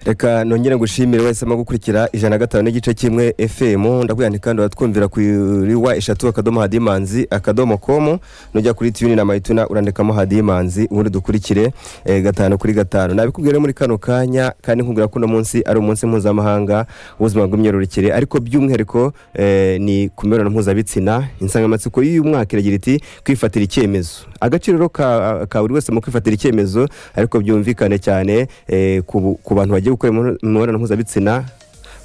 Reka nongera gushimira wese ma gukurikira 105 n'igice kimwe FM ndabwirane kandi watwumvira kuri wa eshatu akadomo hadimanzi akadomo.com nujya kuri tune na mayituna urandekamo hadimanzi ubundi dukurikire 5 kuri 5 nabikubwire muri kano kanya kandi nkubwira ko no munsi ari umunsi mpuzamahanga w'ubuzima bw'imyororokere ariko by'umwihariko ni kumera mpuzabitsina insangamatsiko y'uyu mwaka iragira iti kwifatira icyemezo agaciro ka buri wese mu kwifatira icyemezo ariko byumvikane cyane ku bantu bagiye gukora imibonano mpuzabitsina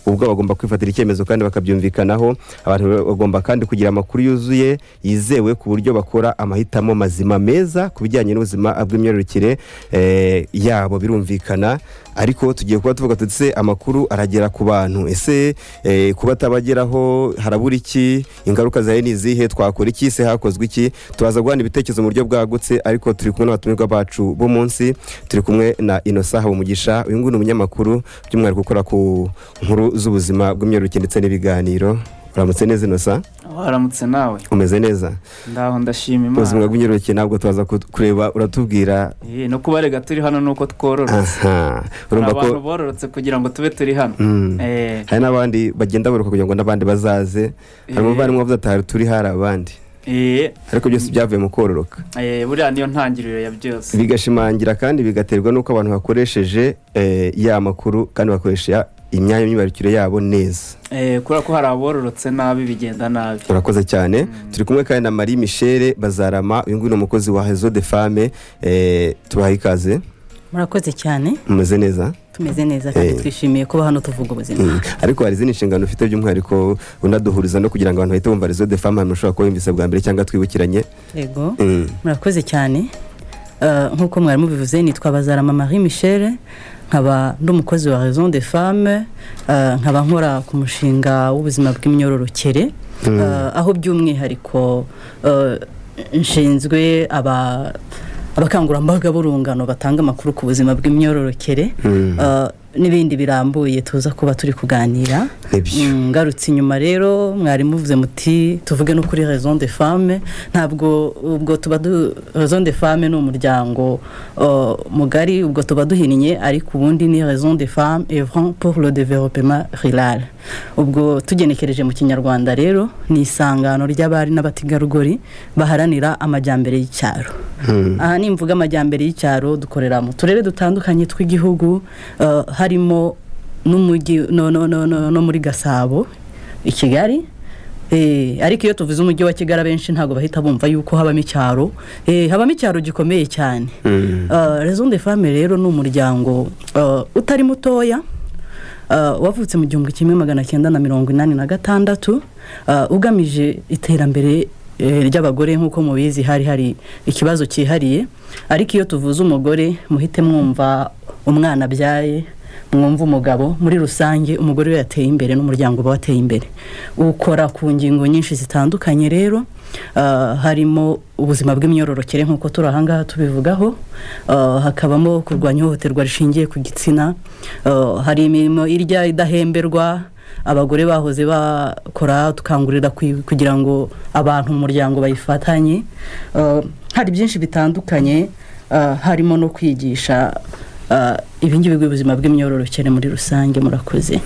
ubwo bagomba kwifatira icyemezo kandi bakabyumvikanaho abantu bagomba kandi kugira amakuru yuzuye yizewe ku buryo bakora amahitamo mazima meza ku bijyanye n'ubuzima bw'imyororokere yabo birumvikana ariko tugiye kuba tuvuga tutse amakuru aragera ku bantu ese kuba tabageraho harabura iki ingaruka zayo ni zihe twakora iki se hakozwe iki tubaza guhana ibitekerezo mu buryo bwagutse ariko turi kumwe n'abatumirwa bacu bo munsi turi kumwe na Innocent Habumugisha uyu nguyu umunyamakuru by'umwihariko ukora ku nkuru z'ubuzima bw'imyororokere ndetse n'ibiganiro uramutse neza Innocent waramutse nawe umeze neza ndaho ndashima Imana ubuzima bw'imyororokere ntabwo twaza kureba uratubwira no kubarega turi hano nuko twororotse urumva ko abantu bororotse kugira ngo tube turi hano hari n'abandi bagenda boroka kugira ngo n'abandi bazaze harimo bari mu bavuga turi hari abandi ariko byose byavuye mu kororoka buriya niyo ntangiriro ya byose bigashimangira kandi bigaterwa nuko abantu bakoresheje ya makuru kandi bakoresha imyanya y'imyibarukiro yabo neza kubera ko hari abororotse nabi bigenda nabi urakoze cyane turi kumwe kandi na Marie Michelle Bazarama uyu nguyu ni umukozi wa Réseau des Femmes tubaha ikaze murakoze cyane umeze neza tumeze neza kandi twishimiye kuba hano tuvuga ubuzima ariko hari izindi nshingano ufite by'umwihariko unaduhuriza no kugira ngo abantu bahite bumva Réseau des Femmes mushobora kuba yumvise bwa mbere cyangwa twibukiranye yego murakoze cyane nkuko mwari mubivuze nitwa Bazarama Marie Michelle nkaba ndumukozi wa Réseau des Femmes nkaba nkora ku mushinga w'ubuzima bw'imyororokere aho by'umwihariko nshinzwe abakangurambaga b'urungano batanga amakuru ku buzima bw'imyororokere n'ibindi birambuye tuza kuba turi kuganira ngarutse inyuma rero mwari muvuze muti tuvuge no kuri Réseau des Femmes ntabwo ubwo tuba Réseau des Femmes no umuryango mugari ubwo tuba duhininye ariko ubundi ni Réseau des Femmes œuvrant pour le développement rural ubwo tugenekereje mu kinyarwanda rero ni isangano ry'abari n'abatigarugori baharanira amajyambere y'icyaro aha ni mvuga amajyambere y'icyaro dukorera mu turere dutandukanye tw'igihugu harimo n'umujyi no muri Gasabo i Kigali ariko iyo tuvuze umujyi wa Kigali benshi ntago bahita bumva yuko habamo icyaro gikomeye cyane Réseau des Femmes rero ni umuryango utari mutoya wavutse mu 1986 ugamije iterambere ry'abagore nkuko mubizi hari ikibazo cyihariye ariko iyo tuvuze umugore muhite mwumva umwana byaye mwumva umugabo muri rusange umugore yateye imbere n'umuryango wateye imbere ukora ku ngingo nyinshi zitandukanye rero harimo ubuzima bw'imyororokere nkuko turahangaha tubivugaho hakabamo kurwanya ihohoterwa rishingiye ku gitsina hari imirimo irya idahemberwa abagore bahoze bakora tukangurira kugira ngo abantu mu muryango bayifatanye hari byinshi bitandukanye harimo no kwigisha ibingibi by'ubuzima bw'imyororokere muri rusange murakoze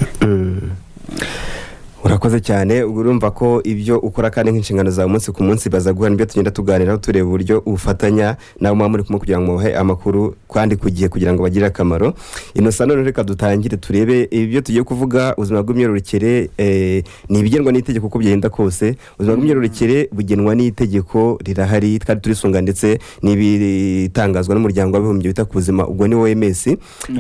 urakoze cyane urumva ko ibyo ukora kandi nk'inshingano za umunsi ku munsi bazaguha nibyo tugenda tuganiraho tureba uburyo ufatanya nawe muri kumwe kugira ngo muhe amakuru kandi kugiye kugira ngo bagire akamaro Innocent none reka dutangire turebe ibyo tugiye kuvuga ubuzima bw'imyororokere ni ibigenwa n'itegeko uko byenda kose ubuzima bw'imyororokere bugenwa n'itegeko rirahari kandi turisunga ndetse n'ibitangazwa n'umuryango w'abibumbye bita ku buzima ubwo ni OMS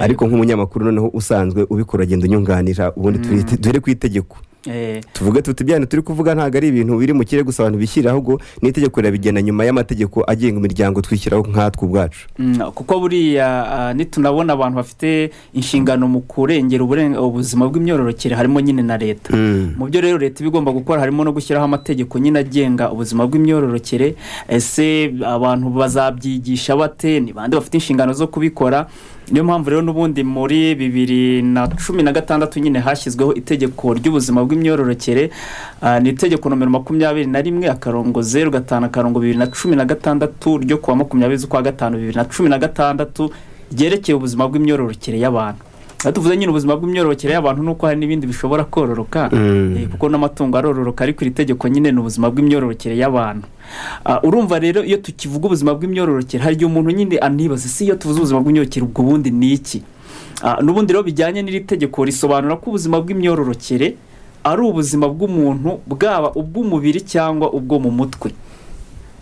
ariko nk'umunyamakuru noneho usanzwe ubikora agenda unyunganira ubundi duhere ku itegeko tuvuge tuti byane turi kuvuga ntago ari ibintu biri mu kirego gusa abantu bishyira ahubwo n'itegeko rirabigena nyuma y'amategeko agenga imiryango twishyiraho nkatwe ubwacu kuko buriya nitunabona abantu bafite inshingano mu kurengera ubuzima bw'imyororokere harimo nyine na leta mu byo rero leta ibigomba gukora harimo no gushyiraho amategeko nyine agenga ubuzima bw'imyororokere ese abantu bazabyigisha bate ni bande bafite inshingano zo kubikora niyo mpamvu rero n'ubundi muri 2016 nyine hashyizweho itegeko ry'ubuzima bw'imyororokere ni itegeko nomero 21/0/5/2016 ryo kuwa 20/5/2016 ryerekeye ubuzima bw'imyororokere y'abantu tuvuze nyine ubuzima bw'imyororokere y'abantu nuko hari n'ibindi bishobora kororoka kuko n'amatungo arororoka ariko iri tegeko nyine ni ubuzima bw'imyororokere y'abantu. Urumva rero iyo tukivuga ubuzima bw'imyororokere hari igihe umuntu nyine anibaza si iyo tuvuze ubuzima bw'imyororokere ubwo bundi ni iki. N'ubundi rero bijyanye n'iri tegeko risobanura ko ubuzima bw'imyororokere ari ubuzima bw'umuntu bwaba ubw'umubiri cyangwa ubwo mu mutwe,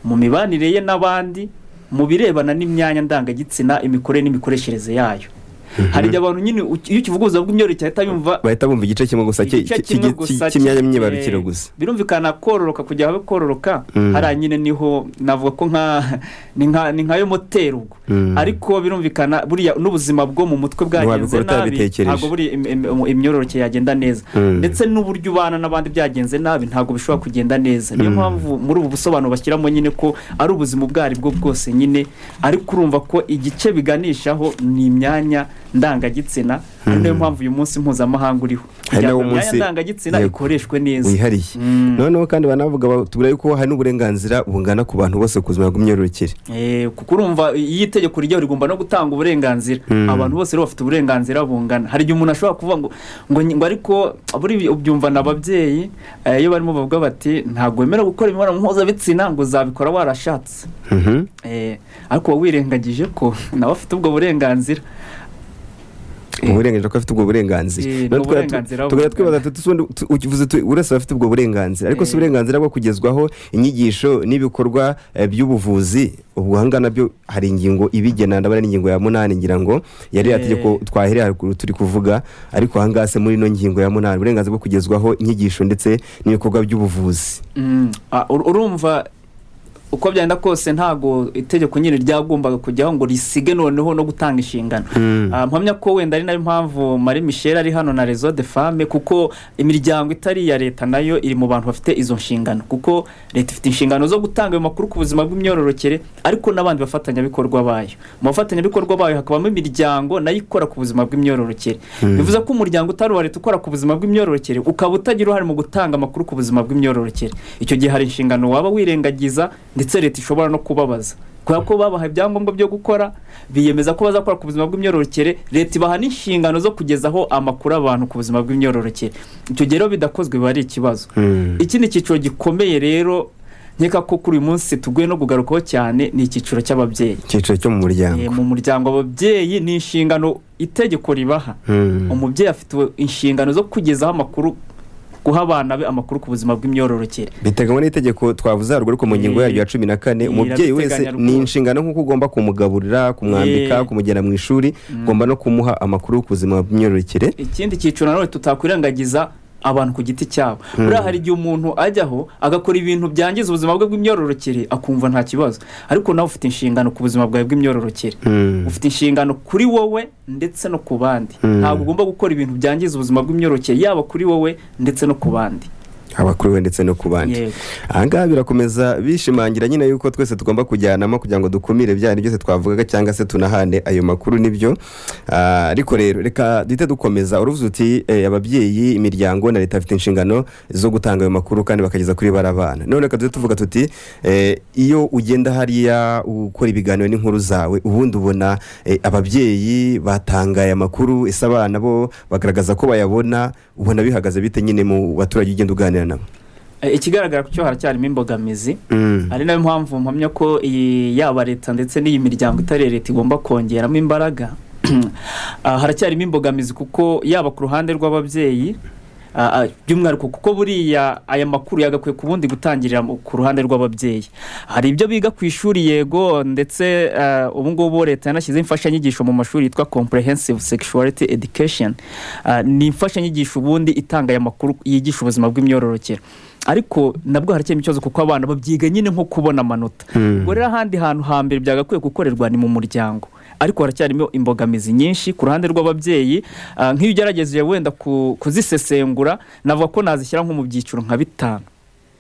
mu mibanire ye n'abandi, mu birebana n'imyanya ndangagitsina, imikorere n'imikoreshereze yayo. Hari abantu nyine iyo ukivuga ubuzima bw'imyororokere bahita bumva igice kimwe gusa cy'imyanya myibarukiro gusa. Birumvikana kororoka kujya habe kororoka hari nyine niho navuga ko ni nkayo moteri ubwo, ariko birumvikana buriya n'ubuzima bwo mu mutwe bwagenze nabi ntabwo buri imyororokere yagenda neza, ndetse n'uburyo ubana n'abandi byagenze nabi ntabwo bishobora kugenda neza. Niyo mpamvu muri ubu busobanuro bashyiramo nyine ko ari ubuzima ubwari bwo bwose nyine, ariko urumva ko igice biganishaho ni imyanya ndangagitsina. Niyo mpamvu uyu munsi mpuzamahanga uriho kugira ngo imyanya ndangagitsina ikoreshwe neza wihariye. Noneho kandi banavuga tubura yuko hari n'uburenganzira bungana ku bantu bose ku buzima bw'imyororokere. Kuko urumva iyi tegeko rijya rigomba no gutanga uburenganzira, abantu bose rero bafite uburenganzira bungana. Hari igihe umuntu ashobora kuvuga ngo ariko buri ubyumva n'ababyeyi iyo barimo bavuga bati ntabwo wemera gukora imibonano mpuzabitsina ngo uzabikora warashatse, ariko wirengagije ko nawe afite ubwo burenganzira. Uburenganzira ko afite ubwo burenganzira. Tugera twibaza ukivuze uretse afite ubwo burenganzira, ariko si uburenganzira bwo kugezwaho inyigisho n'ibikorwa by'ubuvuzi. Ubwo hanga nabyo hari ingingo ibigena, ndabona n'ingingo ya 8 ngira ngo yari yategeko twahereye turi kuvuga, ariko hangase muri no ngingo ya 8 uburenganzira bwo kugezwaho inyigisho ndetse n'ibikorwa by'ubuvuzi. Urumva uko byanda kose ntago itegeko nyine ryagombaga kujyaho ngo risige noneho no gutanga inshingano. Mpamya ko wenda ari nayo mpamvu Marie Michel ari hano na Réseau des Femmes, kuko imiryango itari ya leta nayo iri mu bantu bafite izo nshingano, kuko leta ifite inshingano zo gutanga ayo makuru ku buzima bw'imyororokere, ariko n'abandi bafatanya bikorwa bayo. Mu bafatanya bikorwa bayo hakabamo imiryango nayo ikora ku buzima bw'imyororokere. Bivuze ko umuryango utari wa leta ukora ku buzima bw'imyororokere ukaba utagira uruhare mu gutanga amakuru ku buzima bw'imyororokere, icyo gihe hari inshingano waba wirengagiza, ndetse leta ishobora no kubabaza kubera ko babaha ibyangombwa byo gukora, biyemeza ko bazakora ku buzima bw'imyororokere, leta ibaha n'inshingano zo kugezaho amakuru abantu ku buzima bw'imyororokere. Icyo gihe rero bidakozwe biba ari ikibazo. Ikindi cyiciro gikomeye rero nkeka ko kuri uyu munsi tuguye no kugarukaho cyane ni icyiciro cy'ababyeyi, icyiciro cyo mu muryango. Mu muryango ababyeyi ni inshingano itegeko ribaha. Umubyeyi afite inshingano zo kugezaho amakuru, guha abana be amakuru ku buzima bw'imyororokere. Biteganywa n'itegeko twavuze haruguru ko mu ngingo yaryo ya 14, umubyeyi wese ni inshingano nk'uko ugomba kumugaburira, kumwambika, kumugera mu ishuri, ugomba no kumuha amakuru ku buzima bw'imyororokere. Ikindi cyiciro nanone tutakwirengagiza abantu ku giti cyabo. Buriya hari igihe umuntu ajyaho agakora ibintu byangiza ubuzima bwe bw'imyororokere akumva nta kibazo, ariko nawe ufite inshingano ku buzima bwawe bw'imyororokere. Ufite inshingano kuri wowe ndetse no ku bandi. Ntabwo ugomba gukora ibintu byangiza ubuzima bw'imyororokere yaba kuri wowe ndetse no ku bandi. Abakuru ndetse no kubandi. Ahangaha birakomeza bishimangira nyine yuko twese tugomba kujyanamo kugira ngo dukumire byari byose twavugaga cyangwa se tunahane ayo makuru nibyo. Ariko rero reka dite dukomeza uruvuze uti ababyeyi, imiryango na leta afite inshingano zo gutanga ayo makuru kandi bakageza kuri barabana. None reka tuvuga tuti iyo ugenda hariya ukora ibiganiro n'inkuru zawe ubundi ubona ababyeyi batanga aya makuru, ese abana bo bagaragaza ko bayabona, ubona bihagaze bite nyine mu baturage ugenda uganira nabo? Ikigaragara ko haracyarimo imbogamizi, ari nayo mpamvu mpamya ko yaba leta ndetse n'iyi miryango itari leta igomba kongeramo imbaraga. Haracyarimo imbogamizi kuko yaba ku ruhande rw'ababyeyi by'umwihariko kuko buriya aya makuru yagakwiye ku bundi gutangirira ku ruhande rw'ababyeyi. Hari ibyo biga ku ishuri yego, ndetse ubu ngubu leta yanashyize imfashanyigisho mu mashuri yitwa Comprehensive Sexuality Education. Ni imfashanyigisho ubundi itanga aya makuru yigisha ubuzima bw'imyororokere, ariko nabwo haracyarimo ikibazo kuko abana babyiga nyine nko kubona amanota. Ubwo rero ahandi hantu hambere byagakwiye gukorerwa ni mu muryango, ariko haracyarimo imbogamizi nyinshi ku ruhande rw'ababyeyi. Nk'iyo ugerageje wenda kuzisesengura, navuga ko nazishyira nko mu byiciro nka 5.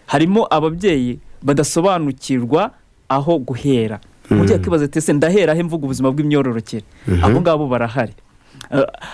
Harimo ababyeyi badasobanukirwa aho guhera. Mugiye kwibaza ati se ndahera he mvuga ubuzima bw'imyororokere? Abo ngabo barahari.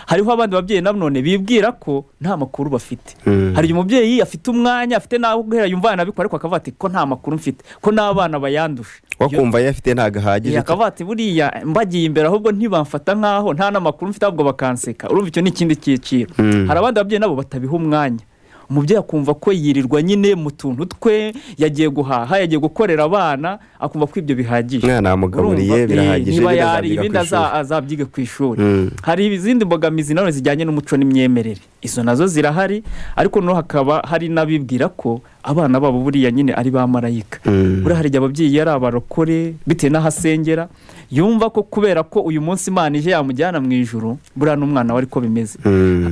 hariho abandi babyeyi none bibwira ko nta makuru bafite. Hari umubyeyi afite umwanya afite naho guhera yumva yanabikora ariko akavuga ati ko nta makuru mfite ko n'abana bayandusha wakumva yafite ntagahagije akavuga ati buriya mbagiye imbere ahubwo ntibamfata nkaho nta n'amakuru mfite ahubwo bakanseka. Urumva icyo ni ikindi cyiciro. Hari abandi babyeyi nabo batabiha umwanya, umubyeyi akumva ko yirirwa nyine mu tuntu twe, yagiye guhaha, yagiye gukorera abana, akumva ko ibyo bihagije. Mwana amugaburiye birahagije, niba yari ibindi azabyiga ku ishuri. Hari izindi mbogamizi none zijyanye n'umuco n'imyemerere, izo nazo zirahari, ariko no hakaba hari n'abibwira ko abana babo buriya nyine ari ba marayika. Buriya hari igihe ababyeyi yari abarokore bitewe n'ahasengera, yumva ko kubera ko uyu munsi Imana ije yamujyana mu ijuru, buriya n'umwana we ariko bimeze.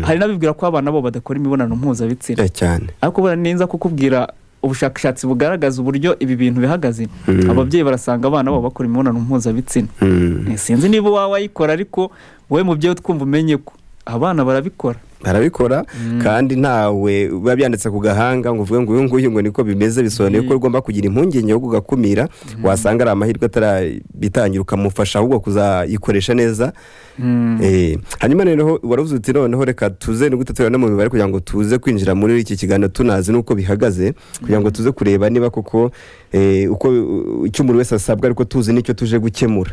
Hari n'abibwira ko abana bo badakora imibonano mpuzabitsina cyane, ariko buriya ninza kukubwira ubushakashatsi bugaragaza uburyo ibi bintu bihagaze, ababyeyi barasanga abana babo bakora imibonano mpuzabitsina. Sinzi niba wayikora, ariko wowe mubyeyi twumva umenye ko abana barabikora kandi ntawe biba byanditse ku gahanga ngo uvuge ngo uyu nguyu ngo niko bimeze. Bisobanuye ko ugomba kugira impungenge yo kugakumira, wasanga ari amahirwe atarabitangira ukamufasha ahubwo kuzayikoresha neza. Hanyuma noneho waravuze uti noneho reka tuze no gutatu no mu mibare kugira ngo tuze kwinjira muri iki kiganiro tunazi nuko bihagaze, kugira ngo tuze kureba niba koko uko icyo umuntu wese asabwa ariko tuzi nicyo tuje gukemura.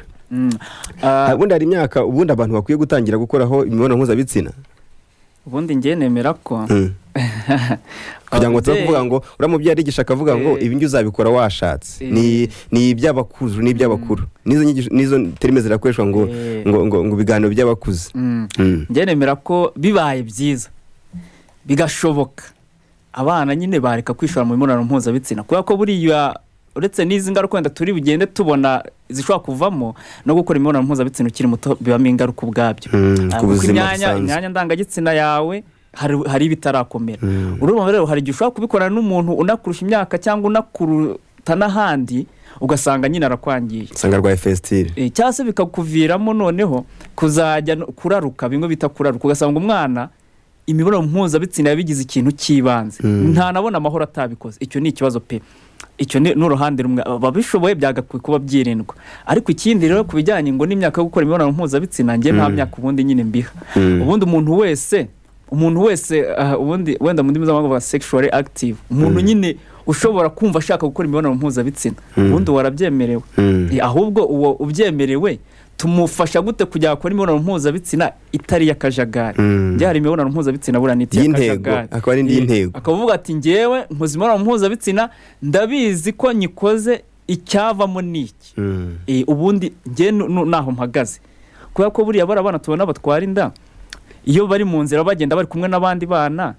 Ubundi hari imyaka ubundi abantu bakwiye gutangira gukoraho imibonano mpuzabitsina. Ubundi njye nemera ko kugira ngo tuvuga ngo uramubyeyi arigisha akavuga ngo ibi ngiye uzabikora washatse, ni iby'abakuze n'iby'abakuru, nizo terime zirakoreshwa ngo biganiro by'abakuze. Njye nemera ko bibaye byiza bigashoboka abana nyine bareka kwishora mu mibonano mpuzabitsina, kubera ko buriya uretse n'izi ngaruka wenda turi bugende tubona zishobora kuvamo no gukora imibonano mpuzabitsina ukiri muto bibamo ingaruka ubwabyo. Imyanya ndangagitsina yawe hari ibitarakomera. Urumva rero hari igihe ushobora kubikorana n'umuntu unakurusha imyaka cyangwa unakuruta n'ahandi, ugasanga nyine arakwangiye, usanga arwaye festile, cyangwa se bikakuviramo noneho kuzajya kuraruka, bimwe bita kuraruka, ugasanga umwana imibonano mpuzabitsina yabigize ikintu cy'ibanze, ntanabona amahoro atabikoze. Icyo ni ikibazo pe, icyo ni n'uruhande rumwe babishoboye byagakwiye kuba byirindwa. Ariko ikindi rero ku bijyanye ngo n'imyaka yo gukora imibonano mpuzabitsina, njye nta myaka ubundi nyine mbiha. Ubundi umuntu wese ubundi wenda mu ndimi z'amahanga sexually active, umuntu nyine ushobora kumva ashaka gukora imibonano mpuzabitsina, ubundi warabyemerewe. Ahubwo uwo ubyemerewe tumufasha gute kujya gukora imibonano mpuzabitsina itari y'akajagari. Njye hari imibonano mpuzabitsina buriya ni y'akajagari, akaba ari intego, akavuga ati njyewe nkoze imibonano mpuzabitsina ndabizi ko nyikoze icyavamo n'iki. Ubundi njye naho mpagaze, kubera ko buriya bari abana tubona batwara inda, iyo bari mu nzira bagenda bari kumwe n'abandi bana,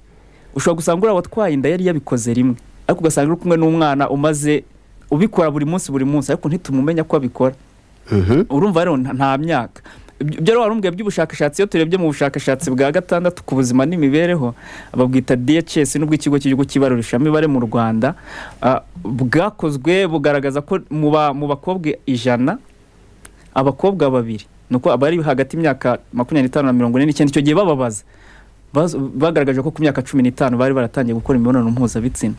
ushobora gusanga uriya watwaye inda yari yabikoze rimwe, ariko ugasanga uri kumwe n'umwana umaze ubikora buri munsi ariko ntitumumenya ko abikora. Urumva rero nta myaka. Ibyo rero warumbwiye by'ubushakashatsi, iyo turebye mu bushakashatsi bwa 6 ku buzima n'imibereho babwita DHS n'ubwo ikigo cy'igihugu cy'ibarurishamibare mu Rwanda, bwakozwe bugaragaza ko mu bakobwa 100 abakobwa 2 nuko abari hagati y'imyaka 25 na 49 icyo gihe bababaza bagaragaje ko ku myaka 15 bari baratangiye gukora imibonano mpuzabitsina.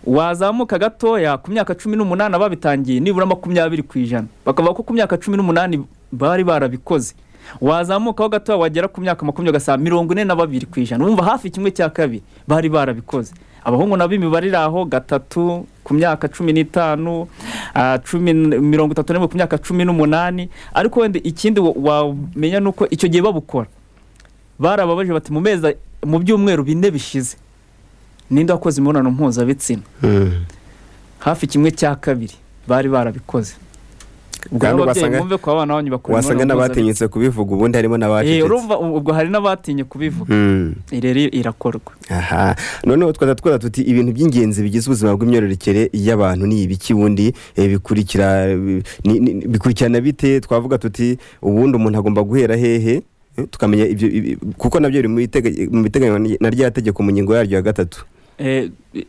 Wazamuka gatoya ku myaka 18 babitangiye nibura 20%, bakavuga ko ku myaka 18 bari barabikoze. Wazamuka gatoya wagera ku myaka 40 gasa 42%, urumva hafi kimwe cya kabiri bari barabikoze. Abahungu nabo imibare iraho 3 ku myaka 15, 30 ku myaka 18. Ariko wende ikindi wamenya nuko icyo gihe babukora barababaje bati mu meza mu byumweru 4 bishize ninde wakoze imibonano mpuzabitsina, hafi kimwe cya kabiri bari barabikoze. Ubwo basanga ko abana banyu bakora wasanga n'abatinyitse kubivuga, ubundi harimo n'abacecetse. Urumva ubwo hari n'abatinye kubivuga. Rero irakorwa. Noneho twada tuti ibintu by'ingenzi bigize ubuzima bw'imyororokere y'abantu ni ibiki bundi bikurikirana bite? Twavuga tuti ubundi umuntu agomba guhera hehe tukamenya ibyo, kuko nabyo biri mu biteganywa na rya tegeko mu ngingo yaryo ya 3.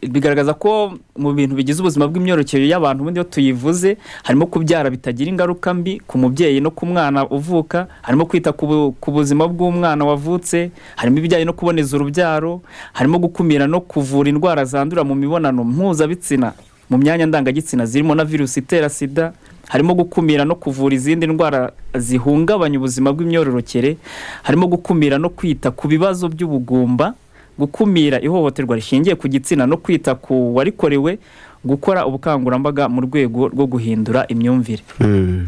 Bigaragaza ko mu bintu bigize ubuzima bw'imyororokere y'abantu ubundi yo tuyivuze harimo kubyara bitagira ingaruka mbi ku mubyeyi no ku mwana uvuka, harimo kwita ku buzima bw'umwana wavutse, harimo ibijyanye no kuboneza urubyaro, harimo gukumira no kuvura indwara zandura mu mibonano mpuzabitsina mu myanya ndangagitsina zirimo na virusi itera sida, harimo gukumira no kuvura izindi ndwara zihungabanya ubuzima bw'imyororokere, harimo gukumira no kwita ku bibazo by'ubugumba, gukumira ihohoterwa rishingiye ku gitsina no kwita ku warikorewe, gukora ubukangurambaga mu rwego rwo guhindura imyumvire.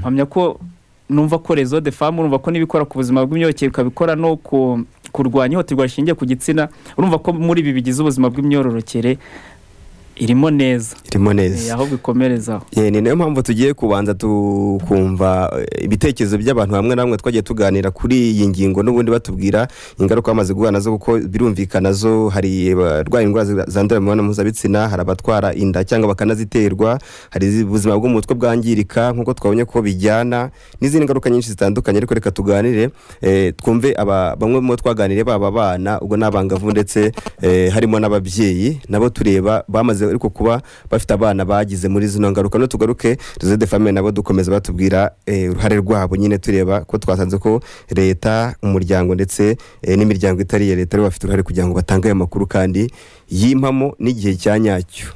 Mpamya ko numva ko Réseau des Femmes urumva ko nibikora ku buzima bw'imyororokere ukabikora no kurwanya ihohoterwa rishingiye ku gitsina, urumva ko muri ibi bigize ubuzima bw'imyororokere irimo neza ahubwo ikomerezaho. Ni nayo mpamvu tugiye kubanza tukumva ibitekerezo by'abantu bamwe na bamwe twagiye tuganira kuri iyi ngingo, n'ubundi batubwira ingaruka bamaze guhura nazo, kuko birumvikana zo hari abarwaye indwara zandurira mu mibonano mpuzabitsina, hari abatwara inda cyangwa bakanaziterwa, hari ubuzima bw'umutwe bwangirika nk'uko twabonye ko bijyana n'izindi ngaruka nyinshi zitandukanye. Ariko reka tuganire twumve bamwe mu twaganiriye, baba abana ubwo n'abangavu ndetse harimo n'ababyeyi nabo tureba bamaze ariko kuba bafite abana bagize muri zino ngaruka. No tugaruke Réseau des Femmes nabo dukomeza batubwira uruhare rwabo, nyine tureba ko twasanze ko leta, umuryango ndetse n'imiryango itari iya leta bafite uruhare kugira ngo batange ayo makuru kandi yimpamo n'igihe cya nyacyo.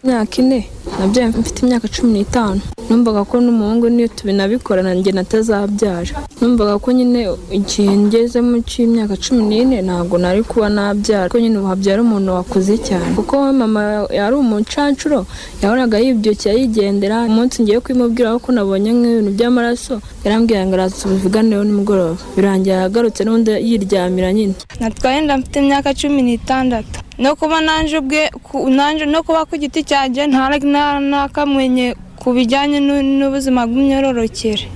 Imyaka 4 nabyaye mfite imyaka 15, numvaga ko n'umuhungu niyo tubinabikora nanjye natazabyara. Numvaga ko nyine igihe ngeze mu cy'imyaka 14 ntabwo nari kuba nabyara, ko nyine uhabyara umuntu wakuze cyane, kuko mama yari umucancuro, yahoraga yibyukiye yigendera. Umunsi ngiye kwimubwira ko nabonye nk'ibintu by'amaraso, yarambwiye ngo arazubiganeho nimugoroba, birangira yagarutse n'undi yiryamira nyine. Natwaye nda mfite imyaka 16, no kuba nanje no kuba ku giti cyanjye ntakamwenye ku bijyanye n'ubuzima bw'imyororokere.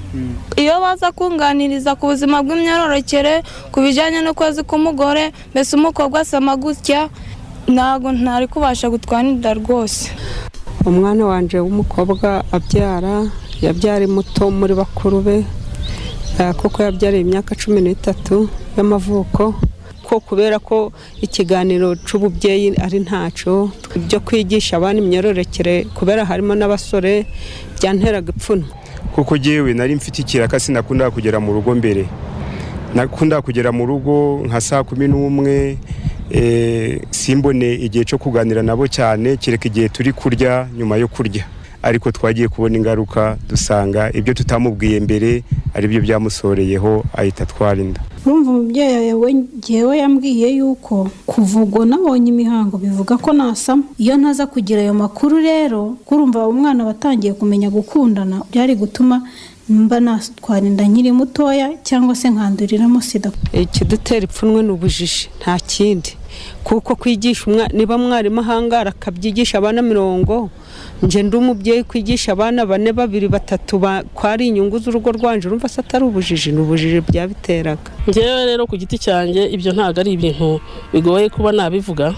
Iyo baza kunganiriza ku buzima bw'imyororokere, ku bijyanye n'ukwezi k'umugore, mbese umukobwa asama gutya, ntabwo ntari kubasha gutwanira rwose. Umwana wanje w'umukobwa yabyari muto muri bakuru be, kuko yabyariye imyaka 13 y'amavuko, ko kubera ko ikiganiro c'ububyeyi ari ntaco byo kwigisha abana imyororokere, kubera harimo n'abasore byanteraga ipfunwe. Kuko jewe nari mfite ikiraka sinakunda kugera mu rugo mbere, nakunda kugera mu rugo nka saa 11, simbone igihe cyo kuganira nabo cyane, kireka igihe turi kurya nyuma yo kurya. Ariko twagiye kubona ingaruka, dusanga ibyo tutamubwiye mbere ari byo byamusoreyeho ahita twarinda. Urumva umubyeyi yawe ngewe yambwiye yuko kuvugwa nabonye imihango bivuga ko nasama. Iyo ntaza kugira ayo makuru rero, kurumva umwana batangiye kumenya gukundana, byari gutuma mba natwarinda nkiri mutoya cyangwa se nkanduriramo sida. Ikidutera ipfunwe n'ubujiji nta kindi, kuko kwigisha niba mwarimu ahangara akabyigisha abana 100, nje ndi umubyeyi kwigisha abana 4, 2, 3 kwari inyungu z'urugo rwanje, urumva se atari ubujiji, n'ubujiji byabiteraga. Ngewe rero ku giti cyanjye ibyo ntago ari ibintu bigoye kuba nabivuga,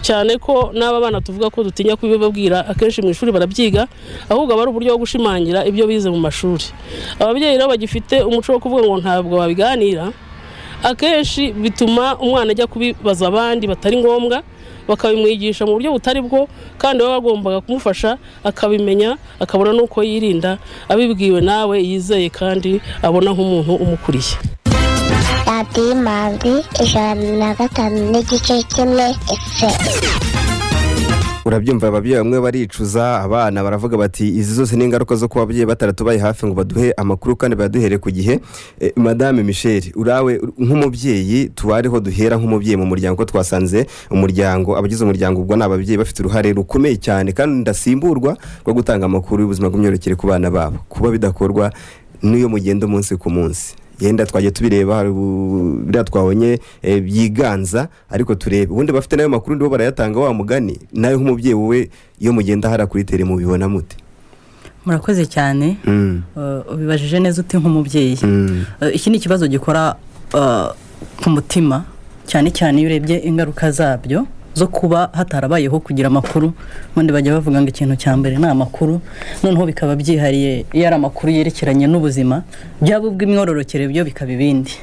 cyane ko n'aba bana tuvuga ko dutinya kubibabwira, akenshi mu ishuri barabyiga, ahubwo aba ari uburyo bwo gushimangira ibyo bize mu mashuri. Ababyeyi rero bagifite umuco wo kuvuga ngo ntabwo babiganira, akenshi bituma umwana ajya kubibaza abandi batari ngombwa, bakabimwigisha mu buryo butari bwo, kandi baba bagombaga kumufasha akabimenya, akabona n'uko yirinda, abibwiwe nawe yizeye kandi abona nk'umuntu umukuriye. Radio Imanzi 105.1 FM. Urabyumva, ababyeyi bamwe baricuza, abana baravuga bati izi zose ni ingaruka zo kuba ababyeyi bataratubaye hafi ngo baduhe amakuru kandi baduhere ku gihe. Madame Michel, urawe nk'umubyeyi, tubariho duhera nk'umubyeyi mu muryango, ko twasanze umuryango, abagize umuryango ubwo n'ababyeyi bafite uruhare rukomeye cyane kandi ndasimburwa rwo gutanga amakuru y'ubuzima bw'imyororokere ku bana babo. Kuba bidakorwa n'iyo mugenda umunsi ku munsi, yenda twagiye tubireba biriya twabonye byiganza, ariko turebe ubundi bafite nayo makuru ndibo barayatanga, wa mugani nayo nk'umubyeyi wowe iyo mugenda hara kuri tele mubibona mute? Murakoze cyane. Ubibajije neza uti nk'umubyeyi. Iki ni ikibazo gikora ku mutima, cyane cyane iyo urebye ingaruka zabyo zo kuba hatarabayeho kugira amakuru. Ubundi bajya bavuga ngo ikintu cya mbere ni amakuru, noneho bikaba byihariye iyo ari amakuru yerekeranye n'ubuzima byaba ubw'imyororokere, byo bikaba ibindi.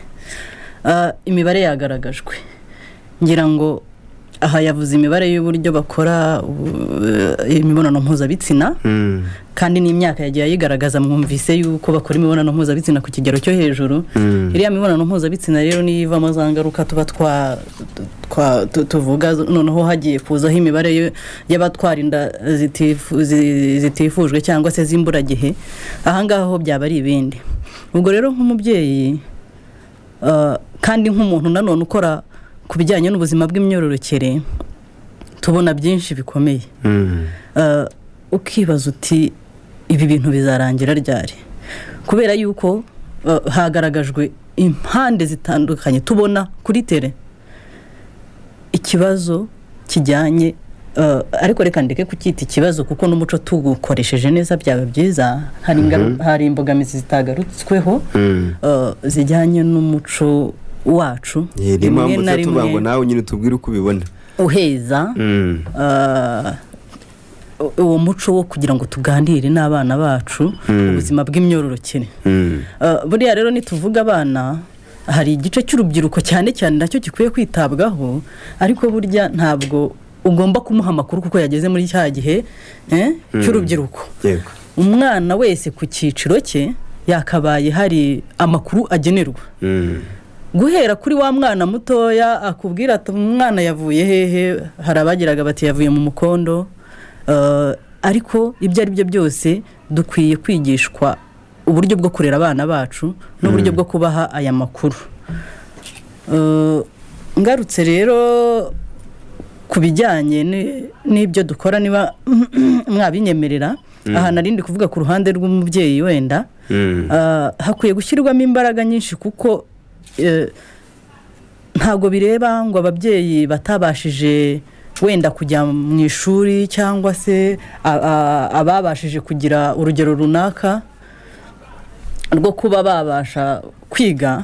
Imibare yagaragajwe, ngira ngo aha yavuze imibare y'uburyo bakora imibonano mpuzabitsina kandi n'imyaka yagiye yigaragaza mwumvise yuko bakora imibonano mpuzabitsina ku kigero cyo hejuru iriya mibonano mpuzabitsina rero niyivamo za ngaruka tuba tuvuga noneho hagiye kuzaho imibare y'abatwara inda zitifujwe cyangwa se z'imburagihe ahangaha ho byaba ari ibindi. Ubwo rero nk'umubyeyi kandi nk'umuntu nanone ukora ku bijyanye n'ubuzima bw'imyororokere tubona byinshi bikomeye. Ukibaza uti ibi bintu bizarangira ryari, kubera yuko hagaragajwe impande zitandukanye tubona kuri tere ikibazo kijyanye ariko reka ndeke kucyita ikibazo kuko n'umuco tugukoresheje neza byaba byiza. Hari imbogamizi zitagarutsweho zijyanye n'umuco wacu rimwe na rimwe tubango nawe nyine tubwire uko ubibona uheza uwo muco wo kugira ngo tuganire n'abana bacu ubuzima bw'imyororokere. Buriya rero nituvuga abana hari igice cy'urubyiruko cyane cyane nacyo gikwiye kwitabwaho, ariko burya ntabwo ugomba kumuha amakuru kuko yageze muri cya gihe cy'urubyiruko. Umwana wese ku cyiciro cye yakabaye hari amakuru agenerwa, guhera kuri wa mwana mutoya akubwira ati umwana yavuye hehe, hari abagiraga bati yavuye mu mukondo. Ariko ibyo ari byo byose dukwiye kwigishwa uburyo bwo kurera abana bacu n'uburyo bwo kubaha aya makuru. Ngarutse rero ku bijyanye n'ibyo dukora, niba mwabinyemerera, aha narindi kuvuga ku ruhande rw'umubyeyi wenda hakwiye gushyirwamo imbaraga nyinshi kuko ntabwo bireba ngo ababyeyi batabashije wenda kujya mu ishuri cyangwa se ababashije kugira urugero runaka rwo kuba babasha kwiga.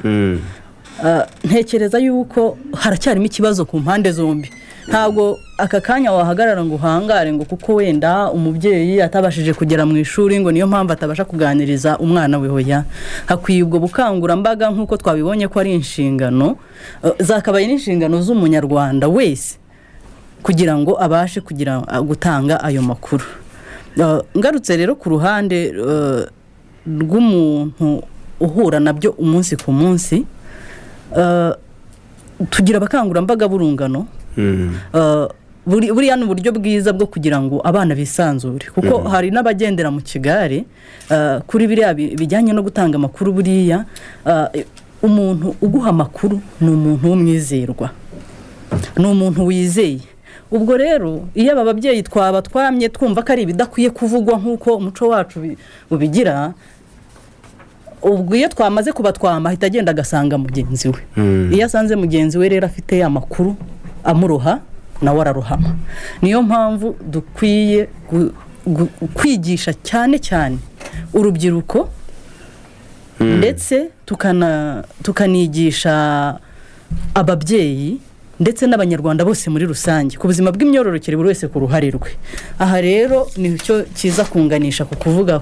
Ntekereza yuko haracyarimo ikibazo ku mpande zombi. Ntabwo aka kanya wahagarara ngo uhangare ngo kuko wenda umubyeyi atabashije kugera mu ishuri ngo niyo mpamvu atabasha kuganiriza umwana we. Hoya, hakwiye ubwo bukangurambaga nk'uko twabibonye ko ari inshingano zakabaye n'inshingano z'umunyarwanda wese kugira ngo abashe gutanga ayo makuru. Ngarutse rero ku ruhande rw'umuntu uhura nabyo umunsi ku munsi, tugira abakangurambaga burungano. Buriya ni uburyo bwiza bwo kugira ngo abana bisanzure kuko hari n'abagendera mu kigare kuri biriya bijyanye no gutanga amakuru. Buriya umuntu uguha amakuru ni umuntu w'umwizerwa, ni umuntu wizeye. Ubwo rero iyo aba babyeyi twamye twumva ko ari ibidakwiye kuvugwa nk'uko umuco wacu ubigira, ubwo iyo twamaze kubatwama ahita agenda agasanga mugenzi we. Iyo asanze mugenzi we rero afite amakuru amuroha nawe araruhama. Niyo mpamvu dukwiye kwigisha cyane cyane urubyiruko ndetse tukanigisha ababyeyi ndetse n'abanyarwanda bose muri rusange ku buzima bw'imyororokere, buri wese ku ruhare rwe. Aha rero nicyo kiza kunganisha ku kuvuga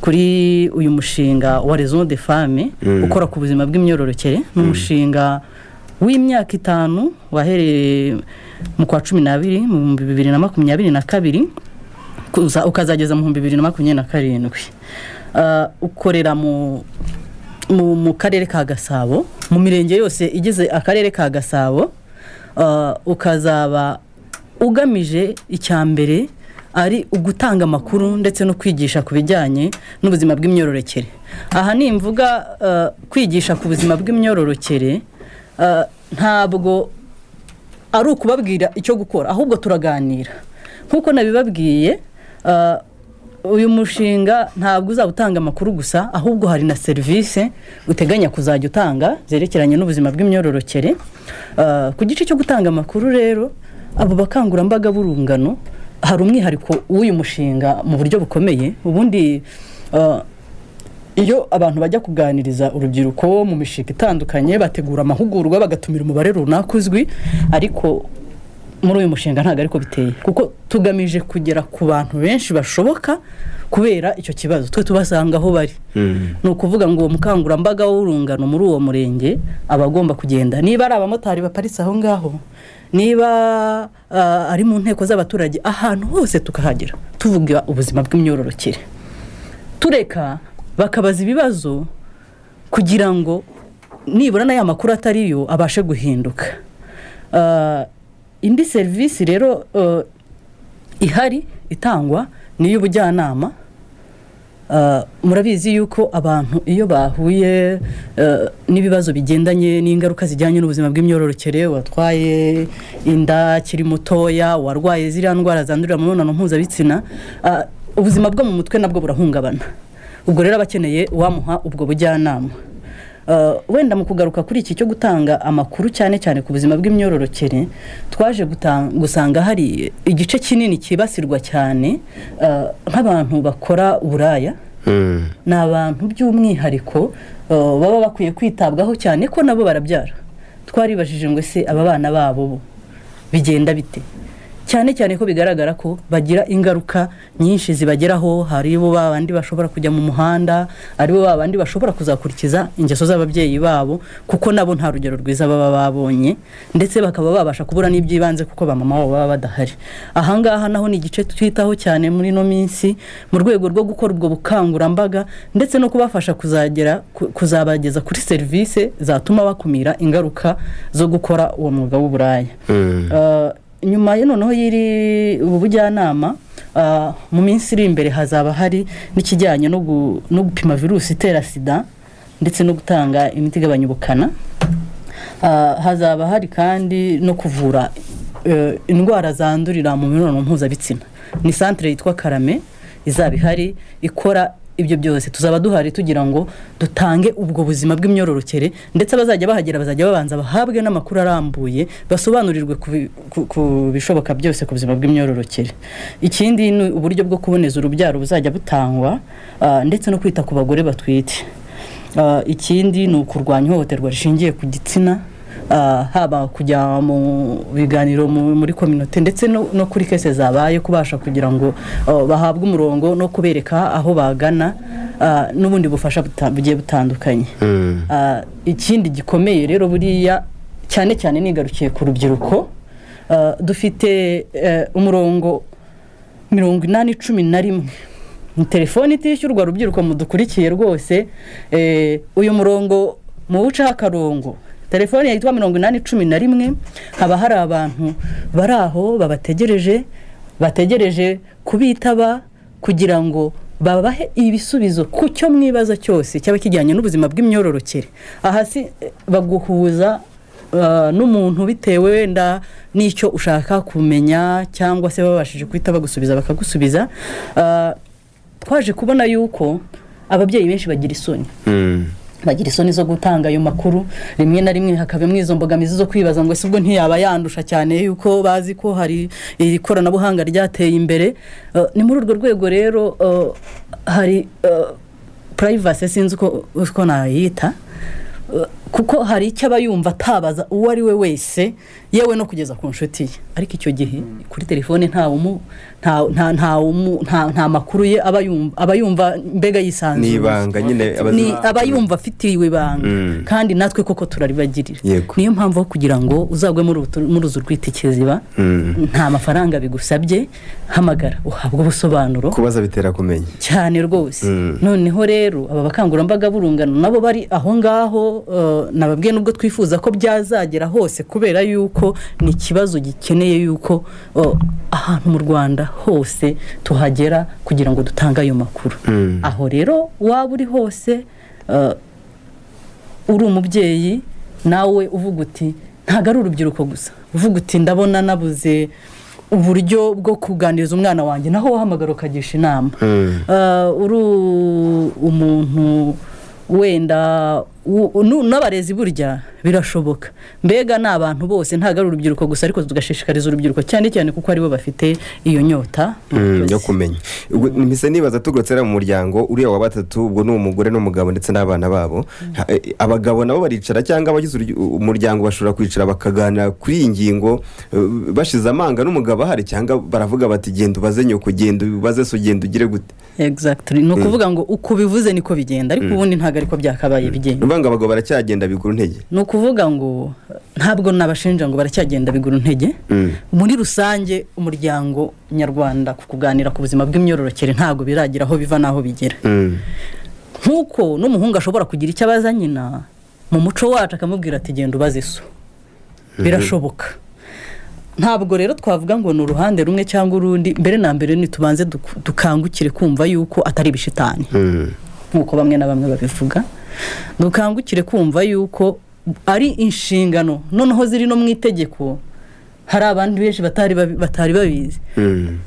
kuri uyu mushinga wa Raison des Femmes ukora ku buzima bw'imyororokere. Ni umushinga w'imyaka 5 wahereye mu kwa 12 mu 2022 ukazageza mu 2027. Ukorera mu karere ka Gasabo, mu mirenge yose igize akarere ka Gasabo. Ukazaba ugamije icyambere ari ugutanga amakuru ndetse no kwigisha ku bijyanye n'ubuzima bw'imyororokere. Aha nimvuga kwigisha ku buzima bw'imyororokere ntabwo ari ukubabwira icyo gukora, ahubwo turaganira nk'uko nabibabwiye. Uyu mushinga ntabwo uzabutanga amakuru gusa, ahubwo hari na serivisi uteganya kuzajya utanga zerekeranye n'ubuzima bw'imyororokere. Ku gice cyo gutanga amakuru rero, abo bakangurambaga burungano hari umwihariko w'uyu mushinga mu buryo bukomeye. Ubundi iyo abantu bajya kuganiriza urubyiruko mu mishinga itandukanye bategura amahugurwa bagatumira umubare runaka uzwi, ariko muri uyu mushinga ntabwo ariko biteye kuko tugamije kugera ku bantu benshi bashoboka kubera icyo kibazo twe tubasanga aho bari. Ni ukuvuga ngo uwo mukangurambaga w'urungano muri uwo murenge abagomba kugenda, niba ari abamotari baparitse aho ngaho niba ari mu nteko z'abaturage, ahantu hose tukahagera tuvuga ubuzima bw'imyororokere, tureka bakabaza ibibazo kugira ngo nibura n'aya makuru atariyo abashe guhinduka. Indi serivisi rero ihari itangwa ni y'ubujyanama. Murabizi yuko abantu iyo bahuye n'ibibazo bigendanye n'ingaruka zijyanye n'ubuzima bw'imyororokere, watwaye inda kiri mutoya, warwaye ziriya ndwara zandurira mu mibonano mpuzabitsina, ubuzima bwo mu mutwe nabwo burahungabana. Ubwo rero abakeneye wamuha ubwo bujyanama. Wenda mu kugaruka kuri iki cyo gutanga amakuru cyane cyane ku buzima bw'imyororokere, twaje gusanga hari igice kinini kibasirwa cyane nk'abantu bakora uburaya. Ni abantu by'umwihariko baba bakwiye kwitabwaho cyane ko nabo barabyara. Twaribajije ngo ese aba bana babo bigenda bite, cyane cyane ko bigaragara ko bagira ingaruka nyinshi zibageraho. Hari bo babandi bashobora kujya mu muhanda, ari bo babandi bashobora kuzakurikiza ingeso z'ababyeyi babo kuko nabo nta rugero rwiza baba babonye, ndetse bakaba babasha kubura n'ibyibanze kuko ba mama babo baba badahari. Ahangaha naho ni igice twitaho cyane muri no minsi mu rwego rwo gukora ubwo bukangurambaga ndetse no kubafasha kuzabageza kuri serivisi zatuma bakumira ingaruka zo gukora uwo mwuga w'uburaya. Nyuma yo noneho yiri ubujyanama, mu minsi iri imbere hazaba hari n'ikijyanye no gupima virusi itera sida ndetse no gutanga imiti igabanya ubukana. Hazaba hari kandi no kuvura indwara zandurira mu mibonano mpuzabitsina. Ni centre yitwa Karame izaba ihari ikora ibyo byose. Tuzaba duhari tugira ngo dutange ubwo buzima bw'imyororokere, ndetse bazajya bahagera bazajya babanza bahabwe n'amakuru arambuye, basobanurirwe ku bishoboka byose ku buzima bw'imyororokere. Ikindi ni uburyo bwo kuboneza urubyaro buzajya butangwa, ndetse no kwita ku bagore batwite. Ikindi ni ukurwanya ihohoterwa rishingiye ku gitsina, haba kujya mu biganiro muri community ndetse no kuri kese zabaye, kubasha kugira ngo bahabwe umurongo no kubereka aho bagana n'ubundi bufasha bugiye butandukanye. Ikindi gikomeye rero buriya cyane cyane nigarukiye ku rubyiruko, dufite umurongo 811 telefoni itishyurwa. Rubyiruko mudukurikiye rwose, uyu murongo mu uca akarongo telefoni yitwa 811. Haba hari abantu bari aho bategereje kubitaba kugira ngo babahe ibisubizo ku cyo mwibaza cyose cyaba kijyanye n'ubuzima bw'imyororokere. Aha si baguhuza n'umuntu bitewe wenda n'icyo ushaka kumenya, cyangwa se babashije kwita bagusubiza bakagusubiza. Twaje kubona yuko ababyeyi benshi bagira isoni. Bagira isoni zo gutanga ayo makuru, rimwe na rimwe hakabemo izo mbogamizi zo kwibaza ngo ese ubwo ntiyaba yandusha cyane yuko bazi ko hari ikoranabuhanga ryateye imbere. Ni muri urwo rwego rero hari privacy, sinzi uko nayita, kuko hari icyo aba yumva atabaza uwo ari we wese, yewe no kugeza ku nshuti ye. Ariko icyo gihe kuri telefone nta makuru ye aba yumva mbega yisanzuye, ni ibanga nyine aba yumva afitiwe ibanga. kandi natwe koko turaribagirira. Niyo mpamvu kugira ngo uzagwe muri uzu rwitikiziba, nta mafaranga bigusabye, hamagara uhabwe ubusobanuro. Kubaza bitera kumenya cyane rwose. Noneho rero aba bakangurambaga burungano nabo bari aho ngaho, nababwiye nubwo twifuza ko byazagera hose, kubera yuko ni ikibazo gikeneye yuko ahantu mu Rwanda hose tuhagera kugira ngo dutange ayo makuru. Aho rero waba uri hose, uri umubyeyi nawe uvuga uti ntago ari urubyiruko gusa, uvuga uti ndabona nabuze uburyo bwo kuganiriza umwana wanjye, naho wahamagara ukagisha inama. Uri umuntu wenda n'abarezi burya birashoboka. Mbega n'abantu bose ntago ari urubyiruko gusa, ariko tugashishikariza urubyiruko cyane cyane kuko aribo bafite iyo nyota yo kumenya. Mise nibaza tugotsera mu muryango uriya wa batatu, ubwo ni umugore n'umugabo ndetse n'abana babo. Abagabo nabo baricara cyangwa abagize umuryango bashobora kwicara bakaganira kuri iyi ngingo bashize amanga, n'umugabo ahari, cyangwa baravuga bati genda ubaze nyoko, genda ubaze so, genda ugire gute. Exactly. No kuvuga ngo uko bivuze niko bigenda, ariko ubundi ntago ariko byakabaye bigenda. ngo abagabo baracyagenda bigura intege. ni ukuvuga ngo ntabwo nabashinja ngo baracyagenda bigura intege. Muri rusange umuryango nyarwanda ku kuganira ku buzima bw'imyororokere ntabwo biragira aho biva naho bigera. Nkuko n'umuhungu ashobora kugira icyo abaza nyina mu muco wacu akamubwira ati genda ubaze so, birashoboka. Ntabwo rero twavuga ngo ni uruhande rumwe cyangwa urundi. Mbere na mbere nitubanze dukangukire kumva yuko atari ibishitani nkuko bamwe na bamwe babivuga. Dukangukire kumva yuko ari inshingano noneho ziri no mu itegeko. Hari abantu benshi batari babizi.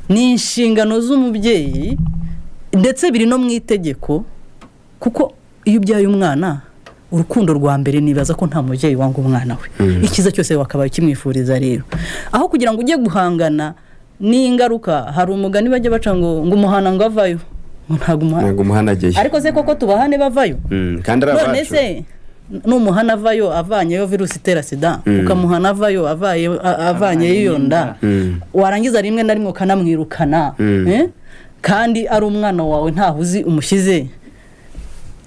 Ni inshingano z'umubyeyi ndetse biri no mu itegeko, kuko iyo ubyaye umwana urukundo rwa mbere nibaza ko nta mubyeyi wanga umwana we. Ikiza cyose wakabaye kimwifuriza rero, aho kugira ngo ujye guhangana n'ingaruka. Hari umugani bajya baca ngo umuhana ngo avayo, ntabwo umuhana ajyayo. Ariko se koko tubahane bavayo? Kandi ari abacu. None se n'umuhana avayo avanyeyo virusi itera sida, ukamuhana avayo avanyeyo iyo nda, warangiza rimwe na rimwe ukanamwirukana, kandi ari umwana wawe ntaho uzi umushyize.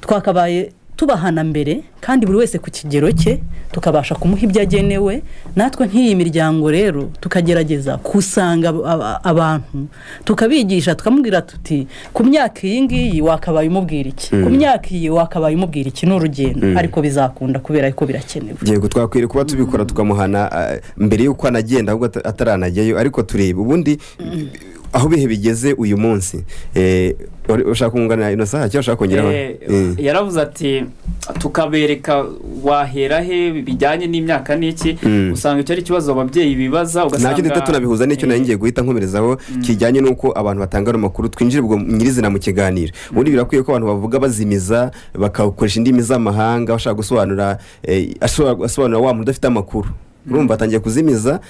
Twakabaye tubahana mbere kandi buri wese ku kigero cye, tukabasha kumuha ibyo agenewe. Natwe nk'iyi miryango rero tukagerageza kusanga abantu tukabigisha, tukamubwira tuti ku myaka iyi ngiyi wakabaye umubwira iki, ku myaka iyi wakabaye umubwira iki. N'urugendo ariko bizakunda kubera ko birakenewe. Yego, twakwiriye kuba tubikora tukamuhana mbere yuko anagenda ahubwo ataranajyayo. Ariko turebe ubundi aho bihe bigeze uyu munsi. Ushaka kungana Innocent cyangwa ushaka kongeraho? Yaravuze ati tukabereka wahera he bijyanye n'imyaka n'iki. Usanga icyo ari ikibazo ababyeyi bibaza, ugasanga nacyo ndetse tunabihuza n'icyo nari ngiye guhita nkomerezaho kijyanye n'uko abantu batanga amakuru. Twinjire ubwo nyirizina mu kiganiro. Ubundi birakwiye ko abantu bavuga bazimiza bakakoresha indimi z'amahanga bashaka gusobanura wa muntu udafite amakuru. Urumva atangiye kuzimiza,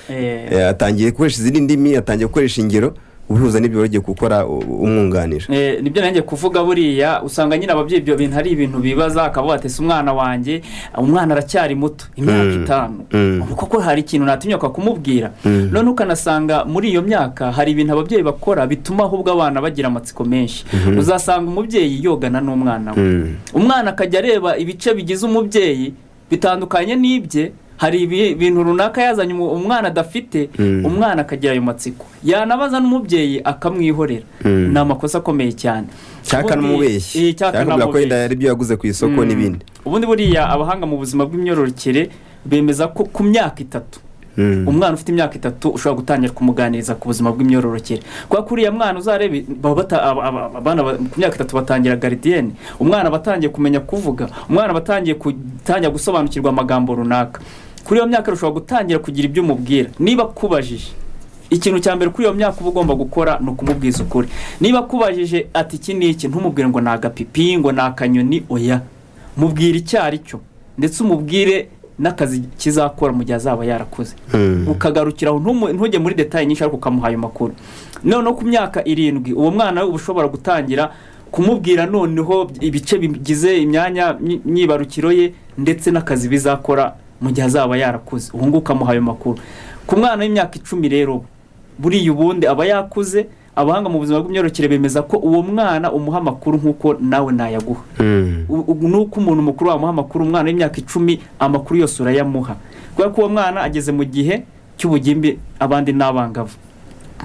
atangiye gukoresha izindi ndimi, atangiye gukoresha ingero. Ubihuza n'ibyo bagiye gukora umwunganira. Nibyo nanjye kuvuga buriya usanga nyine ababyeyi ibyo bintu ari ibintu bibaza, akavuga ati umwana wanjye, umwana aracyari muto imyaka 5, kuko hari ikintu natinyuka kumubwira. None ukanasanga muri iyo myaka hari ibintu ababyeyi bakora bituma ahubwo abana bagira amatsiko menshi. Uzasanga umubyeyi yogana n'umwana we, umwana akajya areba ibice bigize umubyeyi bitandukanye n'ibye. Hari ibintu runaka yazanye umwana adafite, umwana akagira ayo matsiko, yanabaza n'umubyeyi akamwihorera. Ni amakosa akomeye cyane. Cyaka n'umubeshyi, cyaka ko yari byo yaguze ku isoko n'ibindi. Ubundi buriya abahanga mu buzima bw'imyororokere bemeza ko ku myaka 3 umwana ufite imyaka 3 ushobora gutangira kumuganiriza ku buzima bw'imyororokere. Kwa kuriya mwana uzarebe abana ku myaka 3 batangira gardienne, umwana batangiye kumenya kuvuga, umwana batangiye gusobanukirwa amagambo runaka. Kuri iyo myaka ushobora gutangira kugira ibyo umubwira. Niba kubajije ikintu cya mbere kuri iyo myaka uba ugomba gukora ni ukumubwiza ukuri. Niba kubajije ati iki ni iki, ntumubwire ngo ni agapipi, ngo ni akanyoni. Oya, mubwire icyo ari cyo, ndetse umubwire n'akazi kizakora mu gihe azaba yarakuze. Ukagarukiraho, ntujye muri detail nyinshi ariko ukamuha ayo makuru. Noneho ku myaka 7 uwo mwana we ushobora gutangira kumubwira noneho ibice bigize imyanya myibarukiro ye ndetse n'akazi bizakora mu gihe azaba yarakuze. Ubu nguko ukamuha ayo makuru. Ku mwana w'imyaka 10 rero buriya ubundi aba yakuze. Abahanga mu buzima bw'imyororokere bemeza ko uwo mwana umuha amakuru nkuko nawe nayaguha. Nuko umuntu mukuru wamuha amakuru, umwana w'imyaka 10 amakuru yose urayamuha, kubera ko uwo mwana ageze mu gihe cy'ubugimbi abandi n'abangavu.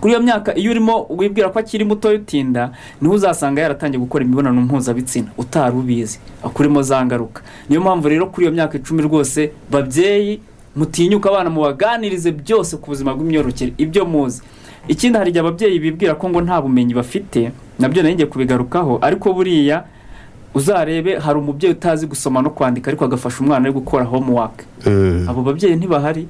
Kuri iyo myaka iyo urimo wibwira ko akiri muto yutinda, niho uzasanga yaratangiye gukora imibonano mpuzabitsina utarubizi, akurimo zangaruka. Niyo mpamvu rero kuri iyo myaka 10 rwose babyeyi mutinyuka abana mu baganirize byose ku buzima bw'imyororokere ibyo muzi. Ikindi hari ababyeyi bibwira ko ngo nta bumenyi bafite, nabyo nanjye kubigarukaho. Ariko buriya uzarebe hari umubyeyi utazi gusoma no kwandika ariko agafasha umwana we gukora homework. Abo babyeyi ntibahari,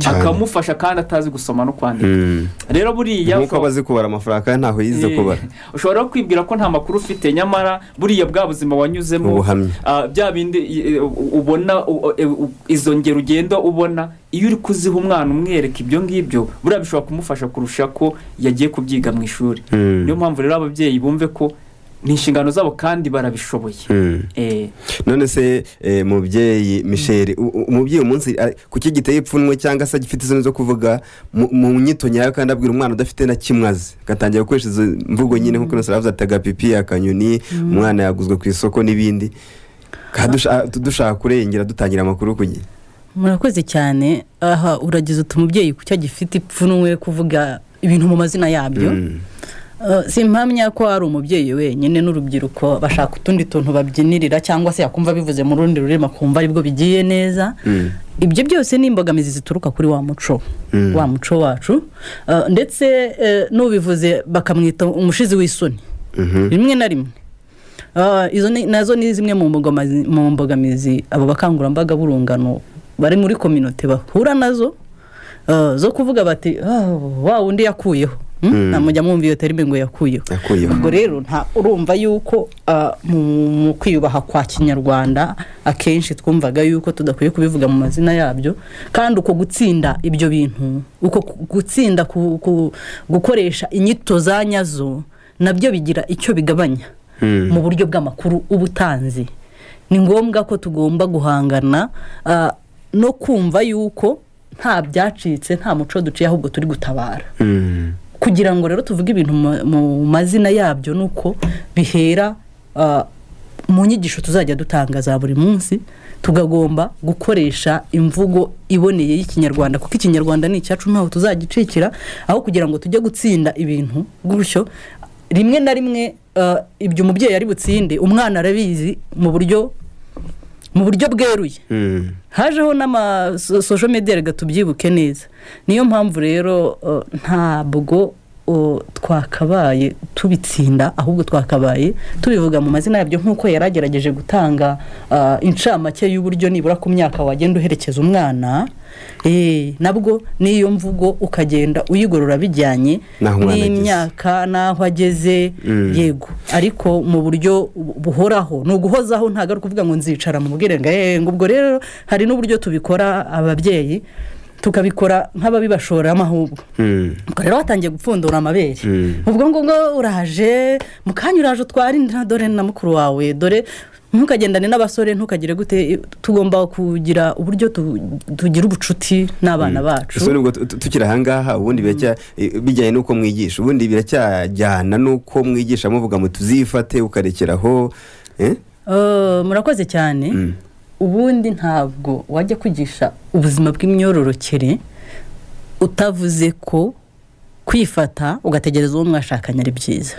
akamufasha kandi atazi gusoma no kwandika. Rero buriya uko abazi kubara amafaranga ntaho yize kubara. Ushobora kwibwira ko nta makuru ufite, nyamara buriya bwa buzima wanyuzemo, bya bindi ubona, izo ngero ugenda ubona, iyo uri kuziha umwana umwereka ibyo ngibyo, buriya bishobora kumufasha kurusha ko yagiye kubyiga mu ishuri. Niyo mpamvu rero ababyeyi bumve ko ni inshingano zabo kandi barabishoboye. None se mubyeyi Michel, umubyeyi umunsi kuki giteye ipfunwe cyangwa se gifite izo kuvuga mu nyito nyayo kandi abwira umwana udafite na kimwaze, gatangira gukoresha izo mvugo nyine nkuko Innocent aravuze ati agapipi, akanyoni, umwana yaguzwe ku isoko n'ibindi. dushaka kurengera dutangira amakuru ku gihe. murakoze cyane. Aha uragize umubyeyi ku cyo gifite ipfunwe kuvuga ibintu mu mazina yabyo. Simpamya ko ari umubyeyi wenyine n'urubyiruko bashaka utundi tuntu babyinirira cyangwa se yakumva bivuze mu rundi rurimi akumva aribwo bigiye neza. Ibyo byose ni imbogamizi zituruka kuri wa muco wacu, ndetse n'ubivuze bakamwita umushizi w'isoni rimwe na rimwe. Izo nazo ni zimwe mu mbogamizi abo bakangurambaga burungano bari muri community bahura nazo, zo kuvuga bati wa undi yakuyeho namujya mwumva iyo terime ngo yakuyeho. Ubwo rero nta urumva yuko mu kwiyubaha kwa Kinyarwanda akenshi twumvaga yuko tudakwiye kubivuga mu mazina yabyo, kandi uko gutsinda ibyo bintu, uko gutsinda gukoresha inyito za nyazo nabyo bigira icyo bigabanya mu buryo bw'amakuru ubutanzi. Ni ngombwa ko tugomba guhangana no kumva yuko nta byacitse, nta muco duciye, ahubwo turi gutabara. Kugira ngo rero tuvuge ibintu mu mazina yabyo nuko bihera mu nyigisho tuzajya dutanga za buri munsi, tugagomba gukoresha imvugo iboneye y'Ikinyarwanda, kuko Ikinyarwanda ni icyacu ntaho tuzagicikira, aho kugira ngo tujye gutsinda ibintu gutyo. Rimwe na rimwe ibyo umubyeyi ari butsinde umwana arabizi mu buryo bweruye. Hajeho n'ama social media gatubyibuke neza. Niyo mpamvu rero ntabwo twakabaye tubitsinda, ahubwo twakabaye tubivuga mu mazina yabyo, nkuko yaragerageje gutanga incamake y'uburyo nibura ku myaka wagenda uherekeza umwana. Nabwo niyo mvugo ukagenda uyigorora bijyanye n'imyaka naho ageze. Yego, ariko mu buryo buhoraho no guhozaho, ntago ari kuvuga ngo nzicara mu bwirenga. Ubwo rero hari n'uburyo tubikora ababyeyi, tukabikora nk'ababibashoramo ahubwo. Rero watangiye gupfundura amabere, ubwo ngo uraje mukanya, uraje utwarindira, dore na mukuru wawe, dore ntukagendane n'abasore, ntukagire gute. Tugomba kugira uburyo tugira ubucuti n'abana bacu. So nubwo tukira hangaha ubundi bijyanye nuko mwigisha, ubundi biracyajyana nuko mwigisha muvuga mu tuzifate ukarekeraho. Murakoze cyane. Ubundi ntabwo wajya kwigisha ubuzima bw'imyororokere utavuze ko kwifata ugategereza uwo mwashakanye ari byiza.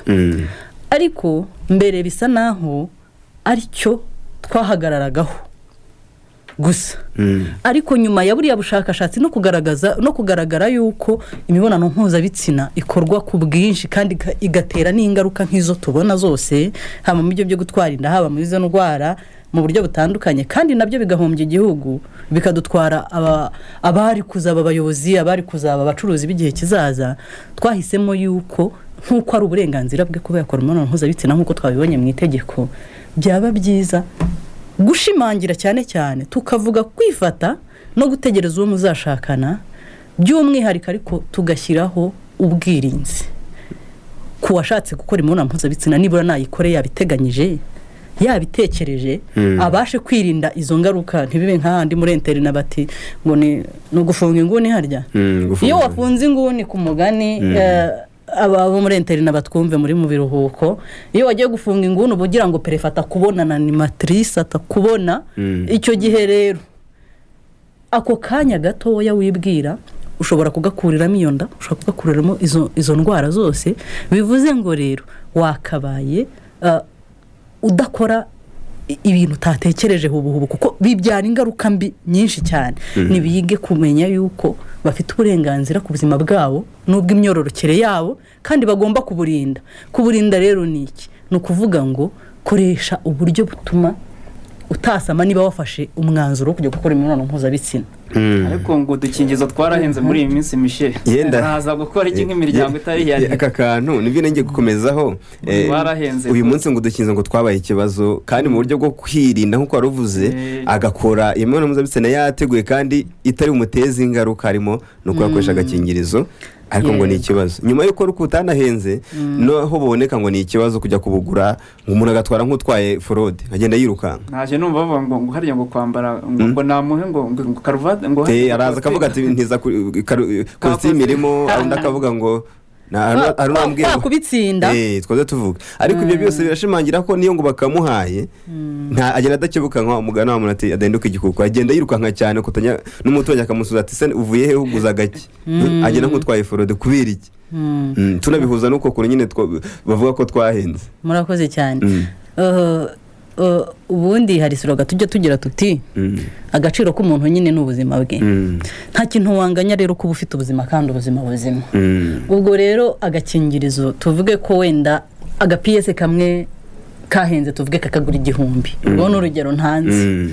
Ariko mbere bisa naho aricyo twahagararagaho gusa. Ariko nyuma ya buriya bushakashatsi no kugaragara yuko imibonano mpuzabitsina ikorwa ku bwinshi kandi igatera n'ingaruka nk'izo tubona zose, haba mu byo byo gutwara inda, haba muri izo ndwara mu buryo butandukanye, kandi nabyo bigahombya igihugu, bikadutwara abari kuzaba abayobozi, abari kuzaba abacuruzi b'igihe kizaza. Twahisemo yuko nkuko ari uburenganzira bwe kuba yakora imibonano mpuzabitsina nkuko twabibonye mu itegeko, byaba byiza gushimangira cyane tukavuga kwifata no gutegereza uwo muzashakana by'umwihariko, ariko tugashyiraho ubwirinzi ku washatse gukora imibonano mpuzabitsina, nibura nayikore yabiteganyije, yabitekereje, abashe kwirinda izo ngaruka. Ntibibe nk'ahandi muri internet bati ngo ni gufunga inguni harya. Iyo wafunze inguni ku mugani, abo muri internet batwumve muri mu biruhuko, iyo wagiye gufunga inguni ubugira ngo perefata kubona na animatrice atakubona, icyo gihe rero ako kanya gatoya wibwira ushobora kugakuriramo iyo nda, ushobora kugakuriramo izo ndwara zose. Bivuze ngo rero wakabaye udakora ibintu utatekereje hubuhubu, kuko bibyara ingaruka mbi nyinshi cyane. Nibige kumenya yuko bafite uburenganzira ku buzima bwabo n'ubw'imyororokere yabo, kandi bagomba kuburinda. Rero ni iki? Ni ukuvuga ngo koresha uburyo butuma utasama niba wafashe umwanzuro kujya gukora imibonano mpuzabitsina. Ariko ngo dukingizo twarahenze muri iyi minsi Michel, naza gukora iki nk'imiryango itari yari aka kantu nibyo nenge gukomezaho. Uyu munsi ngo dukingizo ngo twabaye ikibazo, kandi mu buryo bwo kwirinda nkuko waruvuze, agakora imibonano mpuzabitsina yateguye kandi itari umuteza ingaruka, harimo no kuyakoresha agakingirizo. Ariko ngo ni ikibazo nyuma yuko rukutanahenze noho boneka ngo ni ikibazo kujya kubugura, umuntu agatwara nk'utwaye forode agenda yiruka. Naje numva bavuga ngo hariya ngo kwambara ngo namuhe ngo karuvati ngo araza akavuga ati ntiza costume irimo, undi akavuga ngo kubitsinda twaze tuvuga ariko ibyo byose birashimangira ko niyo ngo bakamuhaye nta agenda adakebuka nka umugana wa muntu ati adenduka igikuko agenda yirukanka cyane kutanya n'umutonyi akamusuza ati se uvuye he uguza gake agenda nk'utwaye forode kubera iki tunabihuza nuko kuri nyine bavuga ko twahenze. Murakoze cyane. Ubundi hari siroga tujya tugira tuti agaciro k'umuntu nyine n'ubuzima bwe nta kintu wanganya rero kuba ufite ubuzima kandi ubuzima buzima. Ubwo rero agakingirizo tuvuge ko wenda agapiyese kamwe kahenze tuvuge kakagura 1,000 ubwo n'urugero ntanze.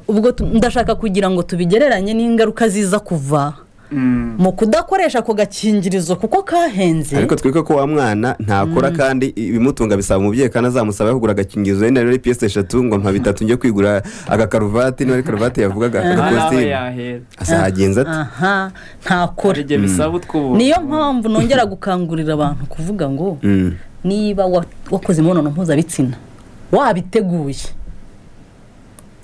Ubwo ndashaka kugira ngo tubigereranye n'ingaruka ziza kuva mu kudakoresha ako gakingirizo kuko kahenze. Ariko twiko ko wa mwana ntakora kandi ibimutunga bisaba umubyeyi kandi azamusaba kugura agakingirizo yenda rero PS 3 ngo mpa 3 ngiye kwigura agakaruvati no karuvati yavugaga agakositimu asahagenza ati ntakora ibyo bisaba utwubu. Niyo mpamvu nongera gukangurira abantu kuvuga ngo niba wakoze imibonano mpuzabitsina wabiteguye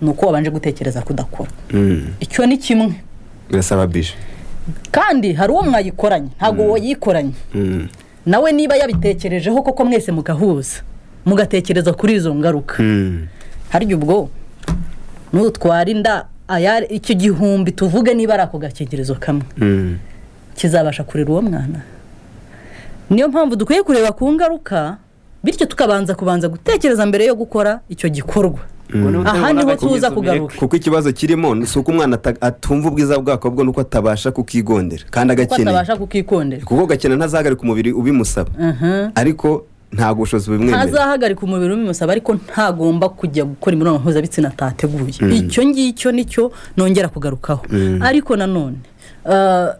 nuko wabanje gutekereza kudakora. Icyo ni kimwe birasaba bije kandi hari uwo mwayikoranye ntago woyikoranye nawe niba yabitekerejeho koko mwese mugahuza mugatekereza kuri izo ngaruka haryo ubwo n'utwara inda icyo 1,000 tuvuge niba ari ako gakingirizo kamwe kizabasha kurera uwo mwana. Niyo mpamvu dukwiye kureba ku ngaruka bityo tukabanza gutekereza mbere yo gukora icyo gikorwa. Aha niho tuza kugaruka kuko ikibazo kirimo suko umwana atumva ubwiza bwako bwo nuko atabasha kukigondera kandi agakeneye kuko gakena ntazahagarika umubiri ubimusaba ariko nta gushoza bimwemerera ntazahagarika umubiri ubimusaba ariko ntagomba kujya gukora imibonano mpuzabitsina atateguye. Icyo ngicyo nicyo nongera kugarukaho. Ariko nanone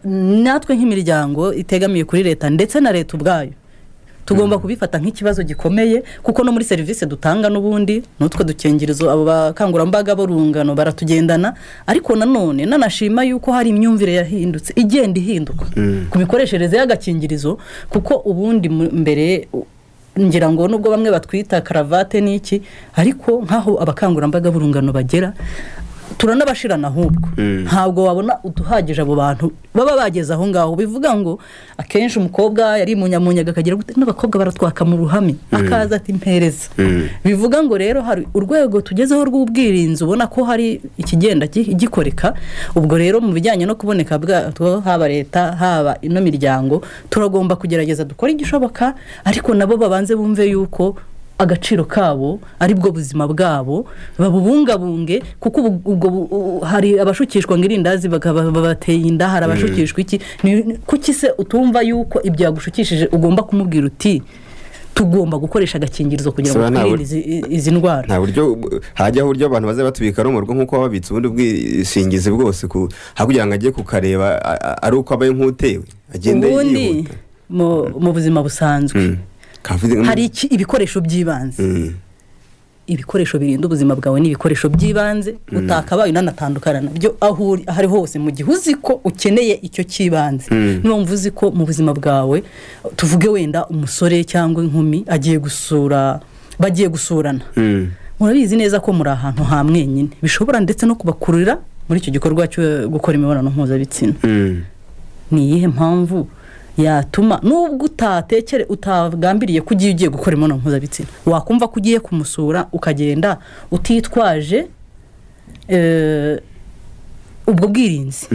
natwe nk'imiryango itegamiye kuri leta ndetse na leta ubwayo tugomba kubifata nk'ikibazo gikomeye kuko no muri service dutanga n'ubundi nutwe dukingirizo abo bakangurambaga borungano baratugendana ariko nanone nanashima yuko hari imyumvire yahindutse igenda ihinduka ku mikoreshereze y'agakingirizo kuko ubundi mbere ngira ngo nubwo bamwe batwita karavate n'iki ariko nkaho abakangurambaga burungano bagera turanabashirana ahubwo ntabwo wabona uduhagije abo bantu baba bageze aho ngaho bivuga ngo akenshi umukobwa yari munyamunyaga akagira gute n'abakobwa baratwaka mu ruhame akaza ati mpereza bivuga ngo rero hari urwego tugezeho rw'ubwirinzi ubona ko hari ikigenda gikoreka. Ubwo rero mu bijyanye no kuboneka bwa haba leta haba ino miryango turagomba kugerageza dukora igishoboka ariko nabo babanze bumve yuko agaciro kabo ari bwo buzima bwabo babubungabunge kuko ubwo hari abashukishwa ngirindazi bakabateye inda hari abashukishwa iki kuki se utumva yuko ibyo yagushukishije ugomba kumubwira uti tugomba gukoresha agakingirizo kugira ngo twirinde izi ndwara. Nta buryo hajyaho uburyo abantu baze batubika no mu rugo nkuko babitse ubundi bwishingizi bwose kugira ngo ajye kukareba ari uko abaye nk'utewe agende yihuta mu buzima busanzwe. Hari ibikoresho by'ibanze ibikoresho birinda ubuzima bwawe n'ibikoresho by'ibanze utakabaye unanatandukana nabyo aho ari hose mu gihe uzi ko ukeneye icyo cy'ibanze. Niyo mvuzi ko mu buzima bwawe tuvuge wenda umusore cyangwa inkumi bagiye gusurana murabizi neza ko muri ahantu ha mwenyine bishobora ndetse no kubakurira muri icyo gikorwa cyo gukora imibonano mpuzabitsina. Ni iyihe mpamvu yatuma nubwo utagambiriye ko ugiye gukora imibonano mpuzabitsina wakumva ko ugiye kumusura ukagenda utitwaje ubwo bwirinzi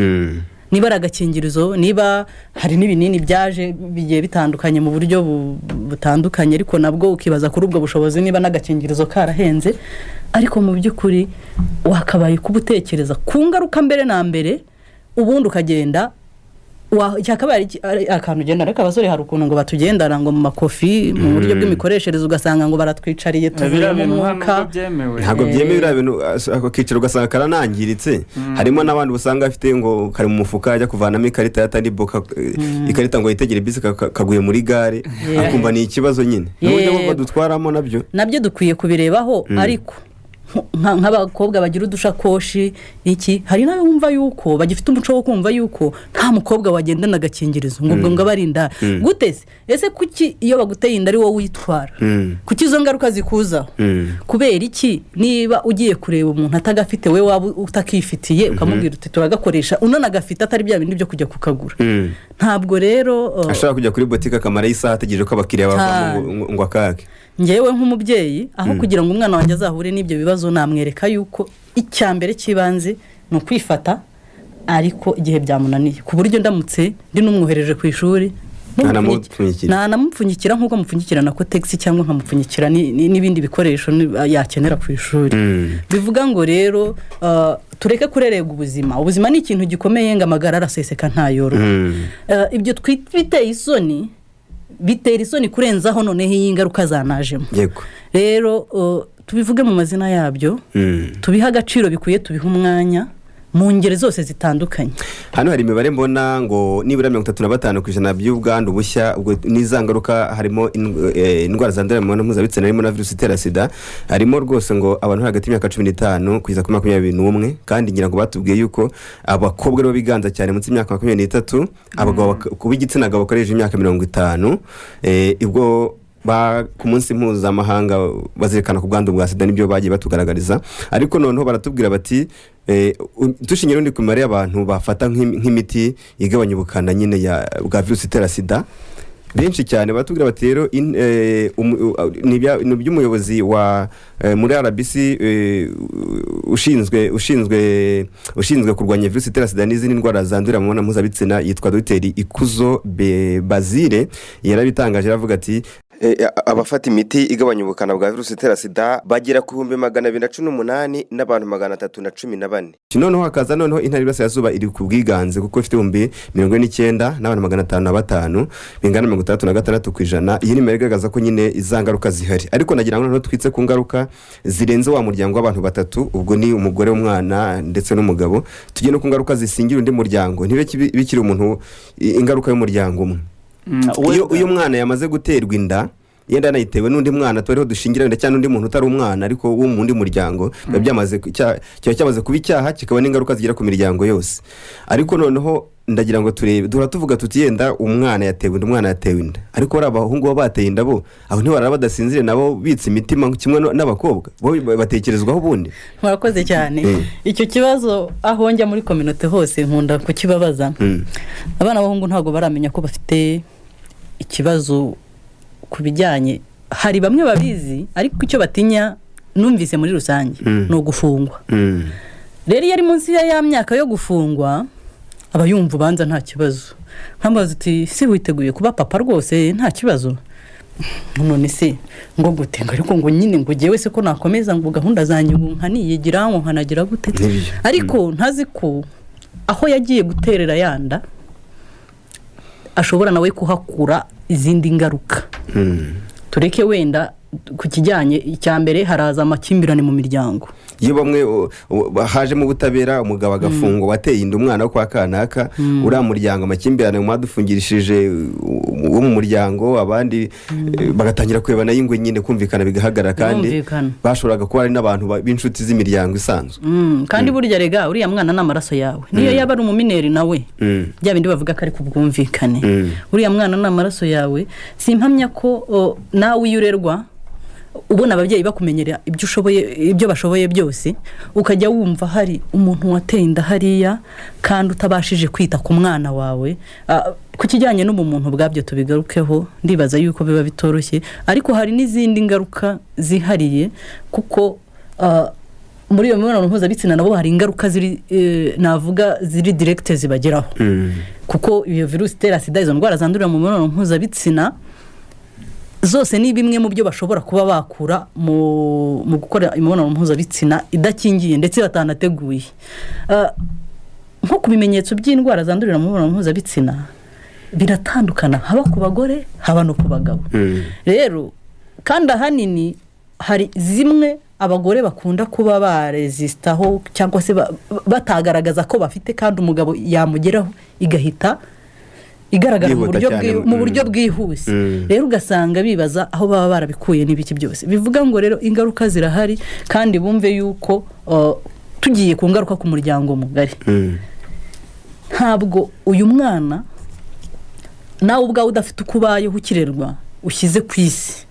niba ari agakingirizo niba hari n'ibinini byaje bigiye bitandukanye mu buryo butandukanye ariko nabwo ukibaza kuri ubwo bushobozi niba n'agakingirizo karahenze ariko mu by'ukuri wakabaye kubutekereza ku ngaruka mbere na mbere ubundi ukagenda cyakabaye akantu ugenda ariko abasore hari ukuntu ngo batugendana ngo mu makofi mu buryo bw'imikoreshereze ugasanga ngo baratwicariye tuvuye mu mwuka ntabwo byemewe biriya bintu akiciro ugasanga karanangiritse harimo n'abandi usanga afite ngo kari mu mufuka ajya kuvanamo ikarita yatandi boka ikarita ngo yitegere bisi kaguye muri gare akumva ni ikibazo nyine n'uburyo badutwaramo nabyo dukwiye kubirebaho ariko nk'abakobwa bagira udushakoshi iki hari nawe wumva yuko bagifite umuco wo kumva yuko nta mukobwa wagendana agakingirizo ngo abarinda gute se ese kuki iyo baguteye inda ari wowe witwara kuki izo ngaruka zikuzaho kubera iki niba ugiye kureba umuntu atagafite we waba utakifitiye ukamubwira uti turagakoresha unona agafite atari bya bindi byo kujya kukagura ntabwo rero ashaka kujya kuri botike akamara isaha ategereje ko abakiriya bava ngo akake ngewe nk'umubyeyi aho kugira ngo umwana wanjye azahure n'ibyo bibazo namwereka yuko icyambere cy'ibanze ni ukwifata ariko igihe byamunaniye ku buryo ndamutse ndi n'umwohereje ku ishuri namupfunyikira nk'uko mupfunyikira na kotegisi cyangwa nkamupfunyikira n'ibindi bikoresho yakenera ku ishuri bivuga ngo rero tureke kurerega ubuzima ni ikintu gikomeye ngo amagara araseseka ntayoro ibyo biteye isoni bitera isoni kurenzaho noneho iyi ngaruka zanajemo rero tubivuge mu mazina yabyo tubiha agaciro bikwiye tubiha umwanya mu ngeri zose zitandukanye hano hari imibare mbona ngo nibura 35% by'ubwandu bushya ubwo nizangaruka harimo indwara zandurira mu mibonano mpuzabitsina harimo na virusi itera sida harimo rwose ngo abantu hagati y'imyaka 15 kugeza kuri 21 kandi ngira ngo batubwiye yuko abakobwa rero biganza cyane munsi y'imyaka 23 abagabo kubigitsina gabo bakoresha imyaka 50 ibwo ku munsi mpuzamahanga bazirikana ku bwandu bwa sida nibyo bagiye batugaragariza ariko noneho baratubwira bati dushingiye n'undi ku mibare y'abantu bafata nk'imiti igabanya ubukana nyine bwa virusi itera sida benshi cyane batubwira bati rero ni by'umuyobozi wa muri RBC ushinzwe kurwanya virusi itera sida n'izindi ndwara zandurira mu mibonano mpuzabitsina yitwa Dr Ikuzo Bazile yarabitangaje aravuga ati abafata imiti igabanya ubukana bwa virusi itera sida bagera ku 218 n'abantu 314 noneho hakaza noneho intara y'Iburasirazuba iri ku bwiganze kuko ifite 49 n'abantu 505 bingana 66%. Iyi ni imibare igaragaza ko nyine izangaruka zihari ariko nagira ngo noneho twitse ku ngaruka zirenze wa muryango w'abantu batatu ubwo ni umugore w'umwana ndetse n'umugabo tugiye no ku ngaruka zisingira undi muryango ntibe bikiri umuntu ingaruka y'umuryango umwe uyu mwana yamaze guterwa inda yenda nayitewe n'undi mwana twariho dushingira cyane undi muntu utari umwana ariko wo mu undi muryango byamaze cyamaze kuba icyaha kikaba n'ingaruka zigira ku miryango yose ariko noneho ndagira ngo turebe tuvuga tuti yenda umwana yatewe inda ariko bari abahungu bo bateye inda bo aho ntibarara badasinzire nabo bitse imitima kimwe n'abakobwa bo batekerezwaho ubundi murakoze cyane icyo kibazo aho njya muri community hose nkunda kukibabaza abana b'abahungu ntago baramenya ko bafite ikibazo kubijyanye hari bamwe babizi ariko icyo batinya numvise muri rusange no gufungwa rero yari munsi ya myaka yo gufungwa abayumva banza nta kibazo nkambaza uti si witeguye kuba papa rwose nta kibazo none se ngo gute ariko ngo nyine ngo jewe se ko nakomeza ngo gahunda zanyu nkaniyigira ngo nkanagira gute ariko ntazi ko aho yagiye guterera yanda ashobora nawe kuhakura izindi ngaruka tureke wenda ku kijyanye icyambere haraza amakimbirane mu miryango iyo bamwe haje mu butabera umugabo agafungwa wateye inda umwana wo kwa kanaka uri muryango amakimbirane mu madufungirishije wo mu muryango abandi bagatangira kwebana y'ingwe nyine kumvikana bigahagarara kandi bashoboraga kuba ari n'abantu b'inshuti z'imiryango isanzwe kandi burya rega uriya mwana n'amaraso yawe niyo yaba ari umumineri nawe bya bindi bavuga ko ari kubwumvikane uriya mwana n'amaraso yawe simpamya ko nawe uyurerwa ubona ababyeyi bakumenyera ibyo bashoboye byose ukajya wumva hari umuntu wateye inda hariya kandi utabashije kwita ku mwana wawe ku kijyanye n'ubumuntu bwabyo tubigarukeho ndibaza yuko biba bitoroshye ariko hari n'izindi ngaruka zihariye kuko muri iyo mibonano mpuzabitsina nabo hari ingaruka navuga ziri direct zibageraho kuko iyo virusi itera sida izo ndwara zandurira mu mibonano mpuzabitsina zose ni bimwe mu byo bashobora kuba bakura mu gukora imibonano mpuzabitsina idakingiye ndetse batanateguye nko ku bimenyetso by'indwara zandurira mu mibonano mpuzabitsina biratandukana haba ku bagore haba no ku bagabo rero kandi ahanini hari zimwe abagore bakunda kuba baresitaho cyangwa se batagaragaza ko bafite kandi umugabo yamugeraho igahita igaragara mu buryo bwihuse rero ugasanga bibaza aho baba barabikuye n'ibiki byose bivuga ngo rero ingaruka zirahari kandi bumve yuko tugiye ku ngaruka ku muryango mugari ntabwo uyu mwana nawe ubwawe udafite uko ubayeho ukirerwa ushyize ku isi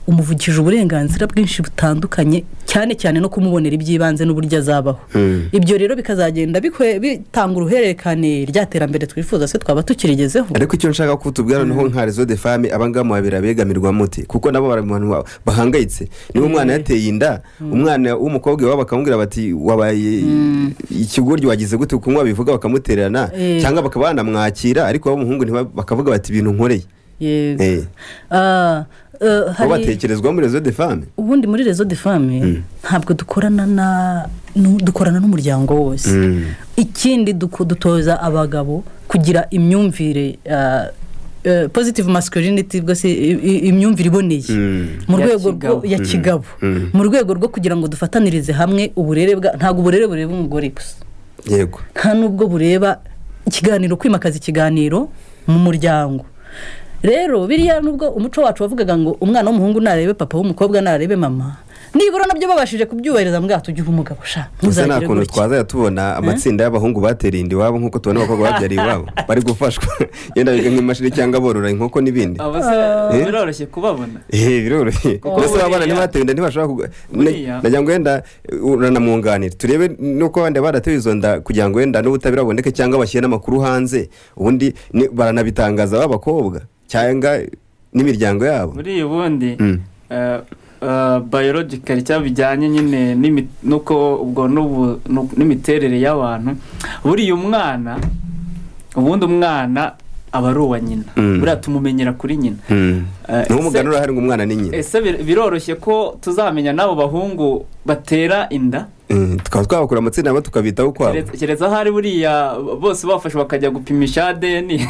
umuvugije uburenganzira bwinshi butandukanye cyane cyane no kumubonera iby'ibanze n'uburyo azabaho ibyo rero bikazagenda bitanga uruhererekane ry'iterambere twifuza se twaba tukirigezeho ariko icyo nshaka kutubwira noneho nka Réseau des Femmes abangamo babira begamirwa muti kuko nabo baramuntu bahangayitse niba umwana yateye inda umwana w'umukobwa wabo bakamubwira bati wabaye ikigoryi wagize gute kuko bivuga bakamutererana cyangwa bakabanamwakira ariko w'umuhungu bakavuga bati ibintu nkoreye batekerezwa muri Réseau des Femmes ubundi muri Réseau des Femmes ntabwo dukorana n'umuryango wose ikindi dutoza abagabo kugira imyumvire positive masculinity bwose imyumvire iboneye mu rwego ya kigabo mu rwego rwo kugira ngo dufatanirize hamwe uburere ntabwo uburere bureba umugore gusa yego nta nubwo bureba ikiganiro kwimakaza ikiganiro mu muryango rero biriya nubwo umuco wacu wavugaga ngo umwana w'umuhungu narebe papa w'umukobwa narebe mama nibura nabyo babashije kubyubahiriza mbwa tugiye umugabo sha muzagire nta kuntu twazaya tubona amatsinda y'abahungu batera indi wabo nkuko tubona abakobwa babyariye iwabo bari gufashwa yenda biga nk'imashini cyangwa borora inkoko n'ibindi biroroshye kubabona biroroshye bose abana ntibatera inda ntibashobora nagira ngo wenda uranamwunganira turebe nuko abandi baratewe izo nda kugira ngo wenda n'ubutabera buboneke cyangwa bashyire n'amakuru hanze ubundi baranabitangaza b'abakobwa cyangwa n'imiryango yabo muri ubundi biological cyabijyanye nyine nuko ubwo n'imiterere y'abantu buriya umwana aba ari uwa nyina buriya tumumenyera kuri nyina niho umuganura hari ngo umwana ni nyina ese biroroshye ko tuzamenya n'abo bahungu batera inda tukaba twabakura amatsinda nabo tukabitaho kwabo kereza hari buriya bose bafashe bakajya gupimisha ADN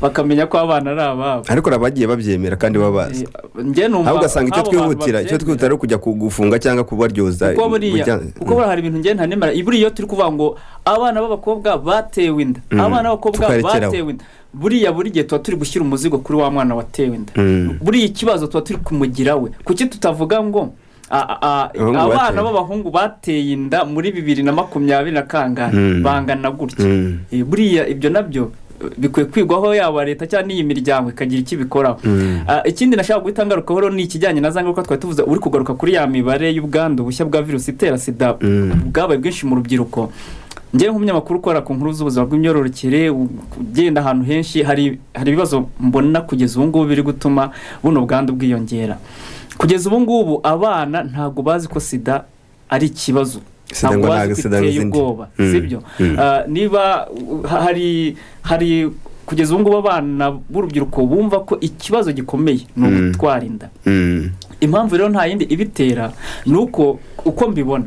bakamenya ko abana ari ababo ariko abagiye babyemera kandi babazi ahubwo ugasanga icyo twihutira ari kujya kugufunga cyangwa kubaryoza kuko hari ibintu ngenda ntanemera buriya turi kuvuga ngo abana b'abakobwa batewe inda abana b'abakobwa batewe inda buriya buri gihe tuba turi gushyira umuzigo kuri wa mwana watewe inda buriya ikibazo tuba turi kumugira we kuki tutavuga ngo abana b'abahungu bateye inda muri 2020 bangana gutya buriya ibyo nabyo bikwiye kwigwaho yaba leta cyangwa n'iyi miryango ikagira ikibikoraho ikindi nashaka guhita ngarukaho ni ikijyanye na zangaruka twari tuvuze uri kugaruka kuri ya mibare y'ubwandu bushya bwa virusi itera sida bwabaye bwinshi mu rubyiruko njye nk'umunyamakuru ukora ku nkuru z'ubuzima bw'imyororokere ugenda ahantu henshi hari ibibazo mbona kugeza ubu ngubu biri gutuma buno bwandu bwiyongera kugeza ubu ngubu abana ntabwo bazi ko sida ari ikibazo ntabwo bazi ko iteye ubwoba sibyo niba hari kugeza ubu ngubu abana b'urubyiruko bumva ko ikibazo gikomeye ni ugutwara inda impamvu rero nta yindi ibitera ni uko mbibona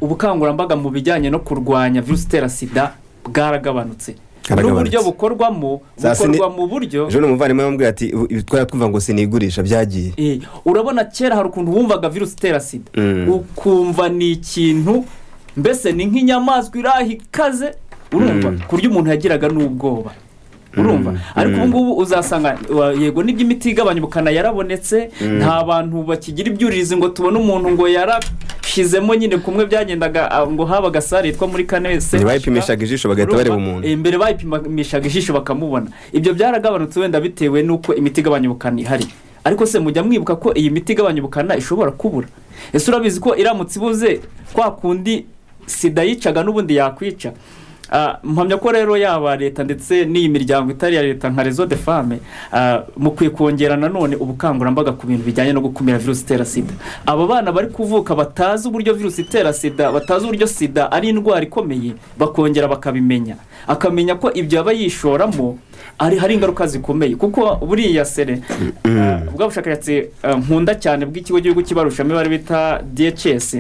ubukangurambaga mu bijyanye no kurwanya virusi itera sida bwaragabanutse n'uburyo bukorwa mu buryo ejo n'umuvandimwe wambwira ati twari twumva ngo sinigurisha byagiye urabona kera hari ukuntu wumvaga virusi itera sida ukumva ni ikintu mbese ni nk'inyamaswa iraha ikaze urumva ku buryo umuntu yagiraga n'ubwoba urumva ariko ubu ngubu uzasanga yego n'iby'imiti igabanya ubukana yarabonetse nta bantu bakigira ibyuririzi ngo tubone umuntu ngo yarashizemo nyine kumwe byagendaga ngo habaga sare yitwa muri kanese bayipimishaga ijisho bagahita bareba umuntu imbere bayipimishaga ijisho bakamubona ibyo byaragabanutse wenda bitewe n'uko imiti igabanya ubukana ihari ariko se mujya mwibuka ko iyi miti igabanya ubukana ishobora kubura ese urabizi ko iramutse ibuze kwa kundi sida yicaga n'ubundi yakwica mpamya ko rero yaba leta ndetse n'iyi miryango itari ya leta nka Réseau des Femmes mukwiye kongera nanone ubukangurambaga ku bintu bijyanye no gukumira virusi itera sida abo bana bari kuvuka batazi uburyo virusi itera sida batazi uburyo sida ari indwara ikomeye bakongera bakabimenya akamenya ko ibyo aba yishoramo hari ingaruka zikomeye kuko buriya sere bwa bushakashatsi nkunda cyane bw'ikigo gihugu kibarushamo bari bita DHS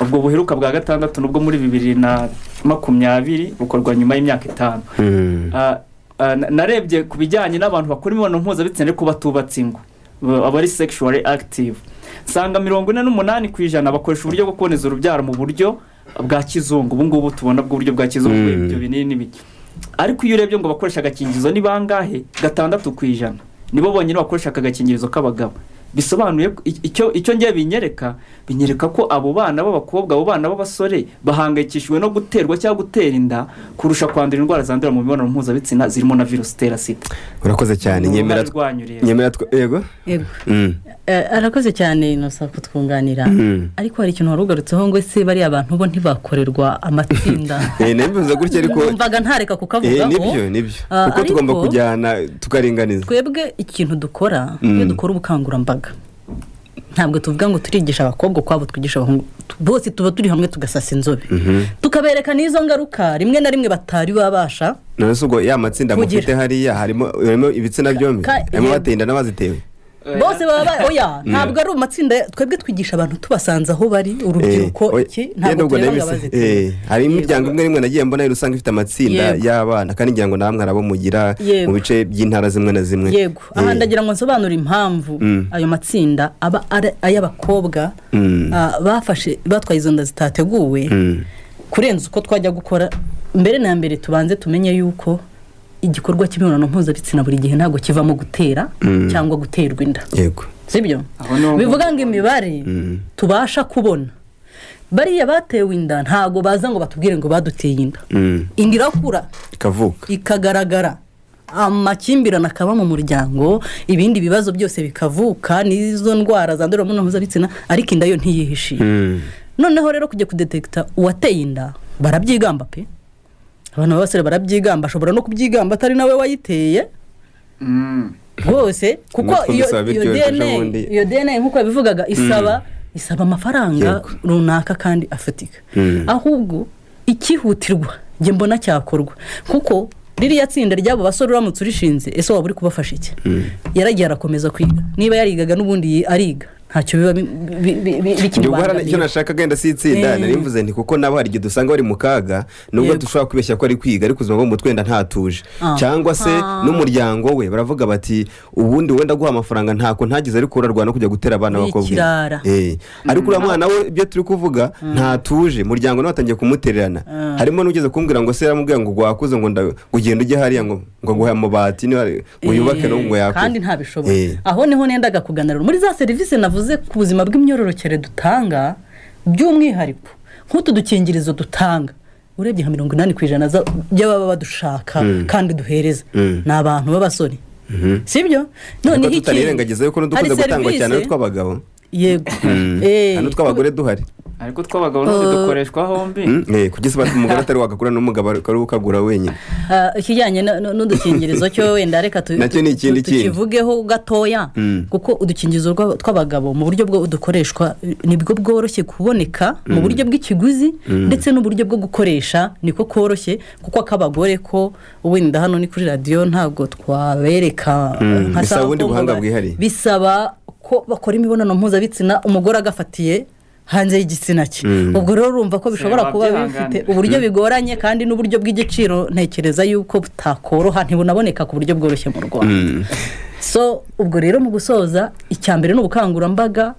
ubwo buheruka bwa gatandatu nubwo muri 2020 bukorwa nyuma y'imyaka 5 narebye ku bijyanye n'abantu bakora imibonano mpuzabitsina ariko batubatse ingo abari sexually active sanga 48% bakoresha uburyo bwo kuboneza urubyaro mu buryo bwa kizungu ubu ngubu tubona bw'uburyo bwa kizungu ibyo binini biki ariko iyo urebye ngo bakoresha agakingirizo ni bangahe 6% nibo bonyine bakoresha aka gakingirizo k'abagabo. Bisobanuye icyo ngiye binyereka ko abo bana b'abakobwa abo bana b'abasore bahangayikishijwe no guterwa cyangwa gutera inda kurusha kwandura indwara zandura mu mibonano mpuzabitsina zirimo na virusi itera sida. Urakoze cyane nyemera yego arakoze cyane Innocent kutwunganira ariko hari ikintu warugarutseho ngo ese bari abantu bo ntibakorerwa amatsinda nembivuze gutya ariko umvaga ntareka kukavugaho nibyo kuko tugomba kujyana tukaringaniza. Twebwe ikintu dukora iyo dukora ubukangurambaga ntabwo tuvuga ngo turigisha abakobwa kwabo twigisha abahungu bose tuba turi hamwe tugasasa inzobe tukabereka n'izo ngaruka rimwe na rimwe batari babasha. None se ubwo ya matsinda mufite hariya harimo ibitsina byombi harimo batenda n'abazitewe bose baba oya ntabwo ari umatsinda twebwe twigisha abantu tubasanze aho bari urubyiruko iki ntabwo turabazite hari imiryango imwe rimwe nagiye mbona rusanga ifite amatsinda y'abana kandi ngira ngo namwe arabo mugira mu bice by'intara zimwe na zimwe. Yego aha ndagira ngo nsobanure impamvu ayo matsinda aba ay'abakobwa bafashe batwaye izo nda zitateguwe kurenza uko twajya gukora. Mbere na mbere tubanze tumenye yuko igikorwa cy'imibonano mpuzabitsina buri gihe ntabwo kivamo gutera cyangwa guterwa inda. Yego sibyo bivuga ngo imibare tubasha kubona bariya batewe inda ntabwo baza ngo batubwire ngo baduteye inda. Inda irakura ikavuka ikagaragara amakimbirane akaba mu muryango ibindi bibazo byose bikavuka n'izo ndwara zandurira mu mibonano mpuzabitsina ariko inda yo ntiyihishiye. Noneho rero kujya kudetekta uwateye inda barabyigamba pe abantu b'abasore barabyigamba ashobora no kubyigamba atari nawe wayiteye rwose kuko iyo DNA nk'uko yabivugaga isaba amafaranga runaka kandi afatika. Ahubwo ikihutirwa nge mbona cyakorwa kuko ririya tsinda ry'abo basore uramutse urishinze ese waba uri kubafasha iki? Yaragiye arakomeza kwiga niba yarigaga n'ubundi ariga ntacyo biba bikimubana. Icyo nashaka genda si itsinda narimvuze nti kuko nabo hari igihe dusanga bari mu kaga nubwo dushobora kwibeshya ko ari kwiga ariko ubuzima bwo mu twenda ntatuje cyangwa se n'umuryango we baravuga bati ubundi wenda guha amafaranga ntako ntagize ariko urarwana kujya gutera abana b'abakobwa ariko uriya mwana we ibyo turi kuvuga ntatuje umuryango nawe watangiye kumutererana. Harimo n'ugeze kumbwira ngo se yaramubwira ngo gwakuze ngo ugenda ujye hariya ngo guha amabati ngo yubake no ngo yakwe kandi ntabishoboye. Aho niho nendaga kuganira muri za serivisi navuze ku buzima bw'imyororokere dutanga by'umwihariko nk'utu dukingirizo dutanga urebye nka 80% by'ababa badushaka kandi duhereza n'abantu b'abasore sibyo. None iki tutanirengagiza yuko n'udukunze gutangwa cyane tw'abagabo. Yego hano tw'abagore duhari ariko tw'abagabo dukoreshwa hombi kugeza bati umugore atari wagakura n'umugabo ari ukagura wenyine. Ikijyanye n'udukingirizo cyo wenda reka tukivugeho gatoya kuko udukingirizo tw'abagabo mu buryo bwo udukoreshwa nibwo bworoshye kuboneka mu buryo bw'ikiguzi ndetse n'uburyo bwo gukoresha niko koroshye kuko akabagore ko wenda hano ni kuri radio ntabwo twabereka nka buhanga bwihari bisaba ko bakora imibonano mpuzabitsina umugore agafatiye hanze y'igitsina cye. Ubwo rero urumva ko bishobora kuba bifite uburyo bigoranye kandi n'uburyo bw'igiciro ntekereza yuko butakoroha ntibunaboneka ku buryo bworoshye mu Rwanda. So ubwo rero mu gusoza icyambere n'ubukangurambaga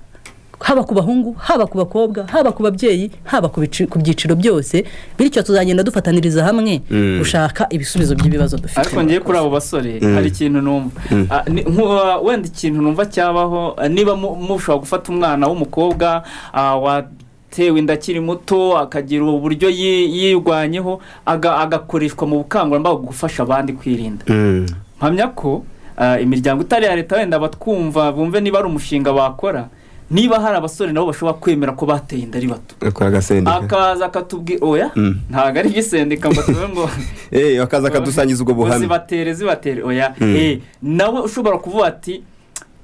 haba ku bahungu haba ku bakobwa haba ku babyeyi haba ku byiciro byose bityo tuzagenda dufataniriza hamwe gushaka ibisubizo by'ibibazo dufite. Ariko ngiye kuri abo basore hari ikintu numva wenda ikintu numva cyabaho niba mushobora gufata umwana w'umukobwa watewe inda akiri muto akagira uburyo yirwanyeho agakoreshwa mu bukangurambaga gufasha abandi kwirinda. Mpamya ko imiryango itari ya leta wenda batwumva bumve niba ari umushinga bakora niba hari abasore nabo bashobora kwemera ko bateye inda ari bato akaza akatubwira oya ntago ari gisendeka mbatuwe ngo akaza akadusangiza ubwo buhamya zibatere oya nawe ushobora kuvuga ati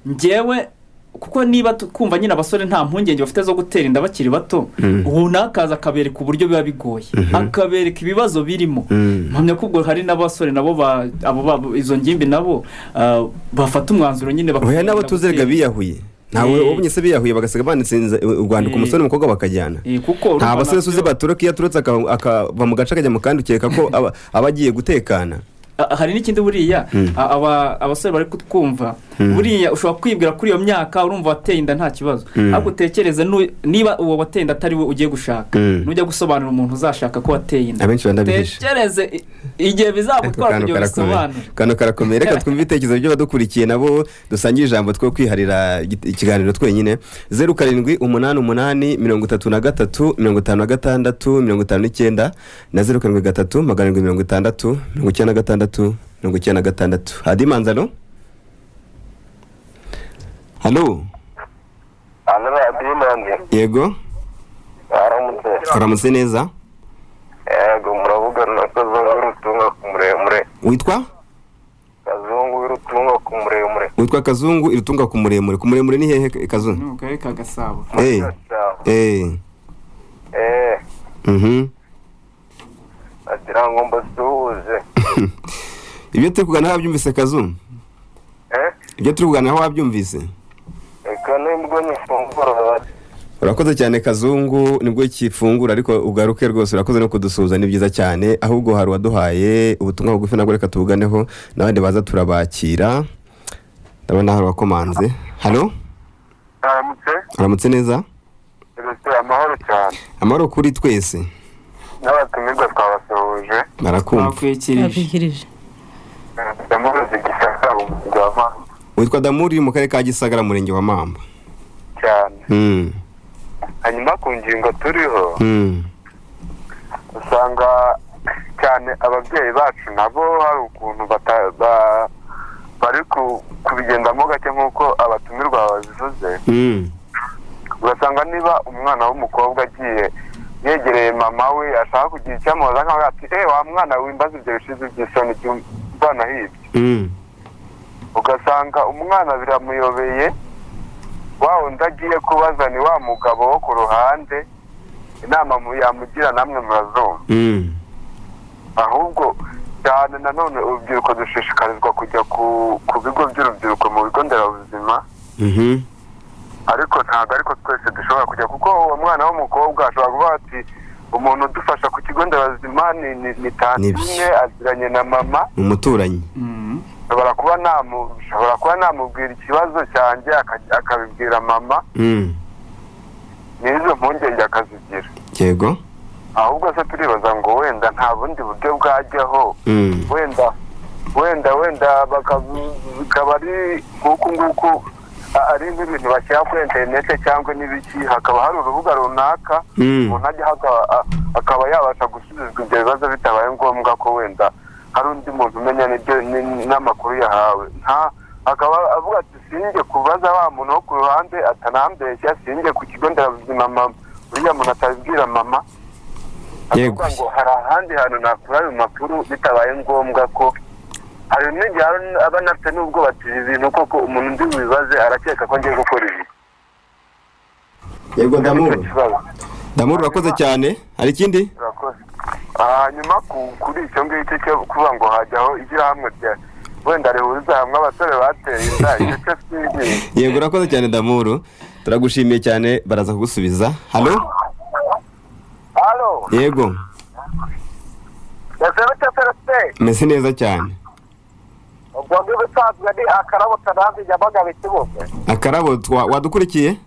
ngewe kuko niba twumva nyine abasore nta mpungenge bafite zo gutera inda bakiri bato ubu nakaza akabereka uburyo biba bigoye akabereka ibibazo birimo. Mpamya ko ubwo hari n'abasore nabo izo ngimbi nabo bafata umwanzuro nyine oya nabo tuzerega biyahuye nawe ubunye se biyahuye bagasiga banditse urwandiko umusore n'umukobwa bakajyana nta basore suzi baturuka iyo aturutse akava mu gace akajya mu kandi ukeka ko abagiye gutekana hari n'ikindi buriya abasore bari kutwumva buriya ushobora kwibwira kuri iyo myaka urumva wateye inda nta kibazo ariko utekereze niba uwo wateye inda atari we ugiye gushaka nujya gusobanura umuntu uzashaka ko wateye inda tekereze igihe bizagutwara kugira ngo bisobanure kano karakomeye reka twumve ibitekerezo byo badukurikiye nabo dusangiye ijambo two kwiharira ikiganiro twenyine 0788335556 na 0783609696 Hadi Manzano. Halo. Yego. Aramutse neza. Yego muravugana Kazungu Rutunga kumuremure. Witwa? Kazungu Rutunga kumuremure. Witwa Kazungu Rutunga kumuremure. Kumuremure ni hehe Kazungu? No kare ka Gasabo. Atira ngomba suhuze. Ibyo turi kuganira wabyumvise Kazungu? Ibyo turi kuganira wabyumvise? Eka nibwo nifungura. Urakoze cyane Kazungu nibwo kifungura ariko ugaruke rwose urakoze no kudusuhuza ni byiza cyane ahubwo hari waduhaye ubutumwa bugufi nabwo reka tubuganeho nabandi baza turabakira ndabona hari wakomanze. Halo? Aramutse neza? Amahoro cyane. Amahoro kuri twese. N'abatumirwa twabasuhuje. Barakwikirije. Damuri Gisagara umugama. Witwa Damuri mu karere ka Gisagara murenge wa Mamba. Cyane. Hanyuma ku ngingo turiho usanga cyane ababyeyi bacu nabo hari ukuntu bari kubigendamo gake nk'uko abatumirwa babivuze. Ugasanga niba umwana w'umukobwa agiye yegereye mama we ashaka kugira icyo amubaza nkaho ati wa mwana wimbaza ibyo bishize by'isoni by'umwana hirya. Ugasanga umwana biramuyobeye wa undi agiye kubaza ni wa mugabo wo ku ruhande inama yamugira namwe murazumva. Ahubwo cyane nanone urubyiruko dushishikarizwa kujya ku bigo by'urubyiruko mu bigo nderabuzima. Ariko ntabwo ariko twese dushobora kujya kuko uwo mwana w'umukobwa ashobora kuvuga ati umuntu udufasha ku kigo nderabuzima ni tantine aziranye na mama umuturanyi. Shobora kuba namubwira ikibazo cyanjye akabibwira mama. Nizo mpungenge akazigira. Yego. Ahubwo se turibaza ngo wenda nta bundi buryo bwajyaho. Wenda bakaba ari nguku ari nk'ibintu bashyira kuri interinete cyangwa n'ibiki hakaba hari urubuga runaka umuntu ajya akaba yabasha gusubizwa ibyo bibazo bitabaye ngombwa ko wenda hari undi muntu umenya n'amakuru yahawe akaba avuga ati sinjye kubaza wa muntu wo ku ruhande atanambeshya sinjye ku kigo nderabuzima uriya muntu atabibwira mama avuga ngo hari ahandi hantu nakura ayo makuru bitabaye ngombwa ko hari n'igihe aba anafite n'ubwo batije ibintu koko umuntu undi wibaze arakeka ko ngiye gukora ibi. Yego Damuru urakoze cyane. Hari ikindi? Hanyuma kuri icyo ngicyo cyo kuvuga ngo hajyaho ishyirahamwe wenda rihuriza hamwe abasore bateye inda icyo sinzi. Yego urakoze cyane Damuru turagushimiye cyane baraza kugusubiza. Halo? Yego. Mese neza cyane. Ubwo bisanzwe ni akarabo Tananzi Nyamaga Bikibuke. Akarabo wadukurikiye?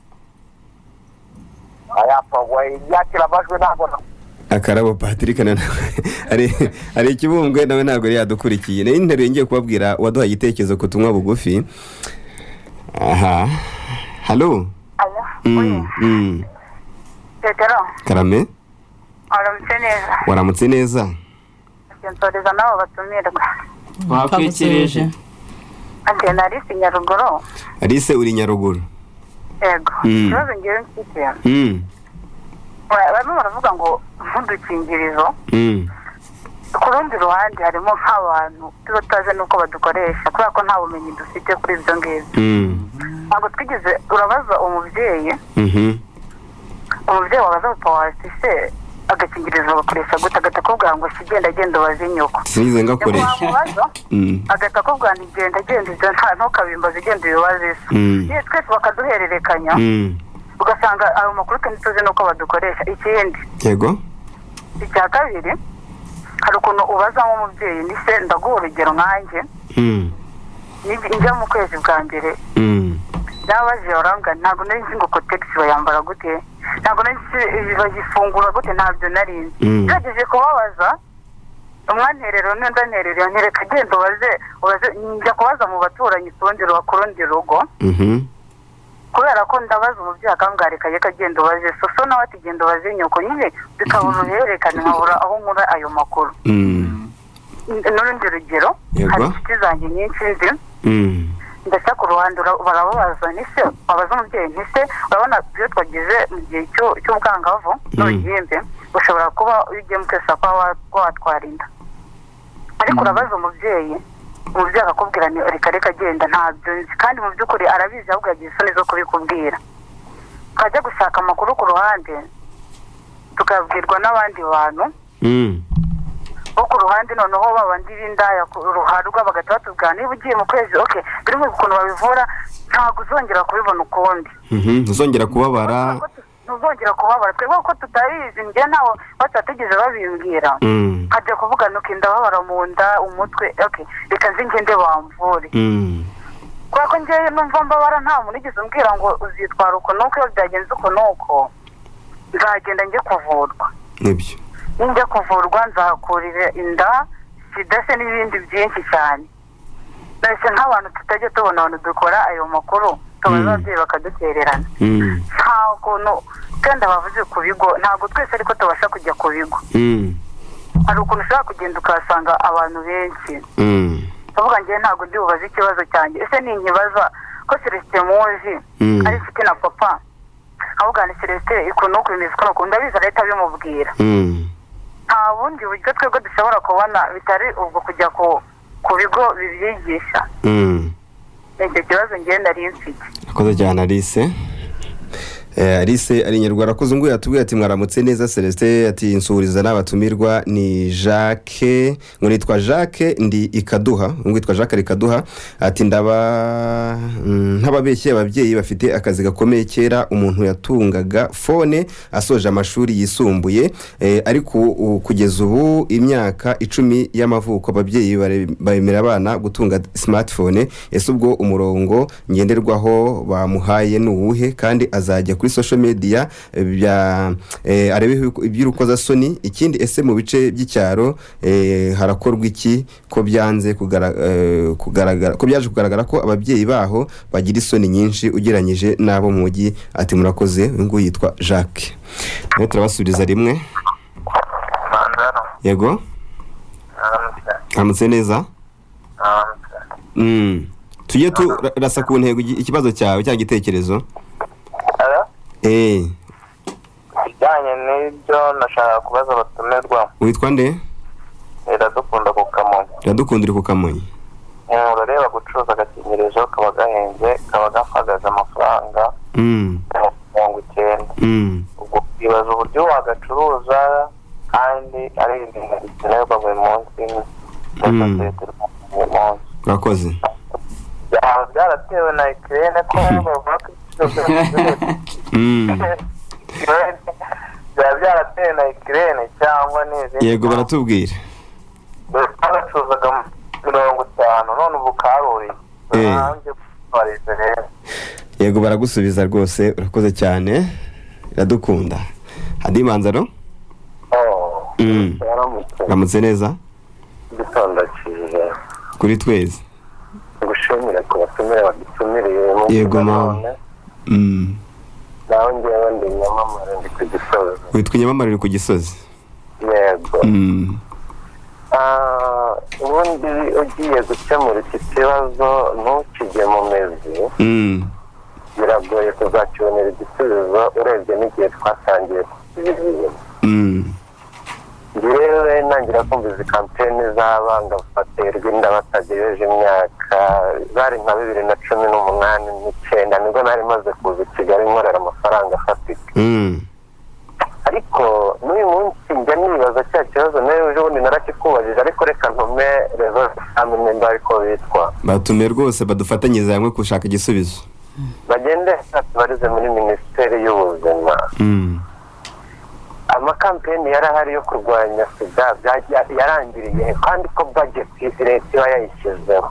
Ayapagwa yakira amajwi ntabwo Akarabo Patrick ari ikibumbwe nawe ntabwo yari yadukurikiye. Ni interview ngiye kubabwira waduha igitekerezo ku tumwa bugufi. Aha. Halo? Petero. Karame? Waramutse neza. Waramutse neza. Nsoreza nabo batumirwa. Bakwikireje. Ante Alice Nyaruguru. Alice uri Nyaruguru. Yego. Kibazo ngiye mfite. Barimo baravuga ngo nk'udukingirizo. Ku rundi ruhande harimo nk'abantu tuba tutazi n'uko badukoresha kubera ko nta bumenyi dufite kuri ibyo ngibyo. Ntabwo twigeze urabaza umubyeyi. Umubyeyi wabaza papa wawe se agakingirizo bakoresha gute agatakubwira ngo agenda ubaze inyoko. Sinzi ngakoresha. Agatakubwira ngo genda ibyo ntukabimbaze igenda ubibaze isi. Iyo twese bakaduhererekanya ugasanga ayo makuru kandi tuzi n'uko badukoresha. Ikindi yego icya kabiri hari ukuntu ubaza nk'umubyeyi ni se, ndaguha urugero nkanjye njya mu kwezi bwa mbere n'abaje barambwira ntabwo nari nzi ngo kotegisi bayambara gute, ntabwo nari nzi bagifungura gute, ntabyo nari nzi. Nagerageje kubabaza umwanterero n'undanterero ntereka agenda ubaze njya kubaza mu baturanyi ku rundi rugo kubera ko ndabaza umubyeyi akambwira reka ye kagenda ubaze soso nawe ati genda ubaze nyoko, nyine bikabura uruhererekane nkabura aho nkura ayo makuru. N'urundi rugero hari inshuti zanjye nyinshi nzi ndetse ku ruhande barababaza nise babaza umubyeyi nise urabona iyo twagize mu gihe cy'ubwangavu n'ubugimbe ushobora kuba iyo ugiye mu kwesa kuba watwara inda, ariko urabaza umubyeyi akakubwira ni reka agenda ntabyo nzi, kandi mu by'ukuri arabizi ahubwo yagize isoni zo kubikubwira. Tukajya gushaka amakuru ku ruhande tukabwirwa n'abandi bantu bo ku ruhande, noneho babandi b'indaya ku ruharwa bagahita batubwira niba ugiye mu kwezi biri mu ukuntu babivura ntabwo uzongera kubibona ukundi, ntuzongera kubabara twebwe ko tutabizi njye nawe batatigeze babimbwira nkajya kuvuga nuko ndababara mu nda umutwe reka nzi ngende bamvure kubera ko njyewe numva mbabara nta muntu ugeze umbwira ngo uzitwara uko nuko, iyo byagenze uko nuko nzagenda njye kuvurwa. Nibyo njya kuvurwa nzahakurira inda, sida se n'ibindi byinshi cyane. Mbese nk'abantu tutajya tubona abantu dukora ayo makuru tubaza ababyeyi bakadutererana nta kuntu kandi abavuze ku bigo ntabwo twese ariko tubasha kujya ku bigo. Hari ukuntu ushobora kugenda ukahasanga abantu benshi tuvuga njyewe ntabwo ndi bubaze ikibazo cyanjye, ese ninkibaza ko Celestin muzi ari inshuti na papa ahubwo ni Celestin ukuntu bimeze uko ndabizi leta bimubwira. Nta bundi buryo twebwe dushobora kubona bitari ubwo kujya ku bigo bibyigisha. Icyo kibazo njyewe nari mfite. Akoze cyane Alice. Alice ari Nyarwanda akoze ngo yatubwiye ati mwaramutse neza Celestin, ati insuriza n'abatumirwa ni Jacques, ngo nitwa Jacques ndi Ikaduha, ngo yitwa Jacques Ikaduha, ati ndaba nk'ababeshye ababyeyi bafite akazi gakomeye. Kera umuntu yatungaga phone asoje amashuri yisumbuye, ariko kugeza ubu imyaka 10 y'amavuko ababyeyi baremera abana gutunga smartphone. Ese ubwo umurongo ngenderwaho bamuhaye nuwuhe, kandi azajya kuri social media arebe iby'urukozasoni? Ikindi ese mu bice by'icyaro harakorwa iki ko byanze kugaragara ko byaje kugaragara ko ababyeyi baho bagira isoni nyinshi ugeranyije n'abo mu mujyi? Ati murakoze. Ngo yitwa Jacques. Nawe turabasubiriza rimwe. Yego aramutse neza. Tujye turasa ku ntego ikibazo cyawe cyangwa igitekerezo. Bijyanye n'ibyo nashaka kubaza abatumirwa. Witwa nde? Iradukunda ku Kamonyi. Iradukunda uri ku Kamonyi. Urareba gucuruza agakingirizo kaba gahenze, kaba gahagaze amafaranga 90. Ubwo kwibaza uburyo wagacuruza kandi ari ibintu bikenerwa buri munsi. Urakoze. Byaratewe na Ukraine ko bavuga ko byaratewe na Ukraine cyangwa n'izindi. Yego baratubwira. Baracuruzaga 50 none ubu karori. Yego baragusubiza rwose. Urakoze cyane Iradukunda. Hadi Manzaro. Ramutse neza. Nditondakije kuri twese. Gushimira ko batumira badutumiriye. Yego mama. Nawe ngewe ndi Nyamamare ndi ku Gisozi. Witwa Nyamamare uri ku Gisozi? Yego. Ubundi ugiye gukemura iki kibazo ntukijye mu mizi. Biragoye kuzakibonera igisubizo urebye n'igihe twatangiye kubigira. Ngewe nangira kumva izi kampeni z'abanga baterwa inda batagejeje imyaka zari nka 2018 n'icenda nibwo nari maze kuza i Kigali nkorera amafaranga afatika. Ariko n'uyu munsi njya nibaza cya kibazo nawe ejo bundi narakikubajije, ariko reka ntume rezo amenye mba ariko bitwa batume rwose badufatanyiriza hamwe gushaka igisubizo. Bagende barize muri Minisiteri y'Ubuzima. amakampeni yarahari yo kurwanya sida yarangiriye kandi ko budget leta iba yayishyizeho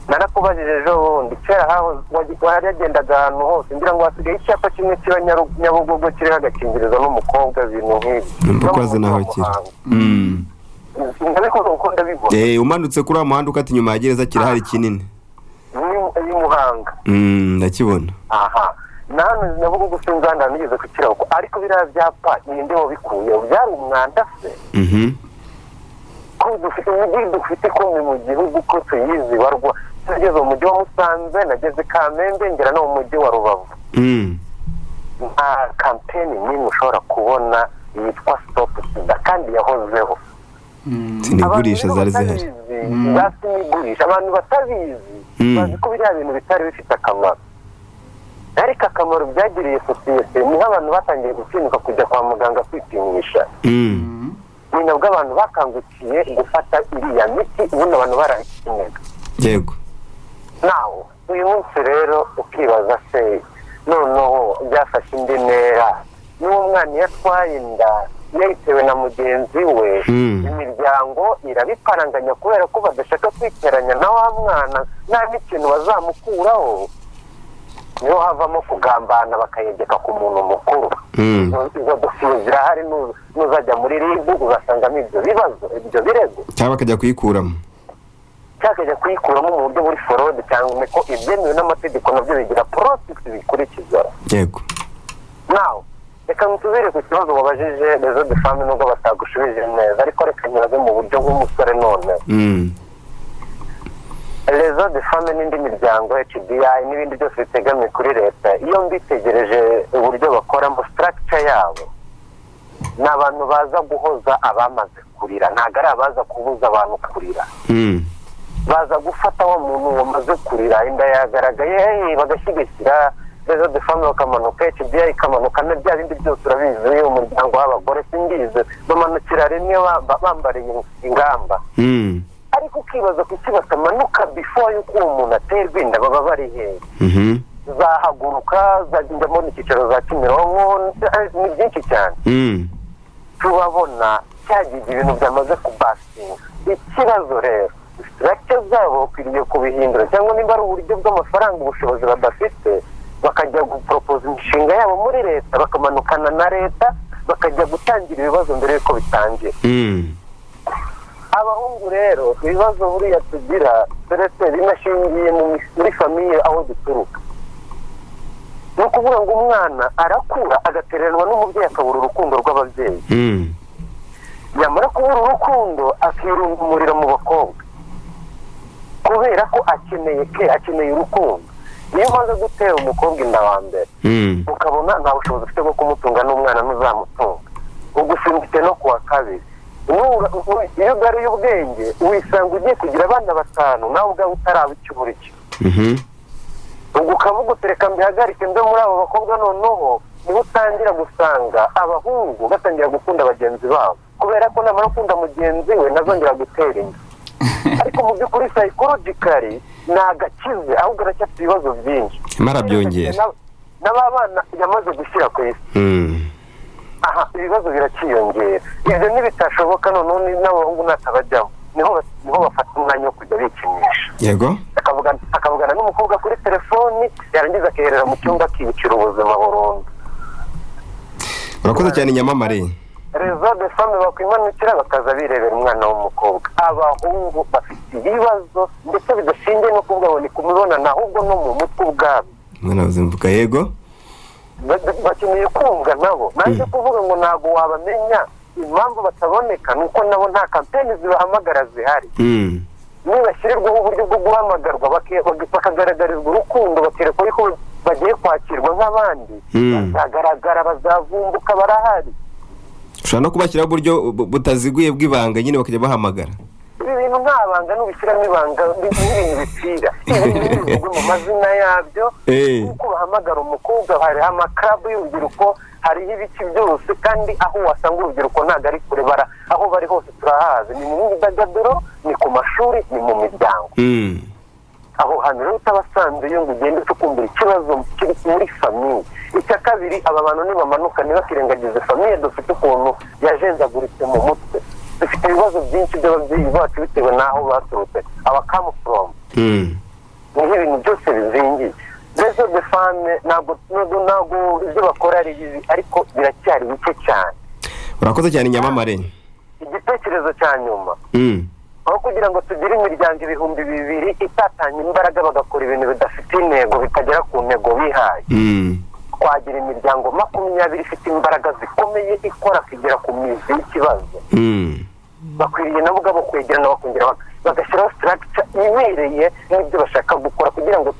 narakubajije ejo bundi kera haho yagendaga ahantu hose ngira ngo hasigaye icyapa kimwe kiba Nyabugogo kiriho agakingirizo n'umukobwa ibintu nk'ibi mbakoze naho kiri ndabikoze uko ndabibona umanutse kuri wa muhanda ukata inyuma ya gereza kirahari kinini y'Umuhanga ndakibona aha nane Nyabugogo sinzanda nigeze kukiraho ariko biriya byapa ninde wabikuye byari umwanda se ko dufite ko mu gihugu ko tuyizi barwa nageze mu mujyi wa Musanze nageze Kamembe ngera no mu mujyi wa Rubavu nta kampeni nimwe ushobora kubona yitwa Stop Sida kandi yahozeho sinigurisha zari zihari sinigurisha abantu batabizi bazi ko biriya bintu bitari bifite akamaro ariko akamaro byagiriye sosiyete niho abantu batangiye gutinyuka kujya kwa muganga kwipimisha ni nabwo abantu bakangukiye gufata iriya miti ubundi abantu barayikenega yego nawe uyu munsi rero ukibaza se noneho byafashe indi ntera n'uwo mwana yatwaye inda yayitewe na mugenzi we imiryango irabiparanganya kubera ko badashaka kwiteranya na wa mwana nta n'ikintu bazamukuraho niho havamo kugambana bakayegeka ku muntu mukuru izo dosiye zirahari nuzajya muri RIB ugasangamo ibyo bibazo ibyo birego cyangwa bakajya kuyikuramo mu buryo buri forode cyangwa ko ibyemewe n'amategeko nabyo bigira process bikurikiza yego nawe reka ntuzire ku kibazo wabajije rezo de femme nubwo batagushubije neza ariko reka nyiraze mu buryo bw'umusore none rezo de femme n'indi miryango HDI n'ibindi byose bitegamiye kuri leta iyo mbitegereje uburyo bakoramo structure yabo ni abantu baza guhoza abamaze kurira ntabwo ari abaza kubuza abantu kurira baza gufata wa muntu wamaze kurira inda yagaragaye bagashyigikira rezo de femme bakamanuka HDI ikamanuka na bya bindi byose urabizi umuryango w'abagore singize bamanukira rimwe bambariye ingamba ariko ukibaza kuki batamanuka before yuko uwo muntu aterwa inda baba bari hehe zahaguruka zagenda muri icyicaro za Kimironko ni byinshi cyane tubabona cyagiye ibintu byamaze kubasinga ikibazo rero structure zabo ukwiriye kubihindura cyangwa nimba ari uburyo bw'amafaranga ubushobozi badafite bakajya gupropose imishinga yabo muri leta bakamanukana na leta bakajya gutangira ibibazo mbere yuko bitangira abahungu rero ibibazo buriya tugira seretse binashingiye muri famiye aho duturuka ni ukuvuga ngo umwana arakura agatereranwa n'umubyeyi akabura urukundo rw'ababyeyi yamara kubura urukundo akirundumurira mu bakobwa kubera ko akeneye urukundo niyo umaze gutera umukobwa inda wa mbere ukabona nta bushobozi ufite bwo kumutunga n'umwana ntuzamutunga ugusimbutse no kuwa kabiri iyo ugaruye ubwenge wisanga ugiye kugira abana 5 nawe ubwawe utaraba ikibura icyo ubwo ukavuga utereka mbihagarike mbe muri abo bakobwa noneho niho utangira gusanga abahungu batangira gukunda bagenzi babo kubera ko namara gukunda mugenzi we nazongera gutera inda ariko mu by'ukuri psychologically nagakize ahubwo aracyafite ibibazo byinshi marabyongera n'abana yamaze gushyira ku isi aha ibibazo birakiyongera ibyo ntibitashoboka noneho n'abahungu natabajyamo niho bafata umwanya wo kujya bikinisha yego akavugana n'umukobwa kuri telefoni yarangiza akerera mu cyumba akibicira ubuzima burundu urakoze cyane Nyamamare rezo de femme bakwimanukira bakaza birebera umwana w'umukobwa abahungu bafite ibibazo ndetse bidashingiye no kuvuga ngo ni kumibonana ahubwo no mu mutwe ubwabo mwana uzimvuga yego bakeneye kumva nabo nanjye kuvuga ngo ntabwo wabamenya impamvu bataboneka nuko nabo nta kampeni zibahamagara zihari nibashyirirwaho uburyo bwo guhamagarwa bakagaragarizwa urukundo bakerekwa yuko bagiye kwakirwa nk'abandi bazagaragara bazavumbuka barahari ushobora no kubashyiraho uburyo butaziguye bw'ibanga nyine bakajya bahamagara ibi bintu nta banga n'ubishyiramo ibanga n'ibintu bipfira ibintu bivuga mu mazina yabyo nk'uko bahamagara umukobwa hariho amakarabu y'urubyiruko hariho ibiki byose kandi aho wasanga urubyiruko ntabwo ari kure aho bari hose turahazi ni mu myidagaduro ni ku mashuri ni mu miryango aho hantu rero utabasanze iyo ngo ugende ucukumbura ikibazo kiri muri famiye icya kabiri aba bantu nibamanuka ntibakirengagize famiye dufite ukuntu yajenjaguritse mu mutwe dufite ibibazo byinshi by'ababyeyi bacu bitewe n'aho baturutse abakamu foromu niho ibintu byose bizingiye rezo de fame ntabwo ibyo bakora ari bibi ariko biracyari bike cyane. urakoze cyane Nyamamare. Igitekerezo cya nyuma aho kugira ngo tugire imiryango 2,000 itatanye imbaraga bagakora ibintu bidafite intego bitagera ku ntego bihaye, twagira imiryango 20 ifite imbaraga zikomeye ikora kugera ku mizi y'ikibazo. Bakwiriye nabo ubwabo kwegerana bakongera bagashyiraho structure ibereye n'ibyo bashaka gukora kugira ngo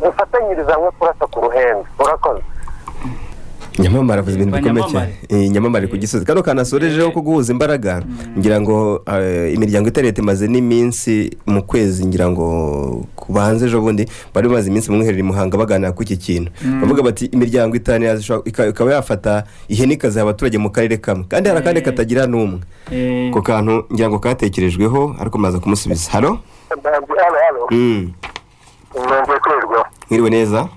dufatanyirize hamwe kurasa ku ruhembe. Urakoze. Nyamamare avuze ibintu bikomeye cyane. Nyamamare ku Gisozi kano kanasorejeho ko guhuza imbaraga ngira ngo imiryango itarete maze n'iminsi mu kwezi ngira ngo kubanze ejo bundi bari maze iminsi mwiherera Muhanga baganira ku iki kintu bavuga bati imiryango itane ikaba yafata ihene ikaza abaturage mu karere kamwe kandi harakande katagira n'umwe ko kantu ngira ngo katekerejweho ariko maze kumusubiza. Halo Mwanje kwirwa mwiriwe neza.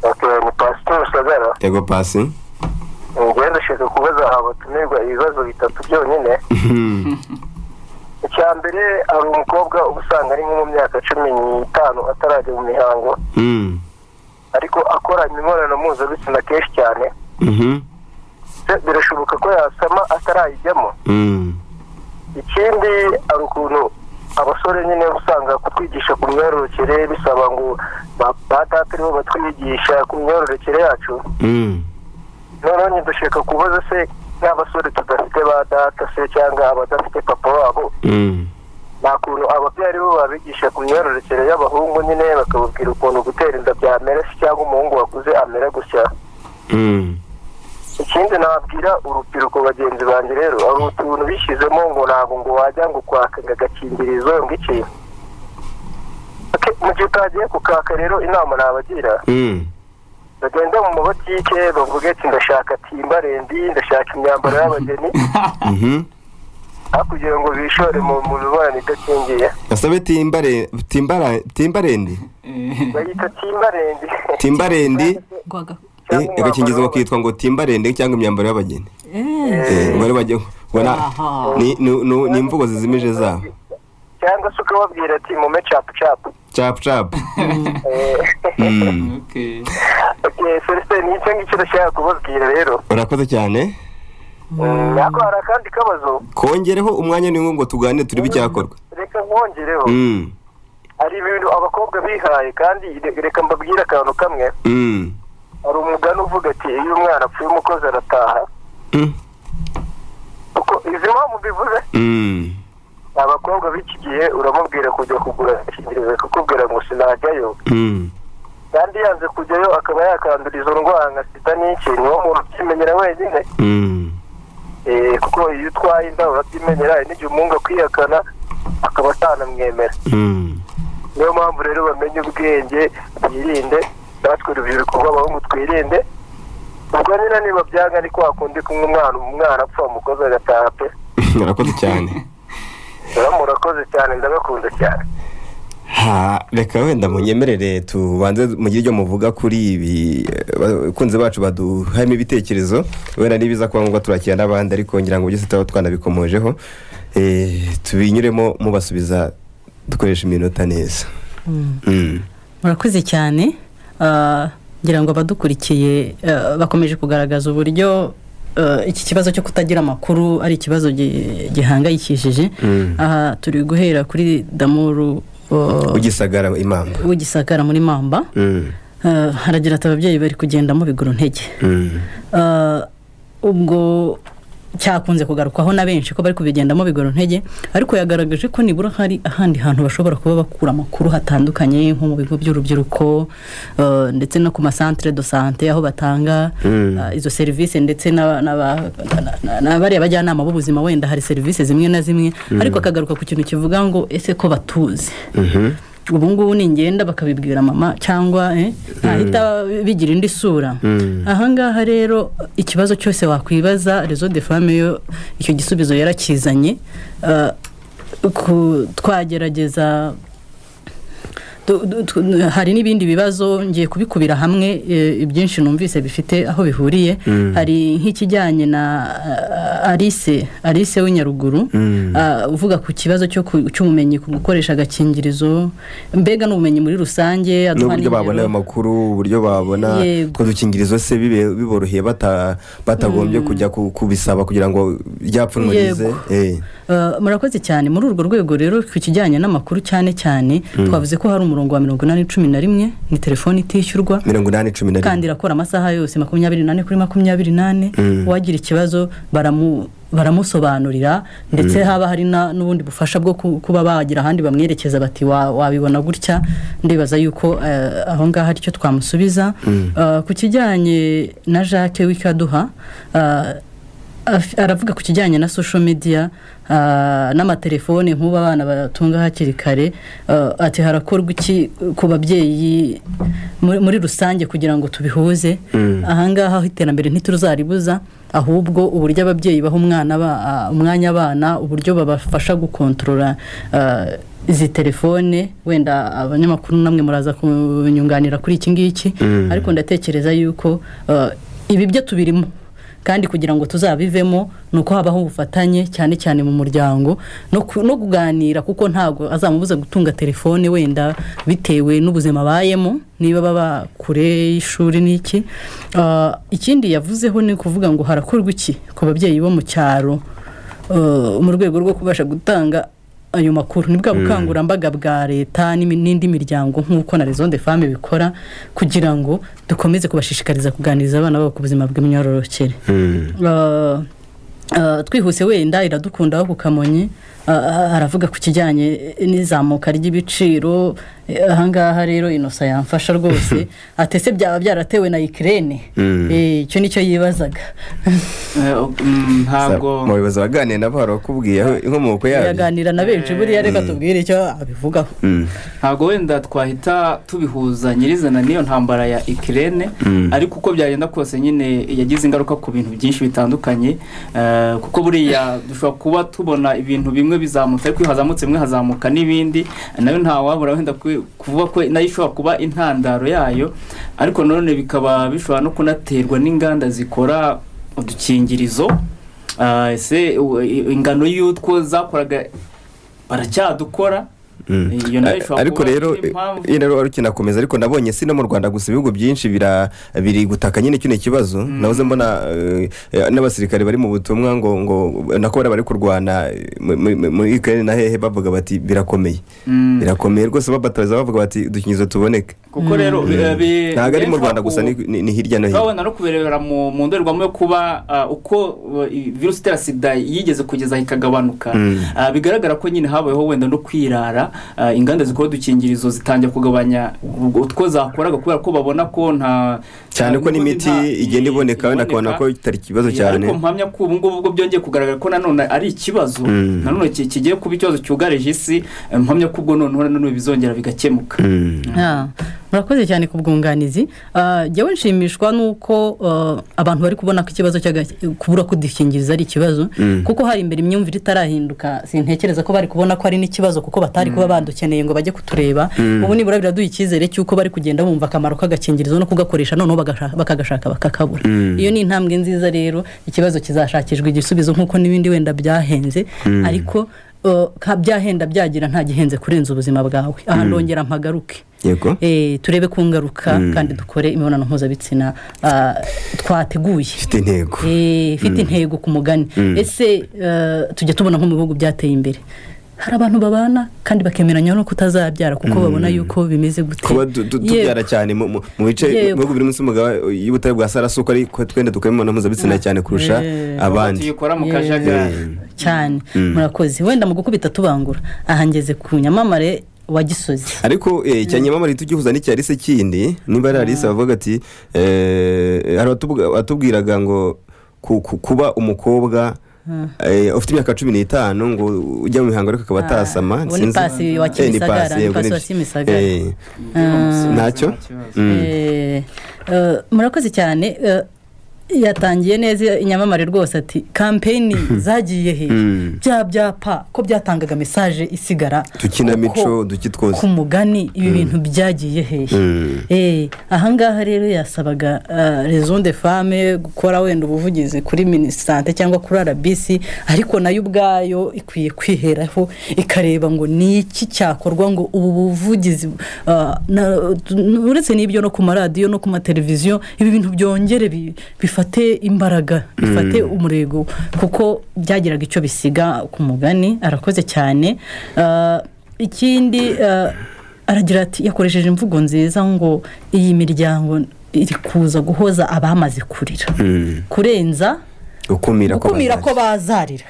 Ni Pastor Sagara. Yego Pasi. Ngenda shaka kubaza abatumirwa ibibazo bitatu byonyine. Icya mbere ari umukobwa ubusanga ari nko mu myaka 15 atarajya mu mihango. Ariko akora imibonano mpuzabitsina kenshi cyane. Birashoboka ko yasama atarayijyamo. Ikindi ari ukuntu abasore nyine usanga kutwigisha ku myororokere bisaba ngo batatiriho batwigisha ku myororokere yacu. None ndashaka kubaza se n'abasore tudafite ba data se cyangwa abadafite papa wabo nta kuntu ababyeyi bo babigisha ku myororokere y'abahungu nyine bakababwira ukuntu gutera inda byamera se cyangwa umuhungu wakuze amera gutya. Ikindi nababwira urubyiruko bagenzi banjye rero ari utuntu bishyizemo ngo ntabwo ngo wajya ngo kwaka agakingirizo ngiki mu gihe utagiye kukaka rero inama nabagira bagenda mu mabotike bavuga ati ndashaka timbarendi ndashaka imyambaro y'abageni kugira ngo bishore mu mibonano idakingiye. Asabe timbarendi bayita timbarendi agakingirizo bakitwa ngo timbarende cyangwa imyambaro y'abageni. Bari bajye ubona ni imvugo zizimije zabo cyangwa se ukababwira ati mume cap. Okay, Celestin nicyo ngicyo ndashaka kubabwira rero. Urakoze cyane. Yako hari akandi kabazo kongereho umwanya ni ngo tuganire turi bicyakorwa. Reka nkongereho ari ibintu abakobwa bihaye kandi reka mbabwira akantu kamwe. Hari umugani uvuga ati iyo umwana apfuye umukozi arataha. Uko izi mpamvu bivuze abakobwa b'iki gihe uramubwira kujya kugura ikingirizo kukubwira ngo sinajyayo kandi yanze kujyayo akaba yakandura izo ndwara nka sida n'iki niwo muntu ukimenyera wenyine. Kuko iyo utwaye inda urabyimenyera n'igihe umuhungu akwihakana akaba atanamwemera. Niyo mpamvu rero bamenye ubwenge birinde natwe urubyiruko rw'abahungu twirinde ubwo nyine niba byanga ni kwa kundi kumwe umwana apfa umukozi agataha pe. Murakoze cyane. Murakoze cyane ndabakunda cyane. Reka wenda munyemerere tubanze mugire ibyo muvuga kuri ibi kunze bacu baduhayemo ibitekerezo wenda nibiza kwa ngombwa turakira n'abandi ariko ngira ngo byose tuba twanabikomojeho tubinyuremo mubasubiza dukoresha iminota neza. Murakoze cyane. Ngira ngo abadukurikiye bakomeje kugaragaza uburyo iki kibazo cyo kutagira amakuru ari ikibazo gihangayikishije. Aha turi guhera kuri Damuru Ugisagara muri Mamba. Haragira ati ababyeyi bari kugenda mu biguru ntege. Ubwo cyakunze kugarukwaho na benshi ko bari kubigendamo bigoro ntege ariko yagaragaje ko nibura hari ahandi hantu bashobora kuba bakura amakuru hatandukanye nko mu bigo by'urubyiruko ndetse no ku masantere de santé aho batanga izo serivisi ndetse n'abari abajyanama b'ubuzima wenda hari serivisi zimwe na zimwe ariko akagaruka ku kintu kivuga ngo ese ko batuzi ubu ngubu ningenda bakabibwira mama cyangwa ahita bigira indi sura. Ahangaha rero ikibazo cyose wakwibaza Réseau des Femmes yo icyo gisubizo yarakizanye twagerageza hari n'ibindi bibazo ngiye kubikubira hamwe ibyinshi numvise bifite aho bihuriye hari nk'ikijyanye na Alice w'inyaruguru uvuga ku kibazo cy'ubumenyi ku gukoresha agakingirizo mbega n'ubumenyi muri rusange n'uburyo babona ayo makuru uburyo babona ko dukingirizo se biboroheye batagombye kujya kubisaba kugira ngo ryapfunurize murakoze cyane muri urwo rwego rero ku kijyanye n'amakuru cyane twavuze ko hari umurongo wa 811 ni telefone itishyurwa 811 kandi irakora amasaha yose 24/28 wagira ikibazo baramusobanurira ndetse haba hari n'ubundi bufasha bwo kuba bagira ahandi bamwerekeza bati wabibona gutya ndibaza yuko aho ngaho ari cyo twamusubiza ku kijyanye na Jacques Wikaduha aravuga ku kijyanye na social media n'amatelefone nk'ubu abana batunga hakiri kare ati harakorwa iki ku babyeyi muri rusange kugira ngo tubihuze ahangaha aho iterambere ntituruzaribuza ahubwo uburyo ababyeyi baha umwanya abana uburyo babafasha gukontorora izi telefone wenda abanyamakuru namwe muraza kunyunganira kuri iki ngiki ariko ndatekereza yuko ibi byo tubirimo kandi kugira ngo tuzabivemo nuko habaho ubufatanye cyane mu muryango no kuganira kuko ntago azamubuza gutunga telefone wenda bitewe n'ubuzima bayemo niba baba kure y'ishuri n'iki ikindi yavuzeho ni kuvuga ngo harakorwa iki ku babyeyi bo mu cyaro mu rwego rwo kubasha gutanga ayo makuru ni bwa bukangurambaga bwa leta n'indi miryango nk'uko na Raison des Femmes bikora kugira ngo dukomeze kubashishikariza kuganiriza abana babo ku buzima bw'imyororokere twihuse wenda iradukunda aho ku Kamonyi aravuga ku kijyanye n'izamuka ry'ibiciro ahangaha rero Innocent yamfasha rwose atese byaba byaratewe na Ukraine icyo nicyo yibazaga ntabwo mu bibazo baganira nabo harakubwiye inkomoko yayo yaganira na benshi buriya reka tubwire icyo abivugaho ntabwo wenda twahita tubihuza nyirizana niyo ntambara ya Ukraine ariko uko byagenda kose nyine yagize ingaruka ku bintu byinshi bitandukanye kuko buriya dushobora kuba tubona ibintu bimwe bizamutse ariko hazamutse mwe hazamuka n'ibindi nayo nta wabura wenda kuvuga ko nayo ishobora kuba intandaro yayo ariko none bikaba bishobora no kunaterwa n'inganda zikora udukingirizo ese ingano y'utwo zakoraga baracyadukora ariko rero kinakomeza ariko nabonye si no mu Rwanda gusa ibihugu byinshi biri gutaka nyine kino kibazo nahoze mbona n'abasirikare bari mu butumwa ngo nako bari kurwana muri Ukraine na hehe bavuga bati birakomeye rwose babataza bavuga bati dukinyizo tuboneke kuko rero ntago ari mu Rwanda gusa ni hirya no hino babona no kuberera mu ndorerwamo yo kuba uko virusi itera sida yigeze kugeza ikagabanuka bigaragara ko nyine habayeho wenda no kwirara inganda zikora udukingirizo zitangiye kugabanya utwo zakoraga kubera ko babona ko nta cyane ko n'imiti igenda iboneka wenda akabona ko itari ikibazo cyane ariko mpamya ko ubu ngubu byongeye kugaragara ko nanone ari ikibazo nanone kigiye kuba ikibazo cyugarije isi mpamya ko ubwo none bizongera bigakemuka murakoze cyane ku bwunganizi jyewe nshimishwa nuko abantu bari kubona ko ikibazo kubura kudukingiriza ari ikibazo kuko hari imbere imyumvire itarahinduka sintekereza ko bari kubona ko ari n'ikibazo kuko batari kuba badukeneye ngo bajye kutureba ubu nibura biraduha icyizere cy'uko bari kugenda bumva akamaro k'agakingirizo no kugakoresha noneho bakagashaka bakakabura iyo ni intambwe nziza rero ikibazo kizashakishwa igisubizo nk'uko n'ibindi wenda byahenze ariko byahenda byagira nta gihenze kurenza ubuzima bwawe aha ndongera mpagaruke yego turebe ku ngaruka kandi dukore imibonano mpuzabitsina twateguye ifite intego ku mugani ese tujya tubona nko mu bihugu byateye imbere hari abantu babana kandi bakemeranya no kutazabyara kuko babona yuko bimeze gute kuba tubyara cyane mu bice bihugu biri munsi y'ubutayu bwa Sahara suko ari twende tukabimona mpuzabitsina cyane kurusha abandi tuyikora mu kajagari cyane murakoze wenda mu gukubita tubangura ahangeze ku nyamamare wa Gisozi ariko cyanyamamare tugihuza n'icyari kindi nimba ari Alice bavuga ati atubwiraga ngo kuba umukobwa ufite imyaka 15 ngo ujya mu mihango ariko akaba atasama ni pasi wa Kimisagara ntacyo murakoze cyane yatangiye neza inyamamare rwose ati kampeni zagiye he bya byapa ko byatangaga message isigara dukinamico dukitwoza ku mugani ibi bintu byagiye he ahangaha rero yasabaga raison de femme gukora wenda ubuvugizi kuri ministante cyangwa kuri RBC ariko nayo ubwayo ikwiye kwiheraho ikareba ngo ni iki cyakorwa ngo ubu buvugizi uretse n'ibyo no ku maradiyo no ku mateleviziyo ibi bintu byongere bifate imbaraga bifate umurego kuko byagiraga icyo bisiga ku mugani. Arakoze cyane. Ikindi aragira ati yakoresheje imvugo nziza ngo iyi miryango iri kuza guhoza abamaze kurira kurenza gukumira ko bazarira.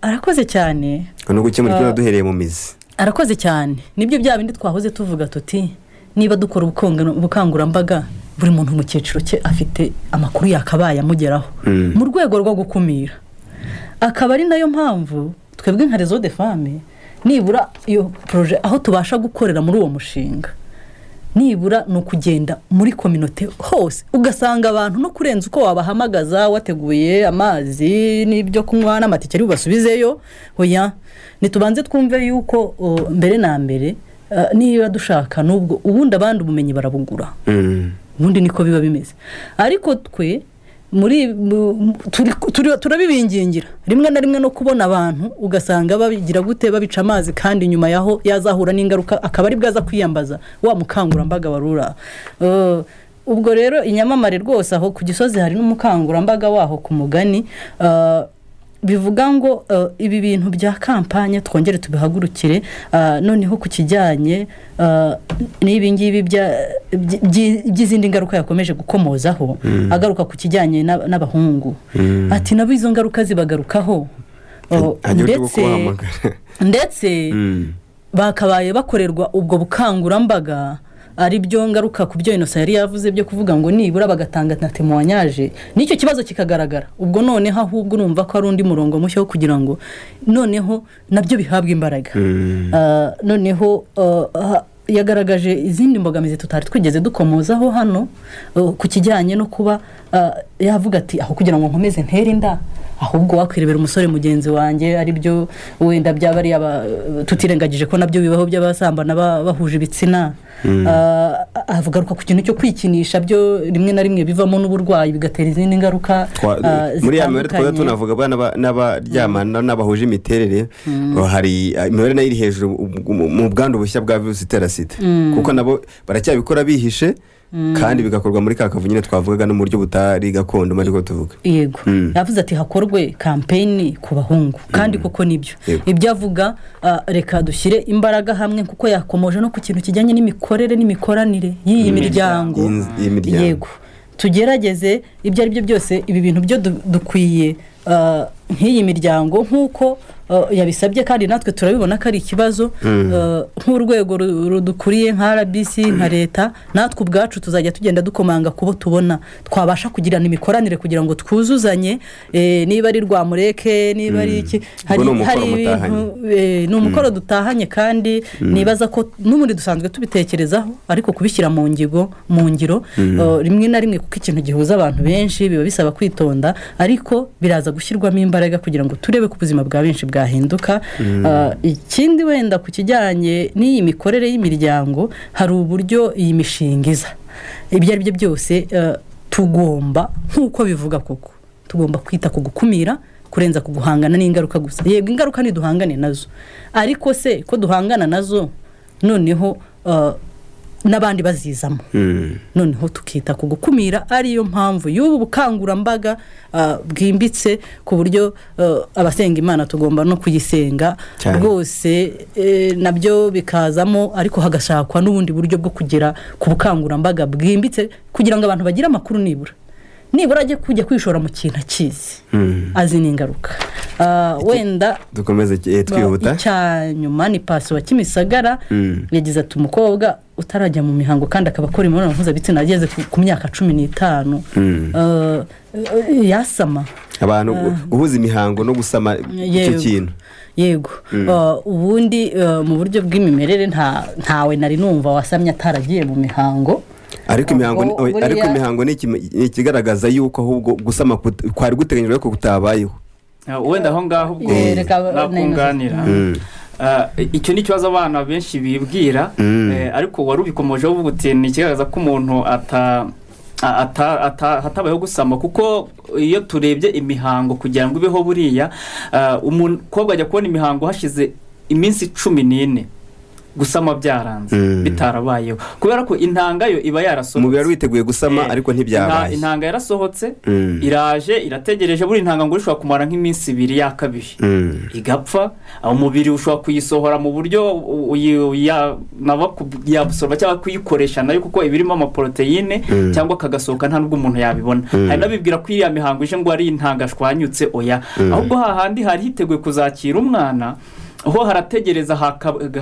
Arakoze cyane no gukemura ibyo duhereye mu mizi. Arakoze cyane. Nibyo bya bindi twahoze tuvuga tuti niba dukora ubukangurambaga buri muntu mu cyiciro cye afite amakuru yakabaye amugeraho mu rwego rwo gukumira. Akaba ari nayo mpamvu twebwe nka Réseau des Femmes nibura iyo projet aho tubasha gukorera muri uwo mushinga nibura no kugenda muri community hose ugasanga abantu no kurenza uko wabahamagaza wateguye amazi n'ibyo kunywa n'amatike ari basubizeyo oya nitubanze twumve yuko mbere na mbere niba dushaka nubwo ubundi abandi ubumenyi barabugura ubundi niko biba bimeze ariko twe muri turabibingingira rimwe na rimwe no kubona abantu ugasanga babigira gute babica amazi kandi nyuma yaho yazahura n'ingaruka akaba ari bwaza kwiyambaza wa mukangurambaga warura. Ubwo rero inyamamare rwose aho ku Gisozi hari n'umukangurambaga waho ku mugani bivuga ngo ibi bintu bya kampanye twongere tubihagurukire noneho ku kijyanye n'ibi ngibi by'izindi ngaruka yakomeje gukomozaho agaruka ku kijyanye n'abahungu ati nabo izo ngaruka zibagarukaho ndetse bakabaye bakorerwa ubwo bukangurambaga ari byo ngaruka ku byo Innocent yari yavuze byo kuvuga ngo nibura bagatanga na témoignage nicyo kibazo kikagaragara ubwo noneho ahubwo urumva ko ari undi murongo mushya wo kugira ngo noneho nabyo bihabwe imbaraga. Noneho yagaragaje izindi mbogamizi tutari twigeze dukomozaho hano ku kijyanye no kuba yavuga ati aho kugira ngo nkomeze ntere inda ahubwo wakwirebera umusore mugenzi wanjye ari byo wenda byabari tutirengagije ko nabyo bibaho by'abasambana bahuje ibitsina. Avuga ku kintu cyo kwikinisha byo rimwe na rimwe bivamo n'uburwayi bigatera izindi ngaruka muri ya mibare twaba tunavuga n'abaryamana n'abahuje imiterere hari imibare nayo iri hejuru mu bwandu bushya bwa virusi itera sida kuko nabo baracyabikora bihishe kandi bigakorwa muri kakavu nyine twavugaga no mu buryo butari gakondo mariko tuvuga. Yego yavuze ati hakorwe campaign ku bahungu kandi koko nibyo ibyo avuga reka dushyire imbaraga hamwe kuko yakomoje no ku kintu kijyanye n'imikorere n'imikoranire y'iyi miryango. Yego tugerageze ibyo ari byo byose ibi bintu byo dukwiye nk'iyi miryango nk'uko yabisabye kandi natwe turabibona ko ari ikibazo nk'urwego rudukuriye nka RBC nka leta natwe ubwacu tuzajya tugenda dukomanga kubo tubona twabasha kugirana imikoranire kugira ngo twuzuzanye niba ari Rwamureke niba ari iki hari ni umukoro dutahanye kandi nibaza ko n'umundi dusanzwe tubitekerezaho ariko kubishyira mu ngiro rimwe na rimwe kuko ikintu gihuza abantu benshi biba bisaba kwitonda ariko biraza gushyirwamo imbaraga kugira ngo turebe ku buzima bwa benshi bwahinduka. Ikindi wenda ku kijyanye n'iyi mikorere y'imiryango hari uburyo iyi mishingiza ibyo ari byo byose tugomba nk'uko bivuga koko tugomba kwita ku gukumira kurenza ku guhangana n'ingaruka gusa. Yego ingaruka ntiduhangane nazo ariko se ko duhangana nazo noneho n'abandi bazizamo noneho tukita ku gukumira ariyo mpamvu y'ubu bukangurambaga bwimbitse ku buryo abasenga Imana tugomba no kuyisenga rwose nabyo bikazamo ariko hagashakwa n'ubundi buryo bwo kugera ku bukangurambaga bwimbitse kugira ngo abantu bagire amakuru nibura ajye kujya kwishora mu kintu akizi azi n'ingaruka. Wenda dukomeze twihuta cyanyuma ni Pasi wa Kimisagara yagize ati umukobwa utarajya mu mihango kandi akaba akora imibonano mpuzabitsina ageze ku myaka 15 yasama abantu guhuza imihango no gusama icyo kintu. Yego ubundi mu buryo bw'imimerere ntawe nari numva wasamye ataragiye mu mihango ariko imihango ni ikigaragaza yuko ahubwo gusama kwari guteganyijwe ko kutabayeho. Wenda aho ngaho ubwo nakunganira icyo ni ikibazo abana benshi bibwira, ariko wari ubikomojeho uvuga uti ni ikigaragaza ko umuntu hatabayeho gusama, kuko iyo turebye imihango kugira ngo ibeho buriya umukobwa ajya kubona imihango hashize iminsi 14 gusama byaranze bitarabayeho, kubera ko intanga yo iba yarasohotse, umubiri wari witeguye gusama ariko ntibyabaye. Intanga yarasohotse, iraje irategereje, buri intanga ngo ishobora kumara nk'iminsi 2 yakabije igapfa, umubiri ushobora kuyisohora mu buryo yabusorba cyangwa kuyikoresha nayo, kuko ibirimo amaproteine cyangwa kagasohoka nta nubwo umuntu yabibona. Hari nabibwira ko iriya mihango ije ngo ari intanga shwanyutse, oya, ahubwo hahandi hari hiteguye kuzakira umwana, aho harategereza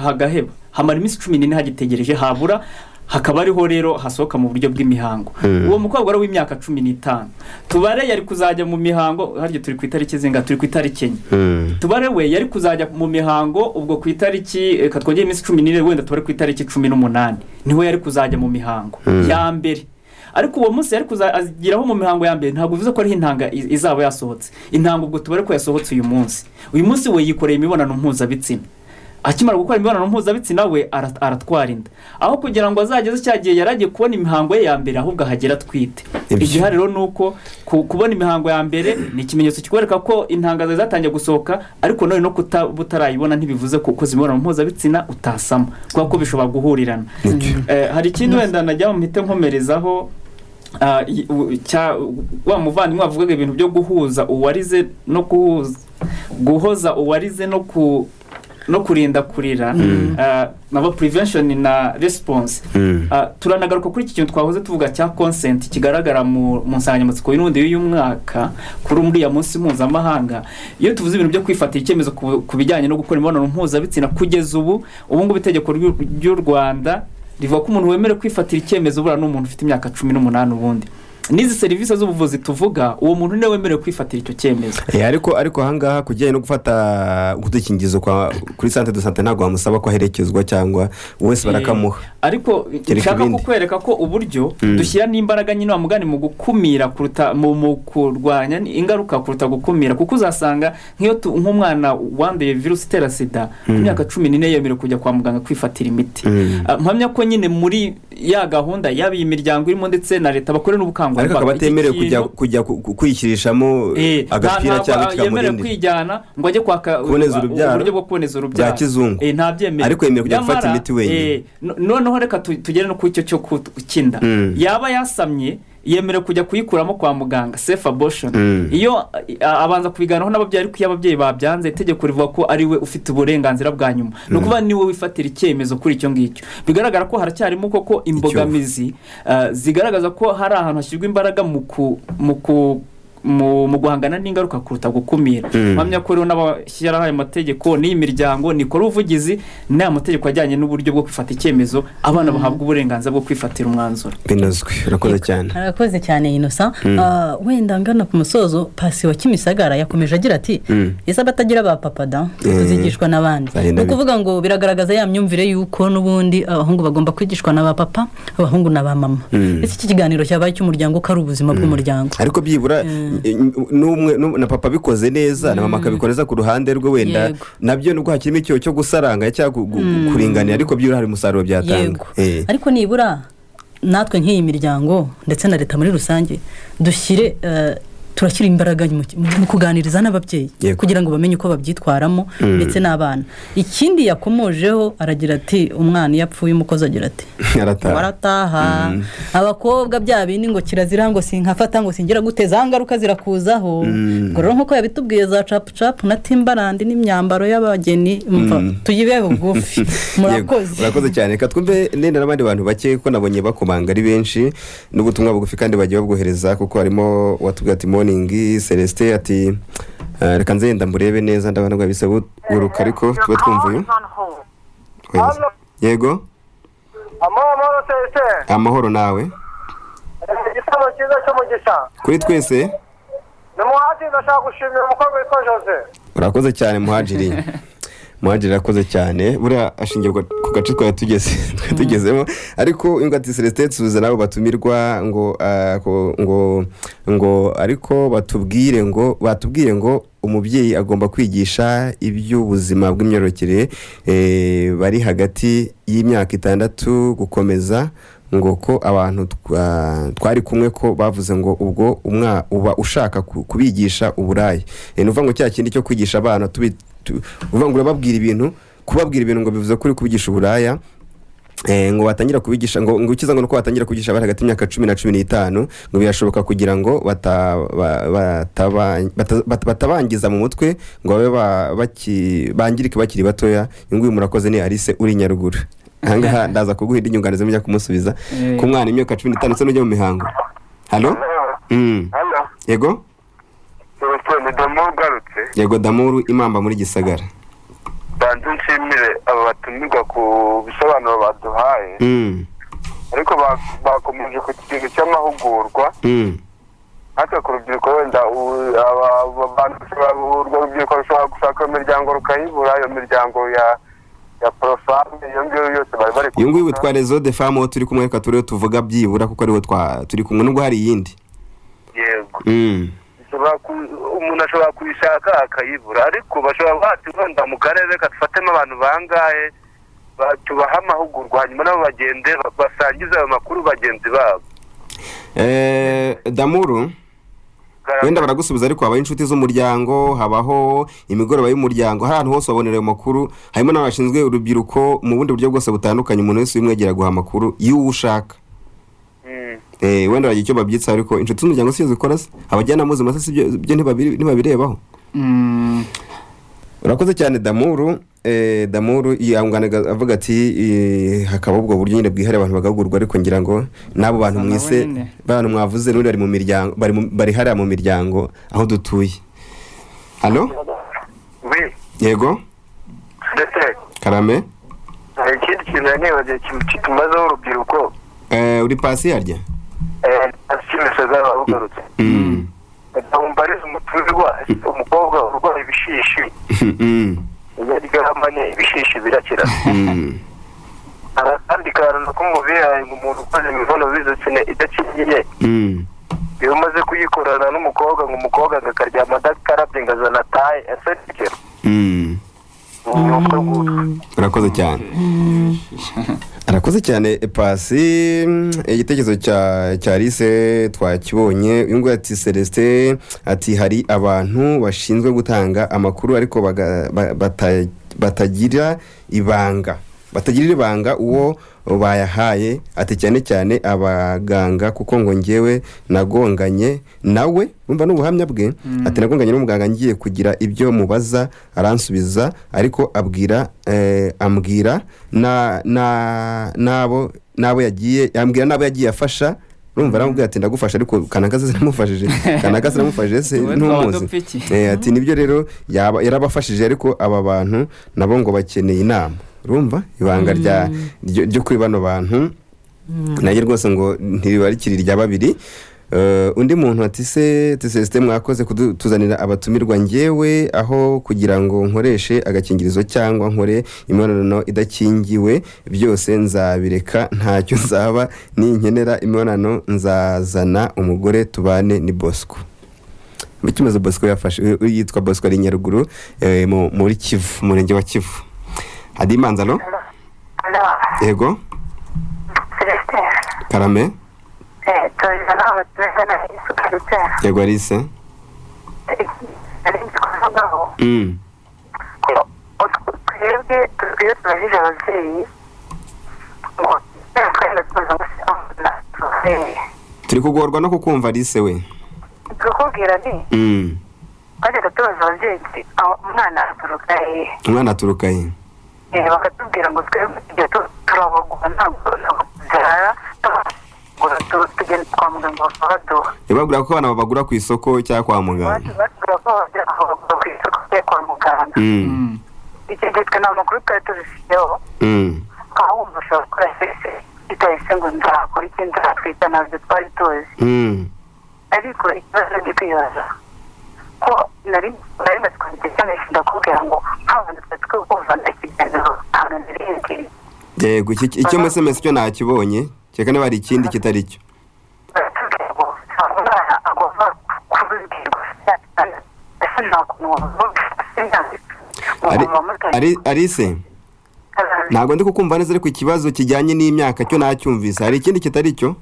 hagaheba, hamara iminsi 14 hagitegereje, habura hakaba ariho rero hasohoka mu buryo bw'imihango. Uwo mukobwa wari w'imyaka 15 tubare yari kuzajya mu mihango, haryo turi ku itariki zinga, turi ku itariki enye, tubare we yari kuzajya mu mihango ubwo ku itariki katwongeye iminsi 14, wenda tubare ku itariki 18 niho yari kuzajya mu mihango ya mbere. Ariko uwo munsi yari kuzagiraho mu mihango ya mbere, ntabwo bivuze ko ari intanga izaba yasohotse. Intanga ubwo tubare ko yasohotse uyu munsi we yikoreye imibonano mpuzabitsina, akimara gukora imibonano mpuzabitsina we aratwara inda, aho kugira ngo azageze cyagiye yaragiye kubona imihango ye ya mbere, ahubwo ahagera twite. Igihe rero nuko kubona imihango ya mbere ni ikimenyetso kikwereka ko intanga zatangiye gusohoka, ariko none no butarayibona ntibivuze ko ukoze imibonano mpuzabitsina utasama, kuko ko bishobora guhurirana. Hari ikindi wenda najya mu mpite nkomerezaho, wa muvandimwe wavugaga ibintu byo guhuza uwarize no guhoza uwarize no kurinda kurira, naba prevention na response. Turanagaruka kuri iki kintu twahoze tuvuga cya consent kigaragara mu nsanganyamatsiko y'undi y'uyu mwaka kuri muri ya munsi mpuzamahanga. Iyo tuvuze ibintu byo kwifatira icyemezo ku bijyanye no gukora imibonano mpuzabitsina, kugeza ubu ngubu itegeko ry'u Rwanda rivuga ko umuntu wemere kwifatira icyemezo bura n'umuntu ufite imyaka 18 ubundi. Nizi serivisi z'ubuvuzi tuvuga, uwo muntu ne wemerewe kwifatira icyo cyemezo. Ariko ahangaha kujyanye no gufata udukingizo kuri centre de santé ntabwo bamusaba ko aherekezwa cyangwa wese barakamuha. Ariko nshaka kukwereka ko uburyo dushyira n'imbaraga nyine wamugani mu gukumira kuruta mu kurwanya ingaruka kuruta gukumira, kuko uzasanga nk'umwana wanduye virusi itera sida ku myaka 14 yemerewe kujya kwa muganga kwifatira imiti. Mpamya ko nyine muri ya gahunda yabiye imiryango irimo ndetse na leta bakore n'ubukangurira, ariko akabatemerewe kujya kwishyirishamo agapira cyangwa kikamurinde kwijyana ngo ajye kwaka uburyo bwo kuboneza urubyaro bya kizungu, ntabyemere, ariko yemerewe kujya gufata imiti wenyine. Noneho reka tugere no ku icyo cyo kukinda, yaba yasamye yemerewe kujya kuyikuramo kwa muganga, safe abortion. Iyo abanza kubiganaho n'ababyeyi, ariko iyo ababyeyi babyanze itegeko rivuga ko ari we ufite uburenganzira bwa nyuma, no kuba ni we wifatira icyemezo kuri icyo ngicyo. Bigaragara ko haracyarimo koko imbogamizi zigaragaza ko hari ahantu hashyirwa imbaraga mu guhangana n'ingaruka kuruta gukumira. Mpamya ko rero n'abashyiraho ayo mategeko n'iyi miryango nikora ubuvugizi n'aya mategeko ajyanye n'uburyo bwo kwifata icyemezo, abana bahabwa uburenganzira bwo kwifatira umwanzuro. Binozwe. Urakoze cyane Innocent. Wenda ngana ku musozo, Pasi wa Kimisagara yakomeje agira ati ese batagira ba papa da tuzigishwa n'abandi. No kuvuga ngo biragaragaza ya myumvire yuko n'ubundi abahungu bagomba kwigishwa na ba papa, abahungu na ba mama. Ese iki kiganiro cyabaye cy'umuryango ko ari ubuzima bw'umuryango, ariko byibura n'umwe na papa bikoze neza na mama akabikoreza ku ruhande rwe, wenda nabyo nubwo hakirimo icyo cyo gusaranga cyangwa kuringanira, ariko byura hari umusaruro byatanga. Ariko nibura natwe nk'iyi miryango ndetse na leta muri rusange dushyire turashyira imbaraga mu kuganiriza n'ababyeyi kugira ngo bamenye uko babyitwaramo ndetse n'abana. Ikindi yakomojeho aragira ati umwana yapfuye umukozi agira ati warataha. Abakobwa bya bindi ngo kirazira ngo sinkafata ngo singira guteza ngaruka zirakuzaho. Ngoro nkuko yabitubwiye za cap na Timbaland n'imyambaro y'abageni tuyibeho bugufi. Murakoze cyane. Katwumve nenda n'abandi bantu bake ko nabonye bakomanga ari benshi n'ubutumwa bugufi kandi bagiye babwohereza, kuko harimo watubwira ati morning Celestin ati reka nzenda murebe neza ndabana ngo bise buruka, ariko twe twumvuye. Yego amahoro Celestin. Amahoro nawe. Igitabo cyiza cy'umugisha kuri twese. Ni muhajiri, ndashaka gushimira umukobwa witwa Jose. Urakoze cyane muhajiri. muhajiri akoze cyane buriya ashingirwa ku gace twari tugezemo ariko ingati Celestin tuza nabo batumirwa ngo ariko batubwiye ngo umubyeyi agomba kwigisha iby'ubuzima bw'imyororokere bari hagati y'imyaka 6 gukomeza ngo ko abantu twari kumwe ko bavuze ngo ubwo uba ushaka kubigisha uburayi nuvuga ngo cya kindi cyo kwigisha abana uvuga ngo urababwira ibintu ngo bivuze kuri kubigisha uburaya ngo batangira kubigisha ngo ukiza ngo nuko batangira kubigisha bari hagati y'imyaka 10 na 15 ngo birashoboka kugira ngo batabangiza mu mutwe ngo babe bangirike bakiri batoya. Nguyu murakoze ni Alice uri Nyaruguru. Ahangaha ndaza kuguha indi nyunganizi mujya kumusubiza ku mwana imyaka 15 se n'ujya mu mihango. Halo? Yego? Yego Damuru Imamba muri Gisagara. Bantu nshimire aba batumirwa ku bisobanuro baduhaye. Ariko bakomeje ku kintu cy'amahugurwa. Hata ku rubyiruko wenda abantu urubyiruko rushobora gushaka imiryango rukayibura iyo miryango ya profame iyo ngiyo yose bari iyo ngiyo witwa Réseau des Femmes turi kumwe reka turiho tuvuga byibura kuko ariho turi kumwe nubwo hari yindi. Yego. Umuntu ashobora kuyishaka akayibura ariko bashobora batubonda mu karere katufatemo abantu bangahe tubaha amahugurwa hanyuma nabo bagende basangiza ayo makuru bagenzi babo. Damuru wenda baragusubiza ariko habaho inshuti z'umuryango habaho imigoroba y'umuryango ahantu hose babonera ayo makuru harimo n'abashinzwe urubyiruko mu bundi buryo bwose butandukanye umuntu wese wimwegera guha amakuru y'uwo ushaka. Wenda bagiye icyo babyitsa ariko inshuti z'umuryango siyo zikora se abajyana muzi masasi byo ntibabirebaho. Urakoze cyane Damuru. Damuru yanganaga avuga ati hakaba ubwo buryo nyine bwihare abantu bagahugurwa ariko ngira ngo nabo bantu mwise bantu mwavuze n'uri mu miryango bari hariya mu miryango aho dutuye. Halo? Oui. Yego? Karame? Ikindi kintu nibaje kitumaze urubyiruko. Uri pasi harya? Asimesaga bagarutse. Ndambariza umuturirwa umukobwa urwaye ibishishi. Yarigaramanye ibishishi birakira. Arandi karana ko mubira umuntu ukoze imibonano mpuzabitsina idakingiye. Iyo umaze kuyikorana n'umukobwa ngo umukobwa akaryama adakarabye ngazana taye asekera. Urakoze cyane. Arakoze cyane pasi igitekerezo cya Alice twakibonye ngo ati Celestin ati hari abantu bashinzwe gutanga amakuru ariko batagira ibanga uwo bayahaye ati cyane abaganga kuko ngo ngewe nagonganye nawe umva n'ubuhamya bwe ati nagonganye n'umuganga ngiye kugira ibyo mubaza aransubiza ariko ambwira nabo yagiye afasha urumva aramubwira ati ndagufasha ariko kanakaze namufashije se ntumuzi ati nibyo rero yarabafashije ariko aba bantu nabo ngo bakeneye inama urumva ibanga ryo kuri bano bantu naye rwose ngo ntibibarikiri rya babiri. Undi muntu ati se Celestin mwakoze kutuzanira abatumirwa ngewe aho kugira ngo nkoreshe agakingirizo cyangwa nkore imibonano idakingiwe byose nzabireka ntacyo nzaba ninkenera imibonano nzazana umugore tubane ni Bosco. Bikimaze Bosco yafashe yitwa Bosco ari Nyaruguru muri Kivu murenge wa Kivu. Hadimanza no? Yego? Celestin. Karame? Tuza nawe tuza na Celestin. Yego Alice? Ari kuvugaho. Twebwe turabije ababyeyi ngo twende tuza turi kugorwa no kukumva Alice we. Tukubwira ni? Twajyaga tubaza ababyeyi umwana aturuka he? Bakatubwira ngo twebwe tujya turabagura ntabwo byara tugenda kwa muganga bakabaduha. Bagura ko abana babagura ku isoko cyangwa kwa muganga? Bagura ko babagura ku isoko cyangwa kwa muganga. Icyo gihe twe nta makuru twari tubifiteho. Aho wumva ushobora gukora sese bitahise ngo nzakora iki nzatwita ntabyo twari tuzi. Ariko ikibazo ndi kwibaza ko nari batwanditse cyane ndakubwira ngo abantu twatwe kumva ndakiganiro ahantu nari yego icyo SMS cyo nakibonye cyeka niba ari ikindi kitari cyo Arise ntabwo ndi kukumva neza ariko ikibazo kijyanye n'imyaka cyo nacyumvise hari ikindi kitari cyo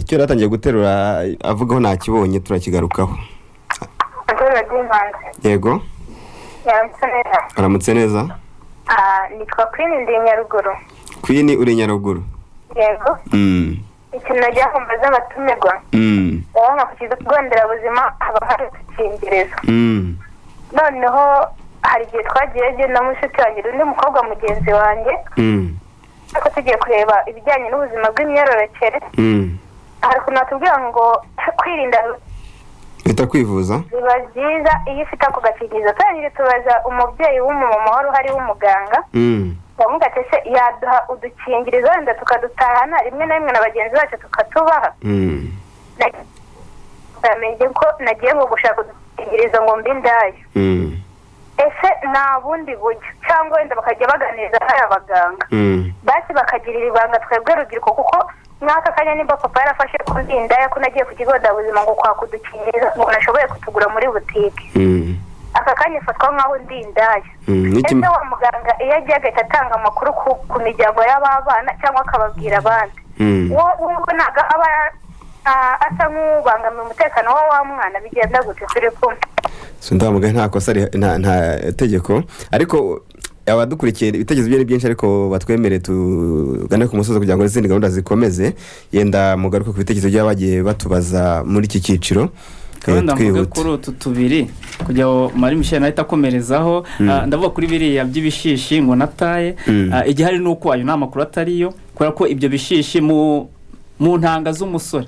cyo ratangiye guterura avugaho nakibonye turakigarukaho yego aramutse neza nitwa Queen ndi Nyaruguru. Queen uri Nyaruguru yego ikintu najya kumbaza abatumirwa urabona ku kigo nderabuzima haba hari udukingirizo noneho hari igihe twagiye na mushiki wanjye undi mukobwa mugenzi wanjye ariko tugiye kureba ibijyanye n'ubuzima bw'imyororokere hari ukuntu batubwira ngo kwirinda bita kwivuza biba byiza iyo ufite ako gakingirizo kandi tubaza umubyeyi w'umumama wari uhari w'umuganga bavuga ati se yaduha udukingirizo wenda tukadutahana rimwe na rimwe na bagenzi bacu tukatubaha namenye ko nagiye ngo gushaka udukingirizo ngo mbi ndayo ese nta bundi buryo cyangwa wenda bakajya baganiriza n'abaganga basi bakagirira ibanga twebwe rubyiruko kuko mwaka kanya nimba papa yarafashe ku ndindaya ko nagiye ku kigo nderabuzima ngo kwaka udukingirizo ngo nashoboye kutugura muri butike aka kanya ifatwa nk'aho ndindaya ese wa muganga iyo agiye agahita atanga amakuru ku miryango y'ababana cyangwa akababwira abandi wowe ntabwo aba asa nk'ubangamiye umutekano wa mwana bigenda gute turi kumwe ndamuga nta kosa nta tegeko ariko abadukurikiye ibitekerezo bye byinshi ariko batwemere tugane ku musozo kugira ngo izindi gahunda zikomeze yenda mugaruka ku bitekerezo by'abagiye batubaza muri iki cyiciro twihuta kuri utu tubiri kugira ngo Marie Michel nahita akomerezaho ndavuga kuri biriya by'ibishishi ngo nataye igihari nuko ayo nta makuru atariyo kubera ko ibyo bishishi mu ntanga z'umusore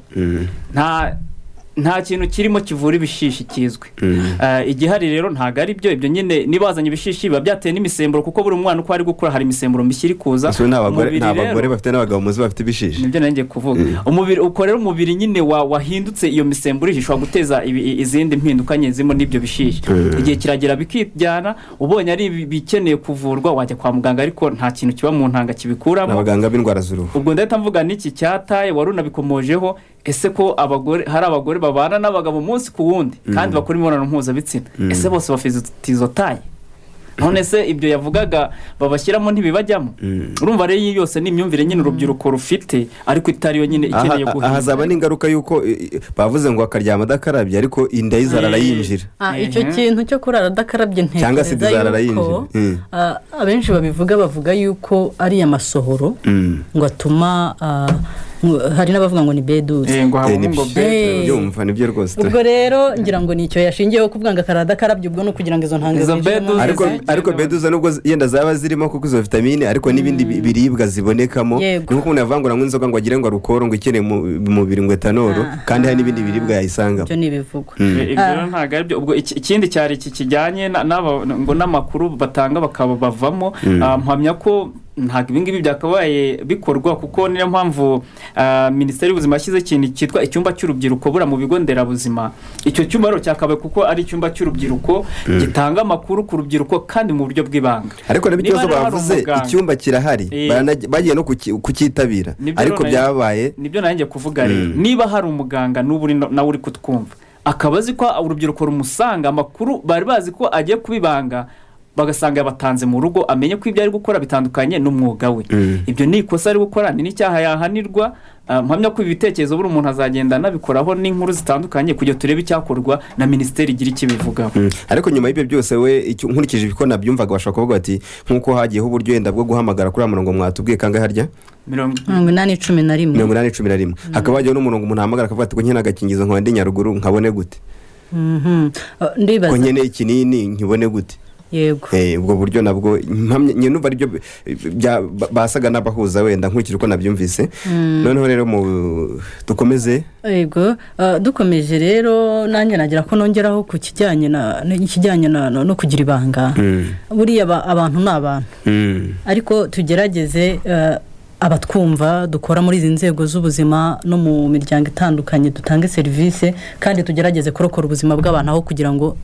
nta kintu kirimo kivura ibishishi kizwe igihari rero ntago ari byo ibyo nyine nibazanye ibishishi biba byateye n'imisemburo kuko buri mwana uko ari gukura hari imisemburo mishyiri kuza n'abagore bafite n'abagabo muzi bafite ibishishi nibyo nanjye kuvuga umubiri uko rero umubiri nyine wahindutse iyo misemburo ishobora guteza izindi mpinduka zimo n'ibyo bishishi igihe kiragera bikijyana ubonye ari bikeneye kuvurwa wajya kwa muganga ariko nta kintu kiba mu ntanga kibikuramo abaganga b'indwara z'uruhu ubwo ndahita mvuga n'iki cyataye wari unabikomojeho ese ko hari abagore babana n'abagabo umunsi ku wundi kandi bakora imibonano mpuzabitsina ese bose bafite izo taye none se ibyo yavugaga babashyiramo ntibibajyamo urumva rero iyi yose ni imyumvire nyine urubyiruko rufite ariko itari yo nyine ikeneye guhinduka hazaba n'ingaruka y'uko bavuze ngo akaryama adakarabye ariko inda y'izarara yinjira icyo kintu cyo kurara adakarabye cyangwa se izarara yinjira abenshi bavuga yuko ari amasohoro ngo atuma hari n'abavuga ngo ni beduze yumva nibyo rwose ubwo rero ngira ngo nicyo yashingiyeho kuvuga ngo akarada karabye ubwo no kugira ngo izo ntanga zijemo ariko beduze nubwo yenda zaba zirimo kuko izo vitamine ariko n'ibindi biribwa zibonekamo nuko umuntu yavangura nk'inzoga ngo agire ngo arukoro ngo ikeneye mu mubiri ngo etanoro kandi hari n'ibindi biribwa yayisanga byo nibivugwa ibyo ntago ari byo ubwo ikindi cyari kijyanye ngo n'amakuru batanga bakaba bavamo mpamya ko ntabwo ibingibi byakabaye bikorwa kuko niyo mpamvu minisiteri y'ubuzima yashyize ikintu cyitwa icyumba cy'urubyiruko bura mu bigo nderabuzima icyo cyumba rero cyakabaye kuko ari icyumba cy'urubyiruko gitanga amakuru ku rubyiruko kandi mu buryo bw'ibanga ariko n'ibibazo bavuze icyumba kirahari bagiye no kucyitabira ariko byabaye nibyo nanjye kuvuga rero niba hari umuganga n'ubu nawe uri kutwumva akaba azi ko urubyiruko rumusanga amakuru bari bazi ko agiye kubibanga bagasanga yabatanze mu rugo amenye ko ibyo ari gukora bitandukanye n'umwuga we ibyo ni ikosa ari gukora ni n'icyaha yahanirwa mpamya ko ibitekerezo buri umuntu azagenda anabikoraho n'inkuru zitandukanye kugira turebe icyakorwa na minisiteri igira ikibivugaho ariko nyuma y'ibyo byose we nkurikije ibiko nabyumvaga bashaka kuvuga ati nk'uko hagiyeho uburyo wenda bwo guhamagara kuri murongo mwatubwiye kangahe harya 811 hakaba hagiyeho n'umurongo umuntu ahamagara akavuga ati ko nkene agakingizo nkaba ndi Nyaruguru nkabone gute ko nkene ikinini nkibone gute yego ubwo buryo nabwo nyine numva aribyo basaga n'abahuza wenda nkurikije uko nabyumvise noneho rero dukomeze yego dukomeje rero nanjye nagira ko nongeraho ku kijyanye no kugira ibanga buriya abantu ni abantu ariko tugerageze abatwumva dukora muri izi nzego z'ubuzima no mu miryango itandukanye dutange serivisi kandi tugerageze kurokora ubuzima bw'abantu aho kugira ngo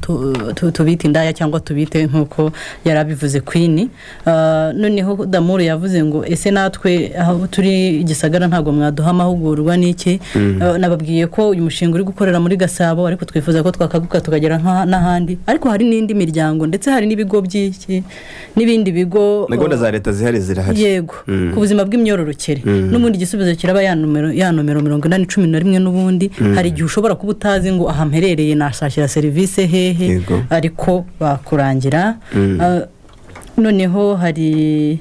tubite indaya cyangwa tubite nk'uko yari abivuze Queen. Noneho Damuru yavuze ngo ese natwe aho turi Gisagara ntabwo mwaduha amahugurwa n'iki. Nababwiye ko uyu mushinga uri gukorera muri Gasabo ariko twifuza ko twakaguka tukagera n'ahandi, ariko hari n'indi miryango ndetse hari n'ibigo by'iki n'ibindi bigo na gahunda za leta zirahari. Yego ku buzima bw'imyororokere n'ubundi igisubizo kiraba ya nomero 811 n'ubundi hari igihe ushobora kuba utazi ngo ahamperereye nasashira service hehe ariko bakurangira. Noneho hari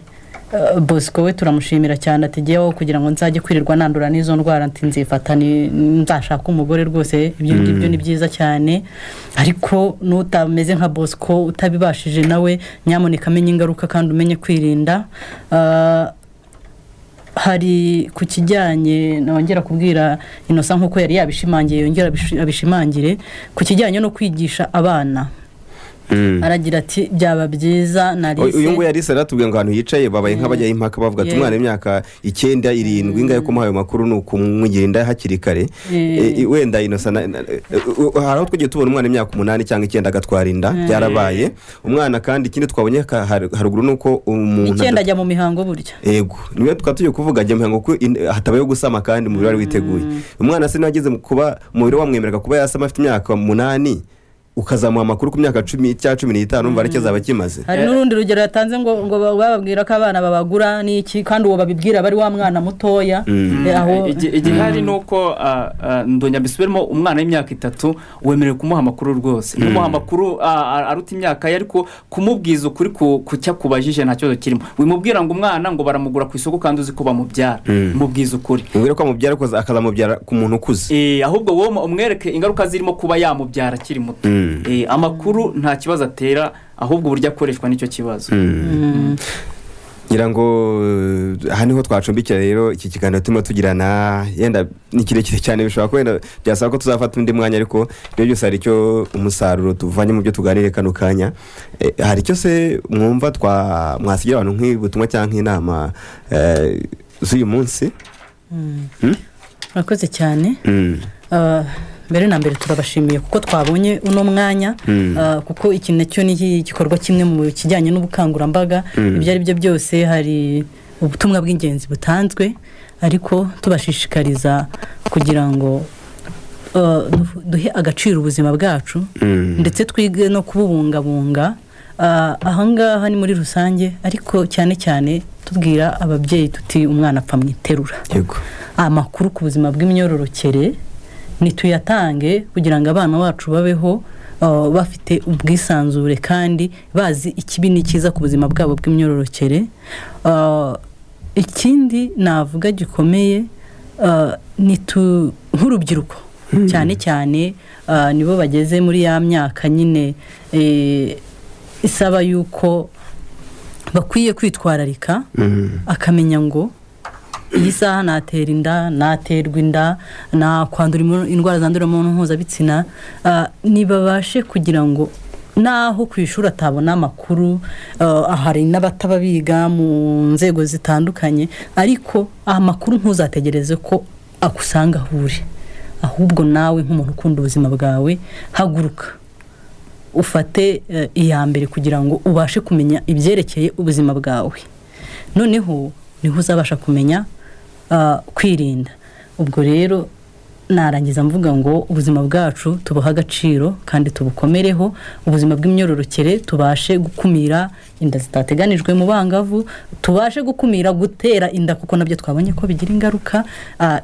Bosco we turamushimira cyane atigeho kugira ngo nzajye kwirirwa nandura n'izo ndwara nzifata nzashaka umugore rwose ibyo ni byiza cyane, ariko nutameze nka Bosco utabibashije nawe nyamuneka amenye ingaruka kandi umenye kwirinda. Hari ku kijyanye nongera kubwira Innocent nkuko yari yabishimangiye yongera abishimangire ku kijyanye no kwigisha abana. Aragira ati byaba byiza narise uyu ngo yarise aratubwiye ngo ahantu yicaye babaye nk'abajya impaka bavuga ati umwana imyaka 9 7 ingaye ko muhaye makuru nuko mwigirinda hakiri kare. Wenda Innocent haraho twagiye tubona umwana imyaka 8 cyangwa 9 agatwara inda byarabaye umwana kandi ikindi twabonye haruguru nuko umuntu 9 ajya mu mihango burya. Yego niwe twatuye kuvuga ajya mu mihango ko hatabaye gusama kandi mu birari witeguye. Umwana se nageze kuba umubiri wamwemerera kuba yasama afite imyaka 8 ukazamuha amakuru ku myaka 10 cyangwa 15 numva arekeza abakimaze. Hari n'urundi rugero yatanze ngo bababwira ko abana babagura n'iki kandi uwo babibwira bari wa mwana mutoya. Aho igihari nuko ndonya bisubiremo umwana w'imyaka 3 wemerewe kumuha amakuru rwose kumuha amakuru aruta imyaka ye, ariko kumubwiza ukuri ku cyakubajije nta cyo kirimo. Wimubwira ngo umwana ngo baramugura ku isoko kandi uzi ko bamubyara mubwiza ukuri ubwire ko amubyara ko akazamubyara ku muntu ukuze. Ahubwo wowe umwereke ingaruka zirimo kuba yamubyara kiri muto. Amakuru nta kibazo atera ahubwo burya akoreshwa n'icyo kibazo. ngira ngo haniho twacumbikira rero iki kiganiro turimo tugirana yenda ni kirekire cyane bishobora kwenda byasaba ko tuzafata undi mwanya, ariko ibyo byose hari icyo umusaruro tuvanye mu byo tuganire kano kanya. Hari icyo se mwumva mwasigira abantu nk'ibutumwa cyangwa nk'inama z'uyu munsi? Murakoze cyane. Mbere na mbere turabashimiye kuko twabonye uno mwanya, kuko iki nacyo ni igikorwa kimwe mu kijyanye n'ubukangurambaga. Ibyo ari byo byose hari ubutumwa bw'ingenzi butanzwe, ariko tubashishikariza kugira ngo duhe agaciro ubuzima bwacu ndetse twige no kububungabunga. Ahangaha ni muri rusange, ariko cyane cyane tubwira ababyeyi tuti umwana apfa mu iterura. Amakuru ku buzima bw'imyororokere nituyatange kugira ngo abana bacu babeho bafite ubwisanzure kandi bazi ikibi n'ikiza ku buzima bwabo bw'imyororokere. Ikindi navuga gikomeye ni nk'urubyiruko cyane cyane nibo bageze muri ya myaka nyine isaba yuko bakwiye kwitwararika, akamenya ngo iyi saha natera inda, naterwa inda, nakwandura indwara zandurira mu mibonano mpuzabitsina. Nibabashe kugira ngo naho ku ishuri atabona amakuru, hari n'abataba biga mu nzego zitandukanye, ariko amakuru ntuzategereze ko akusanga aho uri, ahubwo nawe nk'umuntu ukunda ubuzima bwawe haguruka ufate iya mbere kugira ngo ubashe kumenya ibyerekeye ubuzima bwawe. Noneho niho uzabasha kumenya kwirinda. Ubwo rero narangiza mvuga ngo ubuzima bwacu tubuha agaciro kandi tubukomereho, ubuzima bw'imyororokere tubashe gukumira inda zitateganijwe mu bangavu, tubashe gukumira gutera inda kuko nabyo twabonye ko bigira ingaruka.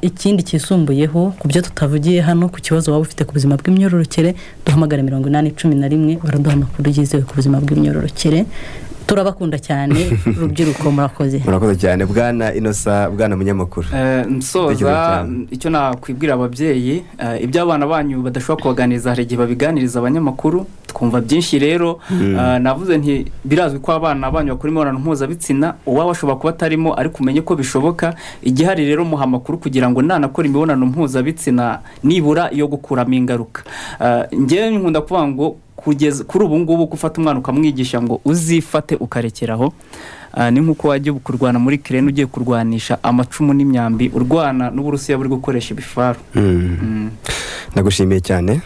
Ikindi kisumbuyeho ku byo tutavugiye hano ku kibazo waba ufite ku buzima bw'imyororokere, duhamagara 811 baraduha amakuru yizewe ku buzima bw'imyororokere. Turabakunda cyane urubyiruko, murakoze. Murakoze cyane Bwana Innocent, Bwana munyamakuru. Nsoza icyo nakwibwira ababyeyi, ibyo abana banyu badashobora kubaganiriza hari igihe babiganiriza abanyamakuru twumva byinshi. Rero navuze nti birazwi ko abana banyu bakora imibonano mpuzabitsina, uwawe ashobora kuba atarimo ariko umenye ko bishoboka. Igihari rero muha amakuru kugira ngo nanakora imibonano mpuzabitsina nibura iyo gukuramo ingaruka. Ngewe nkunda kuvuga ngo kugeza kuri ubu ngubu gufata umwana ukamwigisha ngo uzifate ukarekeraho ni nk'uko wajya kurwana muri kirene ugiye kurwanisha amacumu n'imyambi urwana n'Uburusiya buri gukoresha ibifaru. Ndagushimiye cyane.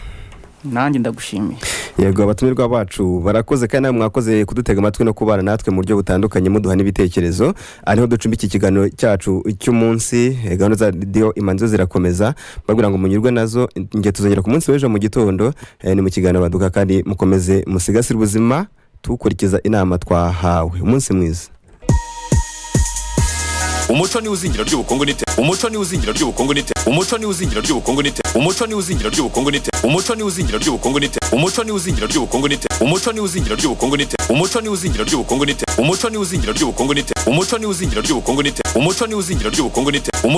Nanjye ndagushimiye. Yego abatumirwa bacu barakoze kandi mwakoze kudutega amatwi no kubana natwe mu buryo butandukanye muduha n'ibitekerezo. Ariho ducumbika ikiganiro cyacu cy'umunsi, gahunda za radio Imanzi zirakomeza bagira ngo munyurwe nazo. Ngiye tuzongera ku munsi w'ejo mu gitondo ni mu kiganiro baduka kandi mukomeze musigasira ubuzima tukurikiza inama twahawe. Umunsi mwiza. Umuco ni uzingira ry'ubukungu nite. Umuco ni uzingira ry'ubukungu nite. Umuco ni uzingira ry'ubukungu nite. Umuco ni uzingira ry'ubukungu nite. Umuco ni uzingira ry'ubukungu nite. Umuco ni uzingira ry'ubukungu nite. Umuco ni uzingira ry'ubukungu nite. Umuco ni uzingira ry'ubukungu nite. Umuco ni uzingira ry'ubukungu nite. Umuco ni uzingira ry'ubukungu nite. Umuco ni uzingira ry'ubukungu nite. Umuco